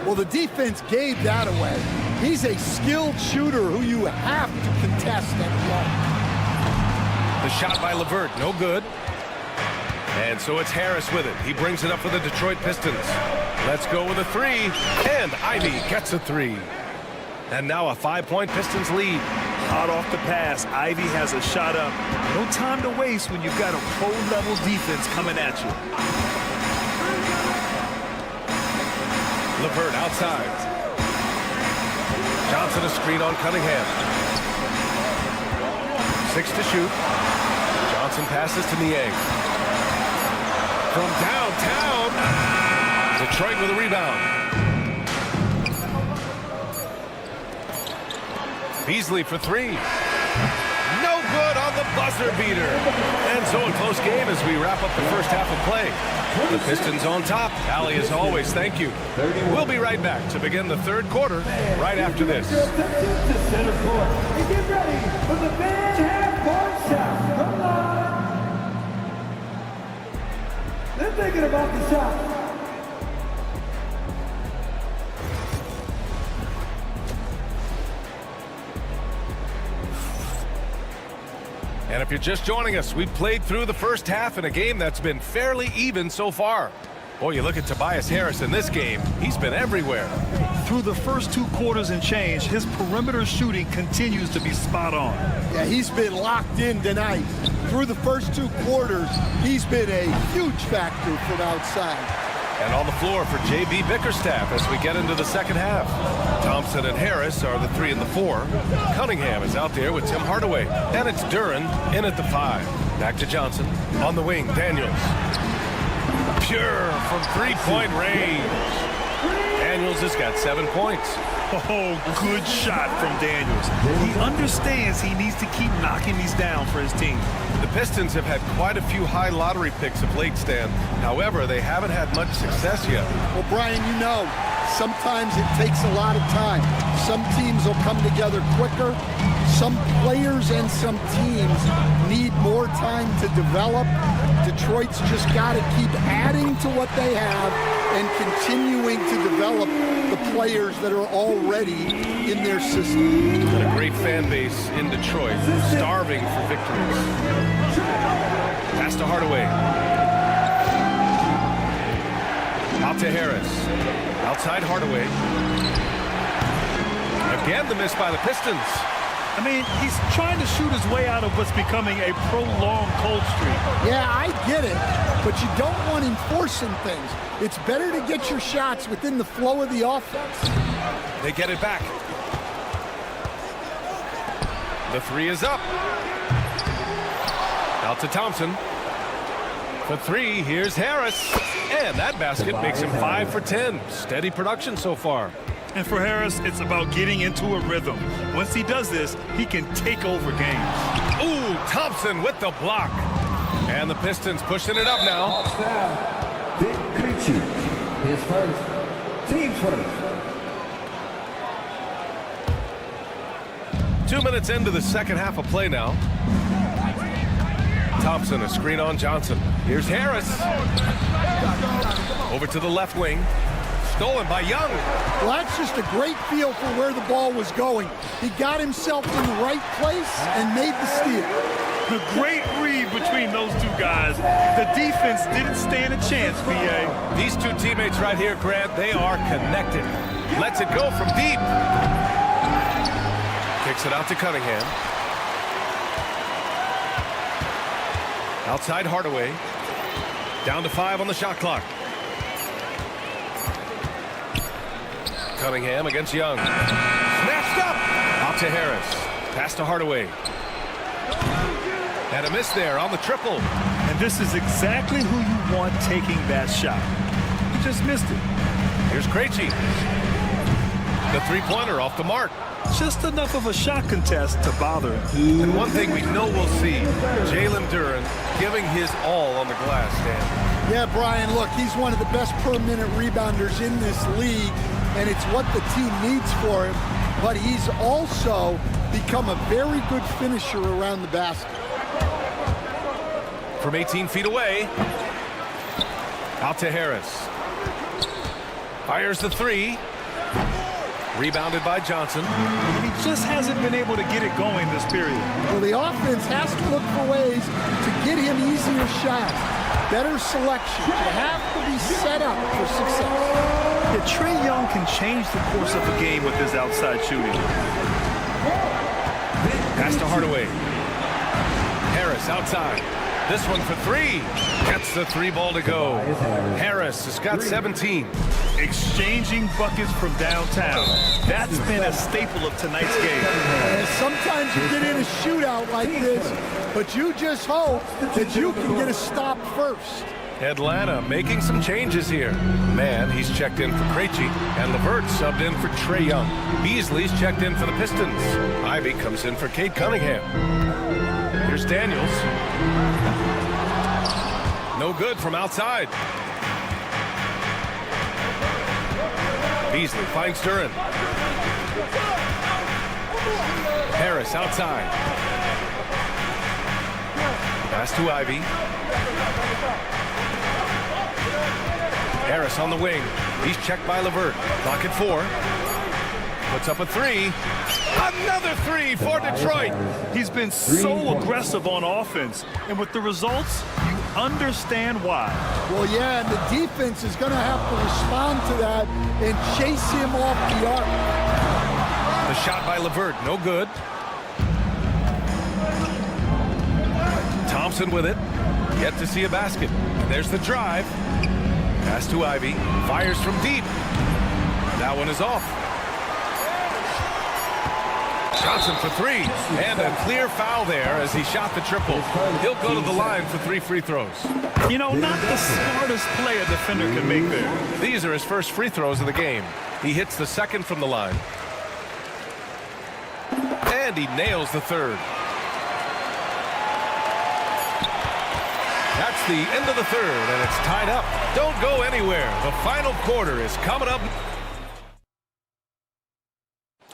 Well, the defense gave that away. He's a skilled shooter who you have to contest at the arc. The shot by LeVert, no good. And so it's Harris with it. He brings it up for the Detroit Pistons. Let's go with a three. And Ivy gets a three. And now a 5-point Pistons lead. Hot off the pass, Ivy has a shot up. No time to waste when you've got a pro-level defense coming at you. LeVert outside. Johnson a screen on Cunningham. 6 to shoot. Johnson passes to Niang. From downtown. Detroit with a rebound. Beasley for three. No good on the buzzer beater. And so a close game as we wrap up the first half of play. The Pistons on top. Allie, as always, thank you. We'll be right back to begin the third quarter right after this. To center court. And get ready for the band half-court shot. Come on. They're thinking about the shot. And if you're just joining us, we've played through the first half in a game that's been fairly even so far. Boy, you look at Tobias Harris in this game, he's been everywhere. Through the first 2 quarters and change, his perimeter shooting continues to be spot on. Yeah, he's been locked in tonight. Through the first 2 quarters, he's been a huge factor from outside. And on the floor for J.B. Bickerstaff as we get into the second half. Thompson and Harris are the 3 and the 4. Cunningham is out there with Tim Hardaway. And it's Duren in at the 5. Back to Johnson. On the wing, Daniels. Pure from 3-point range. Daniels has got 7 points. Oh, good shot from Daniels. He understands he needs to keep knocking these down for his team. The Pistons have had quite a few high lottery picks of late, Stan. However, they haven't had much success yet. Well, Brian, you know, sometimes it takes a lot of time. Some teams will come together quicker. Some players and some teams need more time to develop. Detroit's just got to keep adding to what they have and continuing to develop the players that are already in their system. And a great fan base in Detroit, starving for victories. Pass to Hardaway. Out to Harris. Outside Hardaway. Again, the miss by the Pistons. I mean, he's trying to shoot his way out of what's becoming a prolonged cold streak. Yeah, I get it, but you don't want him forcing things. It's better to get your shots within the flow of the offense. They get it back. The 3 is up. Out to Thompson. For 3, here's Harris. And that basket makes him 5 for 10. Steady production so far. And for Harris, it's about getting into a rhythm. Once he does this, he can take over games. Ooh, Thompson with the block. And the Pistons pushing it up now. His first. Team's first. 2 minutes into the second half of play now. Thompson, a screen on Johnson. Here's Harris. Over to the left wing. Stolen by Young. Well, that's just a great feel for where the ball was going. He got himself in the right place and made the steal. A great read between those two guys. The defense didn't stand a chance, B.A. These two teammates right here, Grant, they are connected. Lets it go from deep. Kicks it out to Cunningham. Outside Hardaway. Down to 5 on the shot clock. Cunningham against Young. Snatched up. Out to Harris. Pass to Hardaway. And a miss there on the triple. And this is exactly who you want taking that shot. He just missed it. Here's Krejci. The three-pointer off the mark. Just enough of a shot contest to bother him. And one thing we know we'll see, Jalen Duren giving his all on the glass, Dan. Yeah, Brian, look, he's one of the best per-minute rebounders in this league, and it's what the team needs for him. But he's also become a very good finisher around the basket. From 18 feet away, out to Harris. Fires the three. Rebounded by Johnson. He just hasn't been able to get it going this period. Well, the offense has to look for ways to get him easier shots, better selection. You have to be set up for success. Yeah, Trae Young can change the course of a game with his outside shooting. Pass to Hardaway. Harris outside. This one for three. Gets the three ball to go. Harris has got 17. Exchanging buckets from downtown. That's been a staple of tonight's game. Sometimes you get in a shootout like this, but you just hope that you can get a stop first. Atlanta making some changes here. Man, he's checked in for Krejci, and LeVert subbed in for Trae Young. Beasley's checked in for the Pistons. Ivy comes in for Cade Cunningham. Here's Daniels. No good from outside. Beasley finds Duren. Harris outside. Pass to Ivy. Harris on the wing. He's checked by LeVert. Clock at 4. Puts up a three. Another three for Detroit. He's been so aggressive on offense, and with the results, you understand why. Well, yeah, and the defense is going to have to respond to that and chase him off the arc. The shot by LeVert, no good. Thompson with it. Yet to see a basket. There's the drive. Pass to Ivy. Fires from deep. That one is off. Johnson for three. And a clear foul there as he shot the triple. He'll go to the line for 3 free throws. You know, not the smartest play a defender can make there. These are his first free throws of the game. He hits the second from the line. And he nails the third. That's the end of the third, and it's tied up. Don't go anywhere. The final quarter is coming up.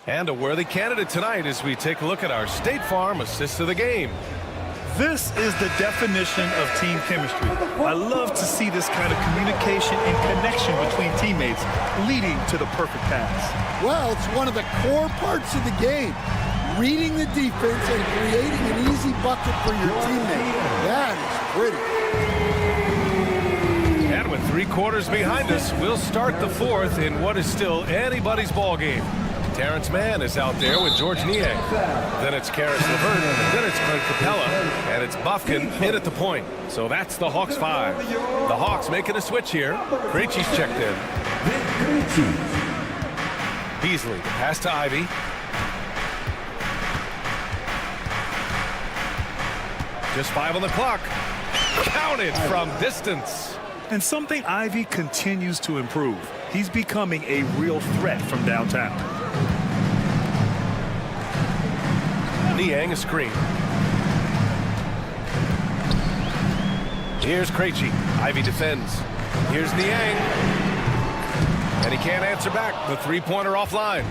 And a worthy candidate tonight as we take a look at our State Farm assist of the game. This is the definition of team chemistry. I love to see this kind of communication and connection between teammates leading to the perfect pass. Well, it's one of the core parts of the game. Reading the defense and creating an easy bucket for your teammate. That is pretty. And with 3 quarters behind us, we'll start the fourth in what is still anybody's ball game. Terrence Mann is out there with George Niang. Then it's Karis LeVert. Then it's Clint Capella. And it's Bufkin in at the point. So that's the Hawks 5. The Hawks making a switch here. Krejci's checked in. Beasley, pass to Ivy. Just 5 on the clock. Counted from distance. And something Ivy continues to improve. He's becoming a real threat from downtown. Niang a screen. Here's Krejci. Ivy defends. Here's Niang. And he can't answer back. The three-pointer offline.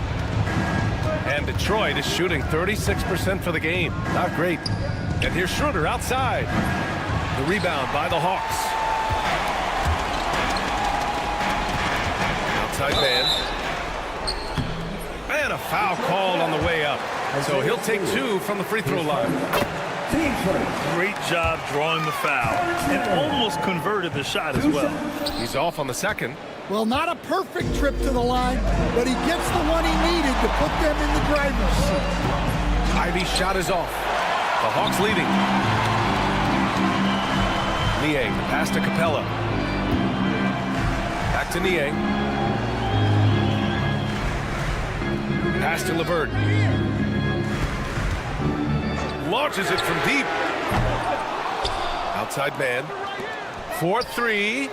And Detroit is shooting 36% for the game. Not great. And here's Schroeder outside. The rebound by the Hawks. Outside man. And a foul called on the way up. So he'll take 2 from the free throw line. Great job drawing the foul and almost converted the shot as well. He's off on the second. Well, not a perfect trip to the line, but he gets the one he needed to put them in the driver's seat. Ivy's shot is off. The Hawks leading. Niang, pass to Capella. Back to Niang. Pass to LeVert. Launches it from deep. Outside man. 4-3.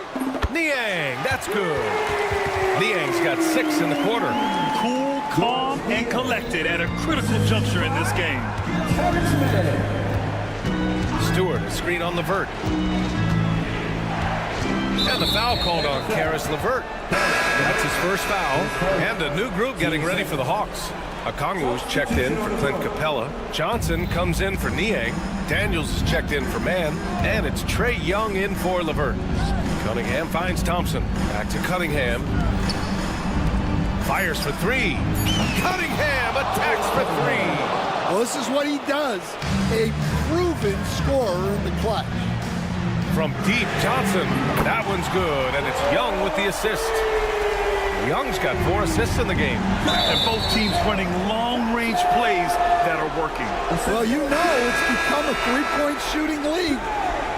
Niang, that's good. Niang's got 6 in the quarter. Cool, calm, and collected at a critical juncture in this game. Stewart, a screen on LeVert. And the foul called on Karis LeVert. That's his first foul. And a new group getting ready for the Hawks. Okongwu's checked in for Clint Capella. Johnson comes in for Niang. Daniels is checked in for Mann. And it's Trey Young in for LeVert. Cunningham finds Thompson. Back to Cunningham. Fires for 3. Cunningham attacks for 3. Well, this is what he does. A proven scorer in the clutch. From deep, Johnson. That one's good, and it's Young with the assist. Young's got 4 assists in the game. And both teams running long-range plays that are working. Well, you know it's become a three-point shooting league.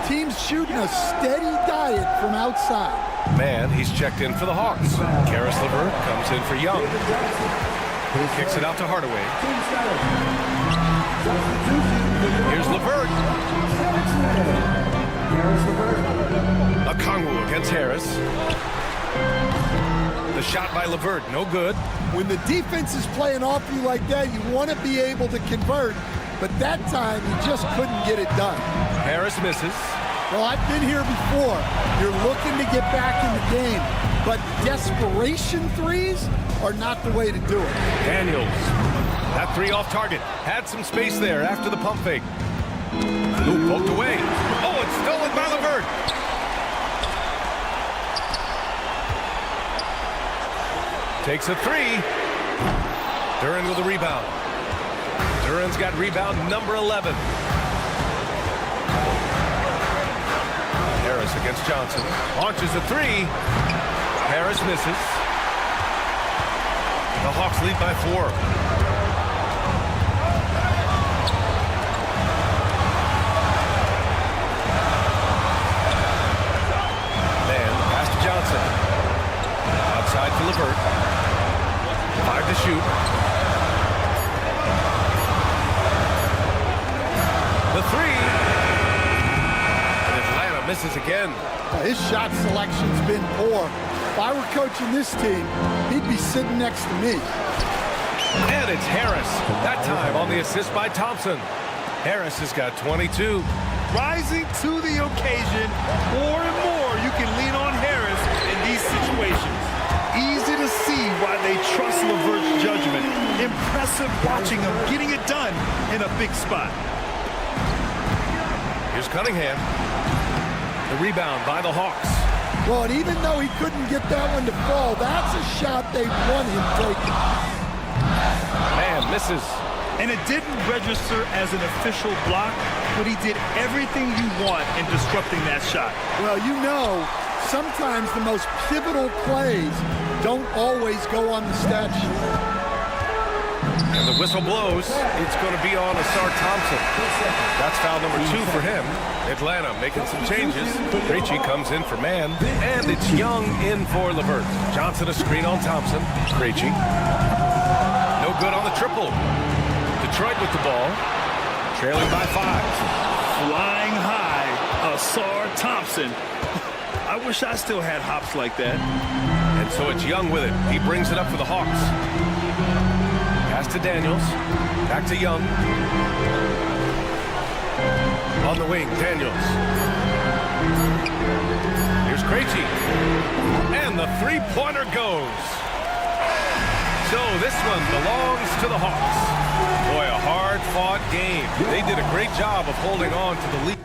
Teams shooting a steady diet from outside. Man, he's checked in for the Hawks. Karis LeVert comes in for Young. Kicks it out to Hardaway. Here's LeVert. Okongwu against Harris. The shot by LeVert, no good. When the defense is playing off you like that, you want to be able to convert, but that time he just couldn't get it done. Harris misses. Well, I've been here before. You're looking to get back in the game, but desperation threes are not the way to do it. Daniels. That 3 off target. Had some space there after the pump fake. Ooh, poked away. Oh, it's stolen by LeVert. Takes a 3. Duren with a rebound. Duren's got rebound number 11. Harris against Johnson. Launches a 3. Harris misses. The Hawks lead by 4. Outside for LeVert. 5 to shoot. The 3. And Atlanta misses again. His shot selection's been poor. If I were coaching this team, he'd be sitting next to me. And it's Harris. That time on the assist by Thompson. Harris has got 22. Rising to the occasion. More and more you can lean on Harris in these situations. Easy to see why they trust LeVert's judgment. Impressive watching him getting it done in a big spot. Here's Cunningham. The rebound by the Hawks. Well, and even though he couldn't get that one to fall, that's a shot they want him taking. Man misses. And it didn't register as an official block, but he did everything you want in disrupting that shot. Well, you know, sometimes the most pivotal plays don't always go on the stat sheet. And the whistle blows. It's going to be on Asar Thompson. That's foul number 2 for him. Atlanta making some changes. Krejci comes in for Mann. And it's Young in for LeVert. Johnson a screen on Thompson. Krejci. No good on the triple. Detroit with the ball. Trailing by 5. Flying high, Asar Thompson. I wish I still had hops like that. And so it's Young with it. He brings it up for the Hawks. Pass to Daniels. Back to Young. On the wing, Daniels. Here's Krejci. And the 3-pointer goes. So this one belongs to the Hawks. Boy, a hard-fought game. They did a great job of holding on to the lead.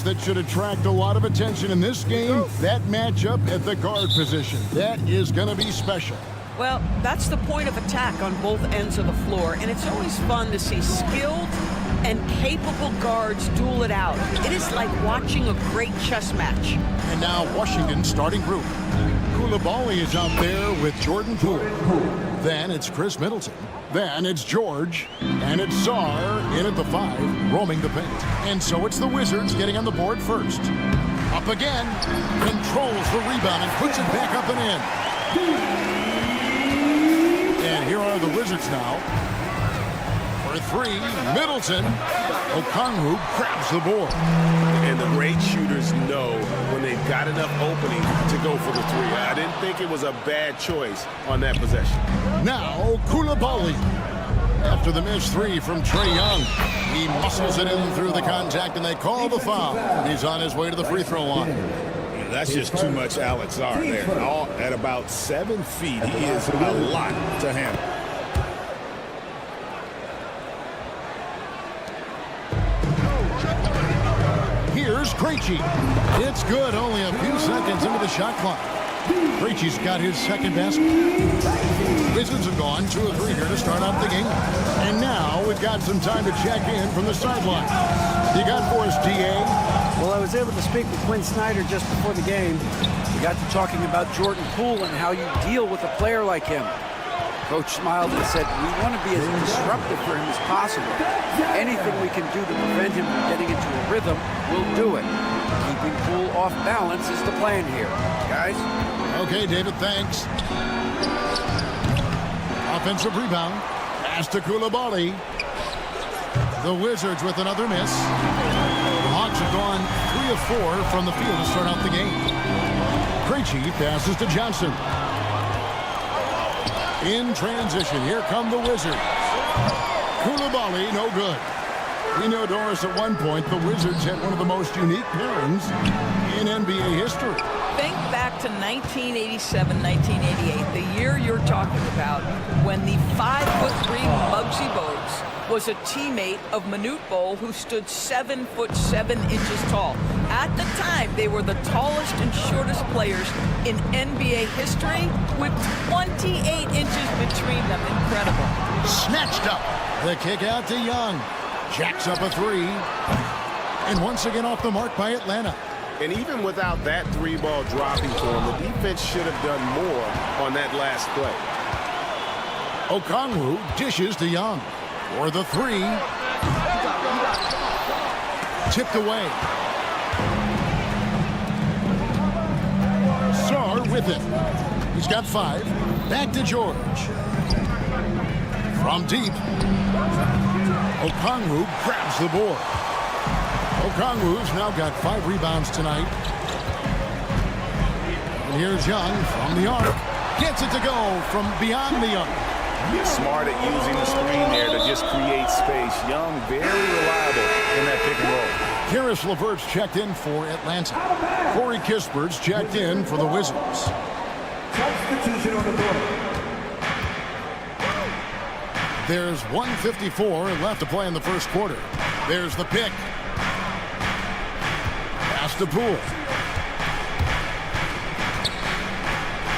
That should attract a lot of attention in this game. That matchup at the guard position. That is going to be special. Well, that's the point of attack on both ends of the floor, and it's always fun to see skilled and capable guards duel it out. It is like watching a great chess match. And now Washington's starting group. Coulibaly is out there with Jordan Poole. Then it's Chris Middleton. Then it's George. And it's Czar in at the 5, roaming the paint. And so it's the Wizards getting on the board first. Up again. Controls the rebound and puts it back up and in. And here are the Wizards now. For 3, Middleton. Okongwu grabs the board. And the great shooters know when they've got enough opening to go for the 3. I didn't think it was a bad choice on that possession. Now, Coulibaly. After the missed 3 from Trae Young, he muscles it in through the contact, and they call the foul. He's on his way to the free throw line. That's just too much Alex Czar there. All at about 7 feet, he is a lot to handle. Here's Krejci. It's good, only a few seconds into the shot clock. Krejci's got his second basket. Wizards have gone 2 of 3 here to start out the game. And now we've got some time to check in from the sideline. You got for us, D.A.? Well, I was able to speak with Quinn Snyder just before the game. We got to talking about Jordan Poole and how you deal with a player like him. Coach smiled and said, we want to be as disruptive for him as possible. Anything we can do to prevent him from getting into a rhythm, we'll do it. Keeping Poole off balance is the plan here. Guys? Okay, David, thanks. Offensive rebound. Pass to Coulibaly. The Wizards with another miss. The Hawks have gone 3 of 4 from the field to start out the game. Krejci passes to Johnson. In transition, here come the Wizards. Coulibaly, no good. We know, Doris, at one point, the Wizards had one of the most unique pairings in NBA history. Think back to 1987, 1988, the year you're talking about, when the 5'3" Muggsy Bogues was a teammate of Manute Bol, who stood 7'7" tall. At the time, they were the tallest and shortest players in NBA history, with 28 inches between them. Incredible. Snatched up. The kick out to Young. Jacks up a three. And once again off the mark by Atlanta. And even without that three-ball dropping for him, the defense should have done more on that last play. Okongwu dishes to Young for the three. Tipped away. Sarr with it. He's got 5. Back to George. From deep. Okongwu grabs the board. Okongwu's now got 5 rebounds tonight. And here's Young from the arc. Gets it to go from beyond the arc. He's smart at using the screen there to just create space. Young, very reliable in that pick and roll. Caris LeVert's checked in for Atlanta. Corey Kispert's checked in for the Wizards. Substitution on the board. There's 1:54 left to play in the first quarter. There's the pick. Pass to Poole.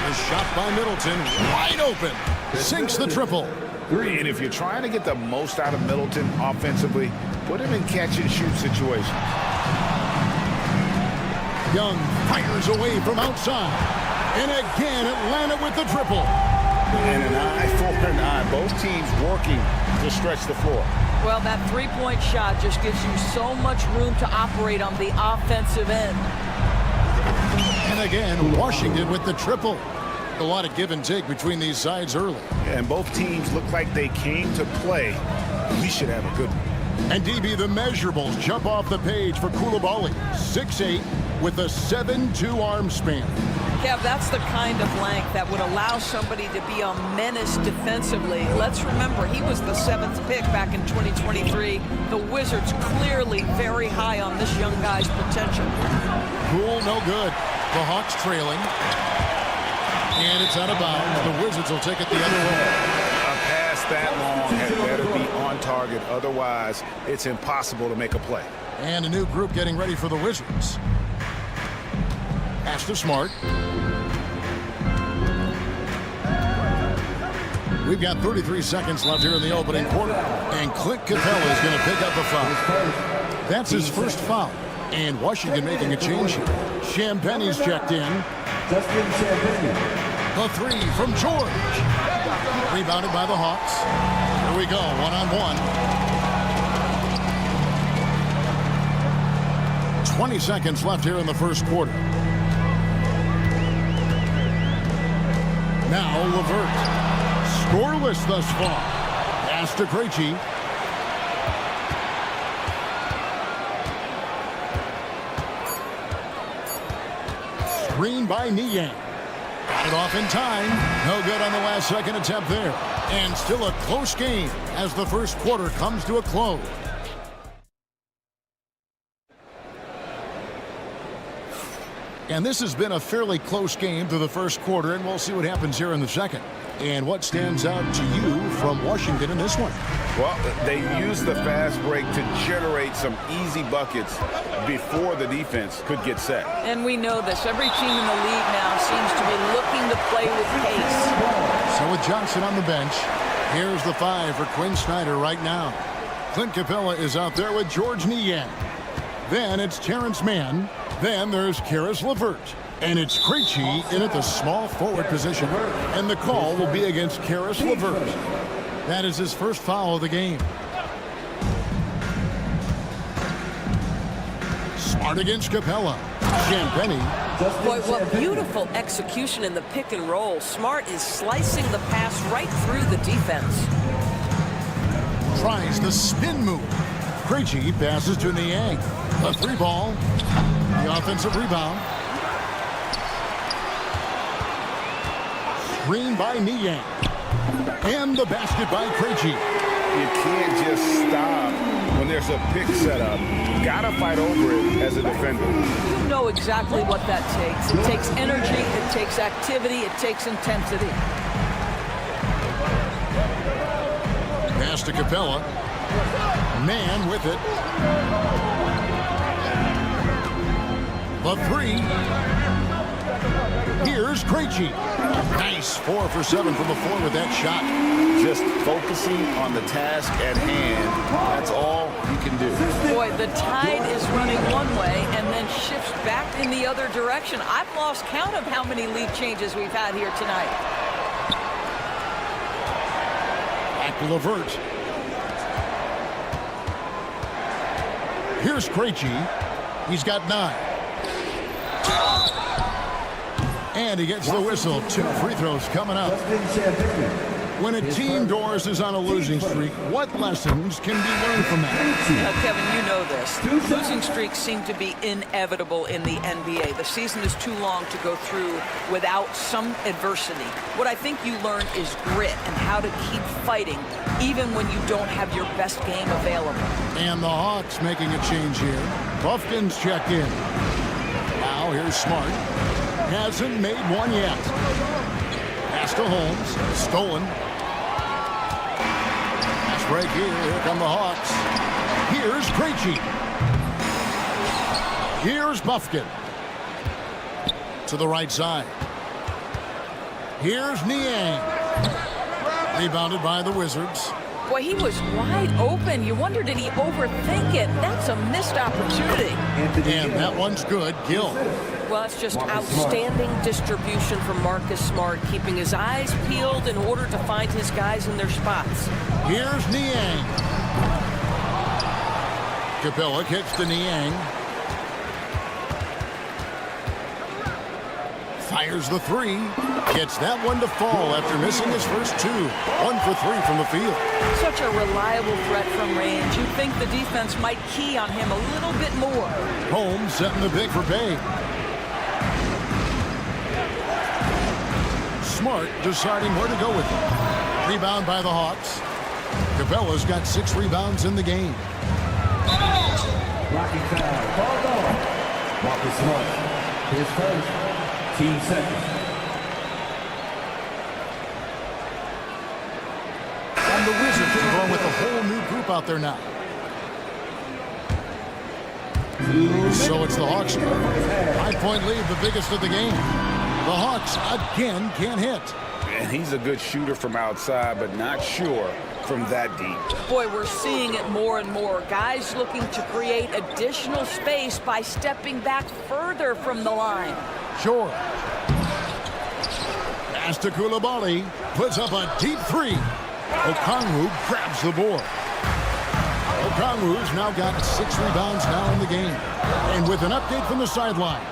The shot by Middleton, wide open. Sinks the triple. And if you're trying to get the most out of Middleton offensively, put him in catch-and-shoot situations. Young fires away from outside. And again, Atlanta with the triple. And an eye for an eye. Both teams working to stretch the floor. Well, that three-point shot just gives you so much room to operate on the offensive end. And again, Washington with the triple. A lot of give and take between these sides early. And both teams look like they came to play. We should have a good one. And DB, the measurables jump off the page for Koulibaly. 6'8" with a 7'2" arm span. Kev, that's the kind of length that would allow somebody to be a menace defensively. Let's remember, he was the 7th pick back in 2023. The Wizards clearly very high on this young guy's potential. Poole, no good. The Hawks trailing. And it's out of bounds. The Wizards will take it the other way. A pass that long had better be on target. Otherwise, it's impossible to make a play. And a new group getting ready for the Wizards. Pass to Smart. We've got 33 seconds left here in the opening quarter. And Clint Capella is going to pick up a foul. That's his first foul. And Washington making a change here. Champagne's checked in. Justin Champagne. The three from George. Rebounded by the Hawks. Here we go, one-on-one. 20 seconds left here in the first quarter. Now LeVert. Scoreless thus far. Pass to Krejci. Screen by Niang. Got it off in time. No good on the last second attempt there. And still a close game as the first quarter comes to a close. And this has been a fairly close game through the first quarter, and we'll see what happens here in the second. And what stands out to you from Washington in this one? Well, they used the fast break to generate some easy buckets before the defense could get set. And we know this. Every team in the league now seems to be looking to play with pace. So with Johnson on the bench, here's the 5 for Quinn Snyder right now. Clint Capella is out there with George Niang. Then it's Terrence Mann. Then there's Caris LeVert. And it's Krejci in at the small forward position. And the call will be against Caris LeVert. That is his first foul of the game. Smart against Capella. Champagnie. Boy, what beautiful execution in the pick and roll. Smart is slicing the pass right through the defense. Tries the spin move. Krejci passes to Niang. A 3-ball. The offensive rebound. Screen by Niang. And the basket by Krejci. You can't just stop when there's a pick set up. You gotta fight over it as a defender. You know exactly what that takes. It takes energy, it takes activity, it takes intensity. Pass to Capella. Man with it. The three. Here's Krejci. Nice 4 for 7 from the floor with that shot. Just focusing on the task at hand. That's all you can do. Boy, the tide is running one way and then shifts back in the other direction. I've lost count of how many lead changes we've had here tonight. Back to LeVert. Here's Krejci. He's got 9. And he gets the whistle. 2 free throws coming up. When a team, Doris, is on a losing streak, what lessons can be learned from that? Kevin, you know this. Losing streaks seem to be inevitable in the NBA. The season is too long to go through without some adversity. What I think you learn is grit and how to keep fighting even when you don't have your best game available. And the Hawks making a change here. Buffkin's checked in. Now here's Smart. Hasn't made one yet. Pass to Holmes. Stolen. Pass break here. Here come the Hawks. Here's Krejci. Here's Buffkin. To the right side. Here's Niang. Rebounded by the Wizards. Boy, he was wide open. You wonder, did he overthink it? That's a missed opportunity. And that one's good. Gill. Well, it's just outstanding distribution from Marcus Smart, keeping his eyes peeled in order to find his guys in their spots. Here's Niang. Capella kicks to Niang. Fires the 3. Gets that one to fall after missing his first 2. 1 for 3 from the field. Such a reliable threat from range. You'd think the defense might key on him a little bit more. Holmes setting the pick for Bay. Smart deciding where to go with it. Rebound by the Hawks. Capella's got 6 rebounds in the game. Blocking foul. Ball on. Marcus Smart. His first. Team second. And the Wizards are going with a whole new group out there now. So it's the Hawks. 5-point lead, the biggest of the game. The Hawks again can't hit. And he's a good shooter from outside, but not sure from that deep. Boy, we're seeing it more and more. Guys looking to create additional space by stepping back further from the line. Sure. Pass to Koulibaly. Puts up a deep 3. Okongwu grabs the board. Okongwu's now got 6 rebounds now in the game. And with an update from the sidelines,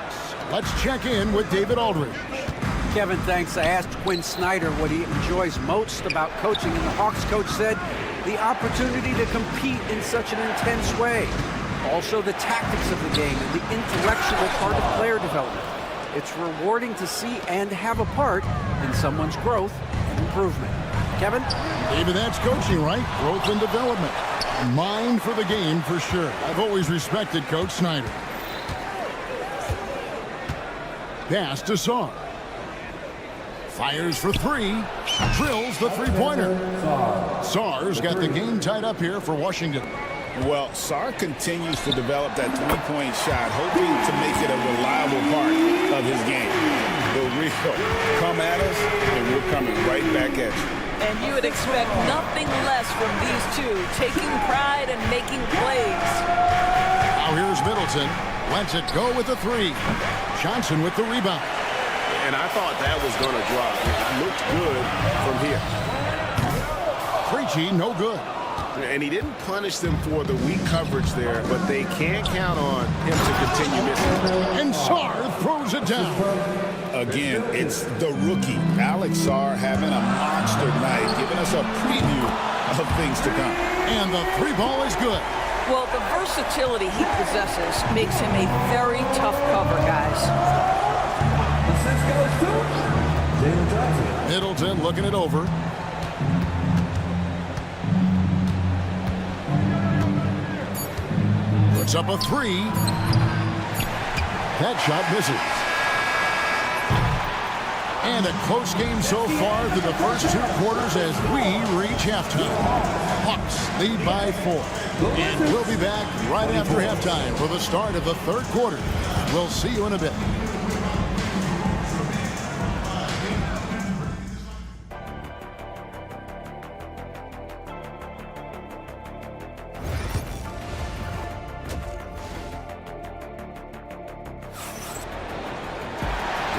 let's check in with David Aldridge. Kevin, thanks. I asked Quinn Snyder what he enjoys most about coaching, and the Hawks coach said the opportunity to compete in such an intense way. Also the tactics of the game and the intellectual part of player development. It's rewarding to see and have a part in someone's growth and improvement. Kevin? Maybe that's coaching, right? Growth and development. Mind for the game for sure. I've always respected Coach Snyder. Pass to Sarr. Fires for 3. Drills the 3-pointer. Sarr's got the game tied up here for Washington. Well, Sarr continues to develop that 3-point shot, hoping to make it a reliable part of his game. The real come at us, and we're coming right back at you. And you would expect nothing less from these two, taking pride and making plays. Now here's Middleton. Lets it go with the 3. Johnson with the rebound. And I thought that was going to drop. It looked good from here. Krejci, no good. And he didn't punish them for the weak coverage there, but they can't count on him to continue missing. And Sarr throws it down. Again, it's the rookie, Alex Sarr, having a monster night, giving us a preview of things to come. And the 3 ball is good. Well, the versatility he possesses makes him a very tough cover, guys. Middleton looking it over. Puts up a 3. That shot misses. And a close game so far through the first 2 quarters as we reach halftime. Hawks lead by 4. And we'll be back right after halftime for the start of the third quarter. We'll see you in a bit.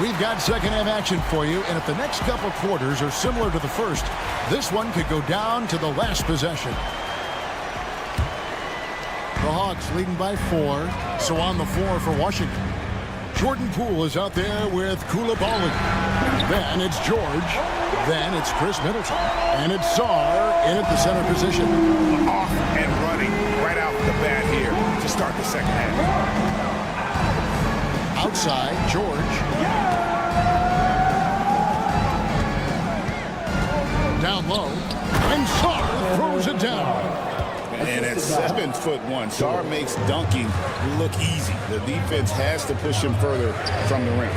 We've got second half action for you, and if the next couple quarters are similar to the first, this one could go down to the last possession. The Hawks leading by 4, so on the floor for Washington. Jordan Poole is out there with Coulibaly. Then it's George. Then it's Chris Middleton. And it's Sarr in at the center position. Off and running right out the bat here to start the second half. Outside, George. Down low. And Sarr throws it down. And at 7'1", Sarr makes dunking look easy. The defense has to push him further from the ring.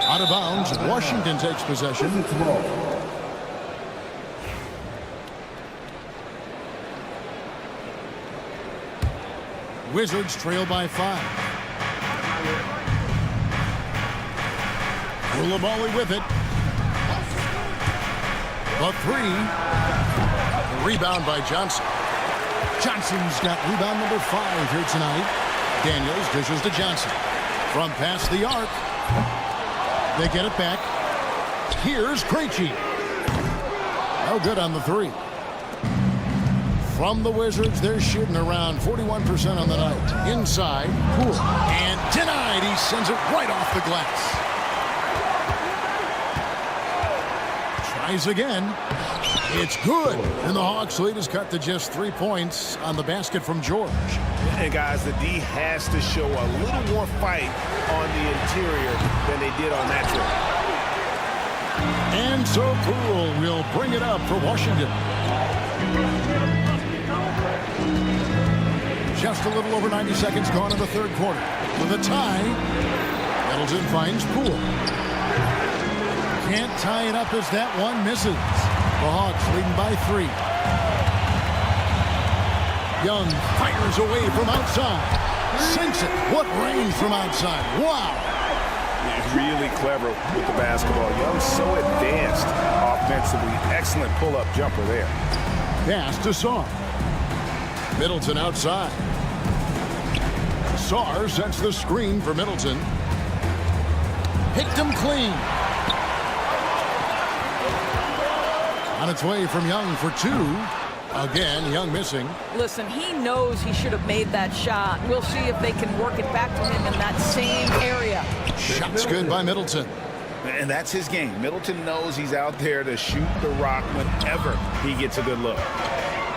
Out of bounds, Washington takes possession. Wizards trail by 5. Coulibaly with it. The 3. Rebound by Johnson. Johnson's got rebound number 5 here tonight. Daniels dishes to Johnson. From past the arc. They get it back. Here's Krejci. No good on the 3. From the Wizards, they're shooting around 41% on the night. Inside, Poole. And denied. He sends it right off the glass. Tries again. It's good. And the Hawks lead is cut to just 3 points on the basket from George. And guys, the D has to show a little more fight on the interior than they did on that trip. And so Poole will bring it up for Washington. Just a little over 90 seconds gone in the third quarter. With a tie, Middleton finds Poole. Can't tie it up as that one misses. The Hawks leading by 3. Young fires away from outside. Sinks it. What range from outside. Wow. Really clever with the basketball. Young so advanced offensively. Excellent pull-up jumper there. Pass to Sarr. Middleton outside. Sarr sets the screen for Middleton. Picked him clean. On its way from Young for 2. Again, Young missing. Listen, he knows he should have made that shot. We'll see if they can work it back to him in that same area. Shot's good by Middleton. And that's his game. Middleton knows he's out there to shoot the rock whenever he gets a good look.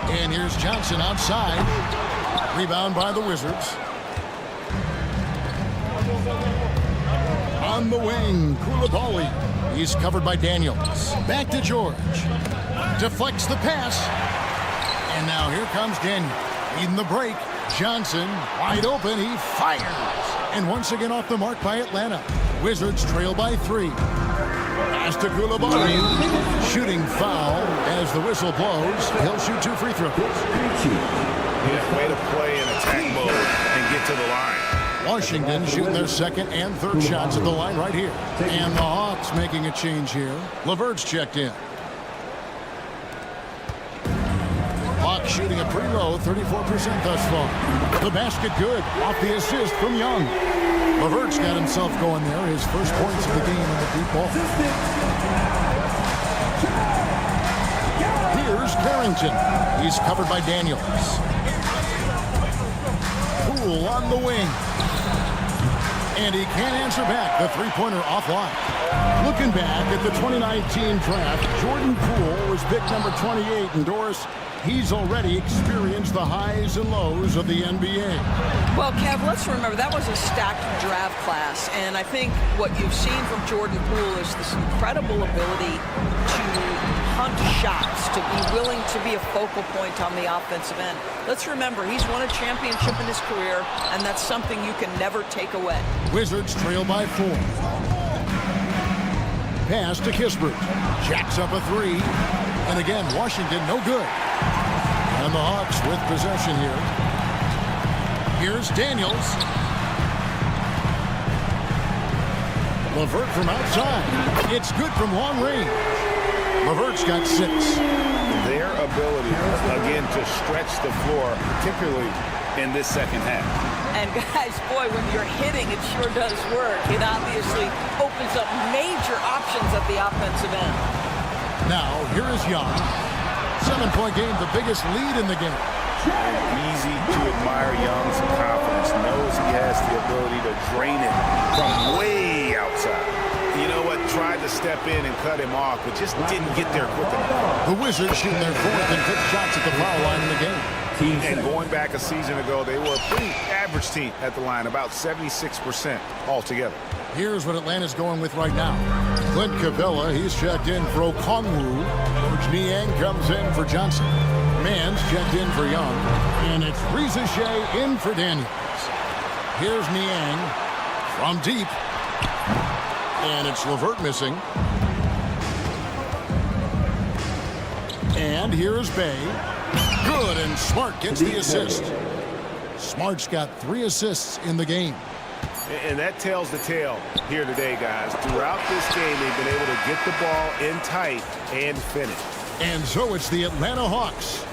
And here's Johnson outside. Rebound by the Wizards. On the wing, Coulibaly. He's covered by Daniels. Back to George. Deflects the pass. And now here comes Daniel. Leading the break. Johnson wide open. He fires. And once again off the mark by Atlanta. Wizards trail by 3. Pass to Coulibaly. Shooting foul as the whistle blows. He'll shoot 2 free throws. Yeah, way to play in attack mode and get to the line. Washington shooting their second and third shots at the line right here. And the Hawks making a change here. LeVert's checked in. Hawks shooting a pretty low 34% thus far. The basket good off the assist from Young. LeVert's got himself going there. His first points of the game in the deep ball. Here's Carrington. He's covered by Daniels. Poole on the wing. And he can't answer back. The three-pointer offline. Looking back at the 2019 draft, Jordan Poole was picked number 28. And Doris, he's already experienced the highs and lows of the NBA. Well, Kev, let's remember that was a stacked draft class. And I think what you've seen from Jordan Poole is this incredible ability to hunt shots, to be willing to be a focal point on the offensive end. Let's remember, he's won a championship in his career, and that's something you can never take away. Wizards trail by 4. Pass to Kispert. Jacks up a 3. And again, Washington no good. And the Hawks with possession here. Here's Daniels. LeVert from outside. It's good from long range. LeVert's got 6. Their ability, again, to stretch the floor, particularly in this second half. And guys, boy, when you're hitting, it sure does work. It obviously opens up major options at the offensive end. Now, here is Young. 7-point game, the biggest lead in the game. Easy to admire Young's confidence. Knows he has the ability to drain it from way outside. You know what? Tried to step in and cut him off, but just didn't get there quick enough. The Wizards shooting their 4th and 5th shots at the foul line in the game. And going back a season ago, they were a pretty average team at the line, about 76% altogether. Here's what Atlanta's going with right now. Clint Capella, he's checked in for Okongwu. Coach Niang comes in for Johnson. Mann's checked in for Young. And it's Rizachet in for Daniels. Here's Niang from deep. And it's LeVert missing. And here's Bay. Good, and Smart gets the assist. Smart's got 3 assists in the game. And that tells the tale here today, guys. Throughout this game, they've been able to get the ball in tight and finish. And so it's the Atlanta Hawks.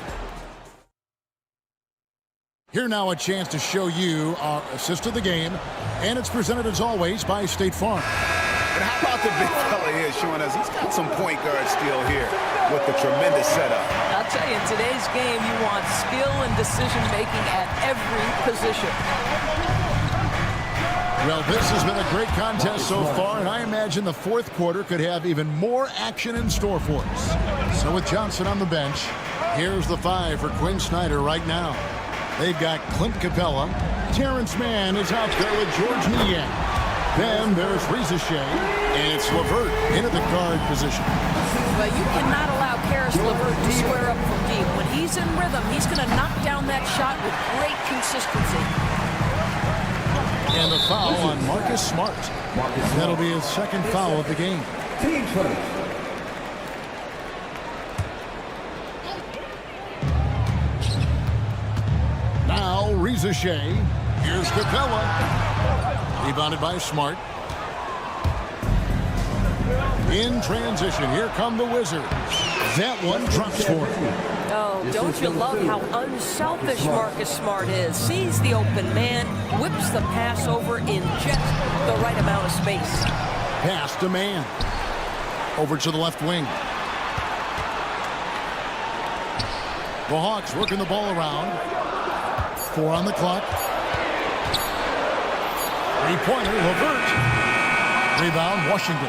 Here now a chance to show you our assist of the game. And it's presented as always by State Farm. And how about the big fella here showing us he's got some point guard skill here with the tremendous setup. I'll tell you, in today's game, you want skill and decision-making at every position. Well, this has been a great contest so far, and I imagine the 4th quarter could have even more action in store for us. So with Johnson on the bench, here's the 5 for Quinn Snyder right now. They've got Clint Capella. Terrence Mann is out there with George Niang. Then there's Rizachet, and it's LeVert into the guard position. But you cannot allow Karis LeVert to square up from deep. When he's in rhythm, he's going to knock down that shot with great consistency. And the foul on Marcus Smart. That'll be his 2nd foul of the game. Now Rizachet. Here's Capella. Rebounded by Smart. In transition, here come the Wizards. That one drops for him. Oh, don't you love how unselfish Marcus Smart is? Sees the open man, whips the pass over in just the right amount of space. Pass to Mann. Over to the left wing. The Hawks working the ball around. 4 on the clock. 3-pointer, LeVert. Rebound, Washington.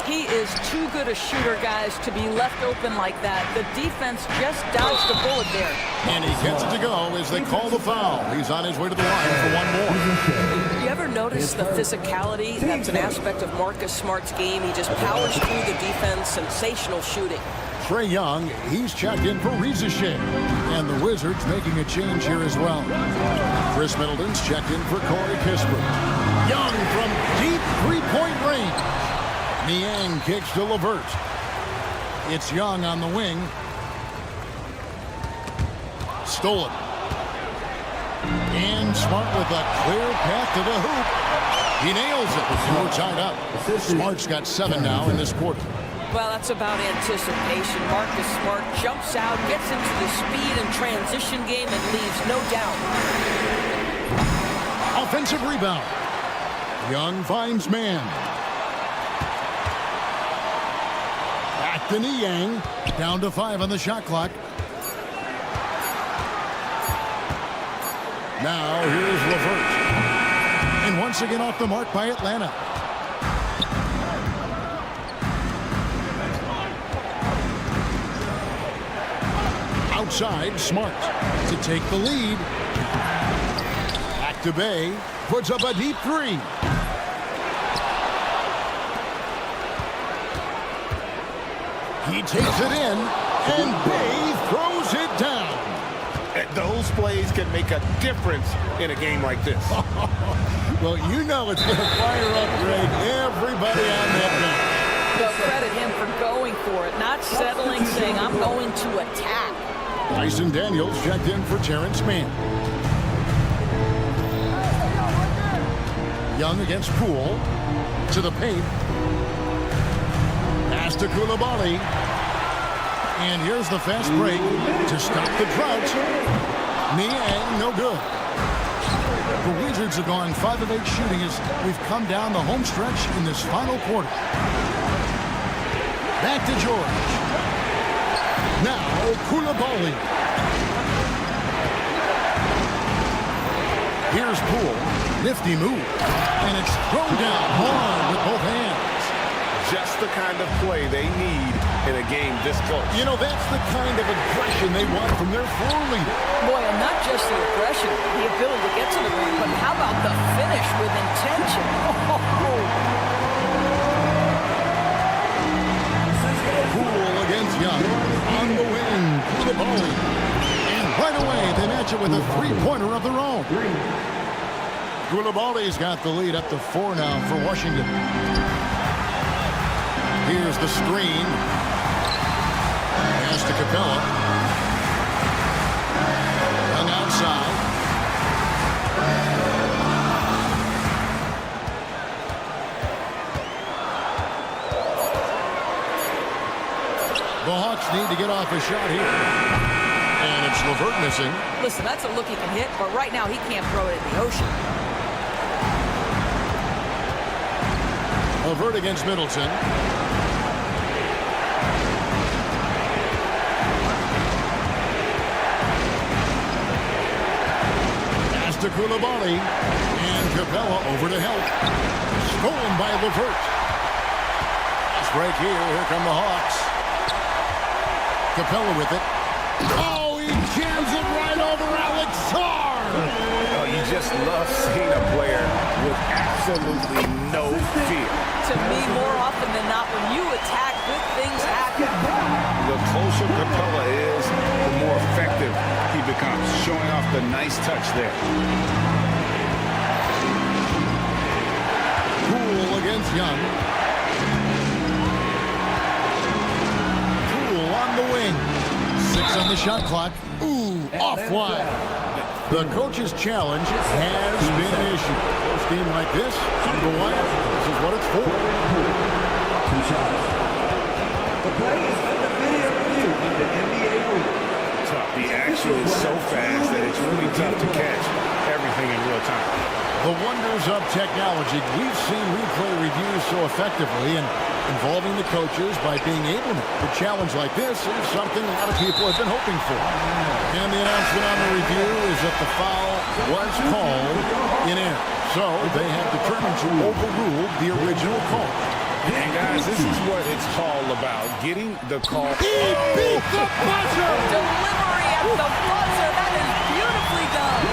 He is too good a shooter, guys, to be left open like that. The defense just dodged a bullet there. And he gets it to go as they call the foul. He's on his way to the line for 1 more. You ever notice the physicality? That's an aspect of Marcus Smart's game. He just powers through the defense. Sensational shooting. Trae Young, he's checked in for Rizachet. And the Wizards making a change here as well. Chris Middleton's checked in for Corey Kispert. Young from deep 3-point range. Niang kicks to LeVert. It's Young on the wing. Stolen. And Smart with a clear path to the hoop. He nails it. And we're tied up. Smart's got 7 now in this quarter. Well, that's about anticipation. Marcus Smart jumps out, gets into the speed and transition game, and leaves no doubt. Offensive rebound. Young finds Mann. Back to Niang. Down to 5 on the shot clock. Now here's LeVert. And once again off the mark by Atlanta. Outside, Smart to take the lead. Back to Bay. Puts up a deep 3. He takes it in, and Bay throws it down. Those plays can make a difference in a game like this. Well, you know it's going to fire up, Greg, everybody on that bench. But credit him for going for it, not settling, saying, I'm going to attack. Dyson Daniels checked in for Terrence Mann. Young against Poole. To the paint. Pass to Coulibaly. And here's the fast break to stop the drought. Niang, no good. The Wizards have gone 5 of 8 shooting as we've come down the home stretch in this final quarter. Back to George. Now Coulibaly. Here's Poole. Nifty move. And it's thrown down hard with both hands. Just the kind of play they need in a game this close. You know, that's the kind of aggression they want from their floor leader. Boy, and not just the aggression, the ability to get to the ring, but how about the finish with intention? Poole against Young. On the wing. Coulibaly. And right away, they match it with a three-pointer of their own. Coulibaly's got the lead up to 4 now for Washington. Here's the screen. Pass to Capella. Young outside. The Hawks need to get off a shot here. And it's LeVert missing. Listen, that's a look he can hit, but right now he can't throw it in the ocean. LeVert against Middleton. Pass to Coulibaly. And Capella over to help. Stolen by LeVert. Fast break here. Here come the Hawks. Capella with it. Oh, he jams it right over Alex Sarr. Oh, you just love seeing a player with absolutely no fear. To me, more often than not, when you attack, good things happen. The closer Capella is, the more effective he becomes, showing off the nice touch there. Poole against Young. Poole on the wing. 6 on the shot clock. Ooh, offline. The coach's challenge has been an issue. A team like this, on the wire, this is what it's for. 2 shots. The play is under video review in the NBA rule. Tough. The action is so fast that it's really tough to catch everything in real time. The wonders of technology. We've seen replay reviews so effectively, and involving the coaches by being able to challenge like this is something a lot of people have been hoping for. And the announcement on the review is that the foul was called in air. So they have determined to overrule the original call. And guys, this is what it's all about. Getting the call. He beat the buzzer! Delivery at the buzzer. That is beautifully done.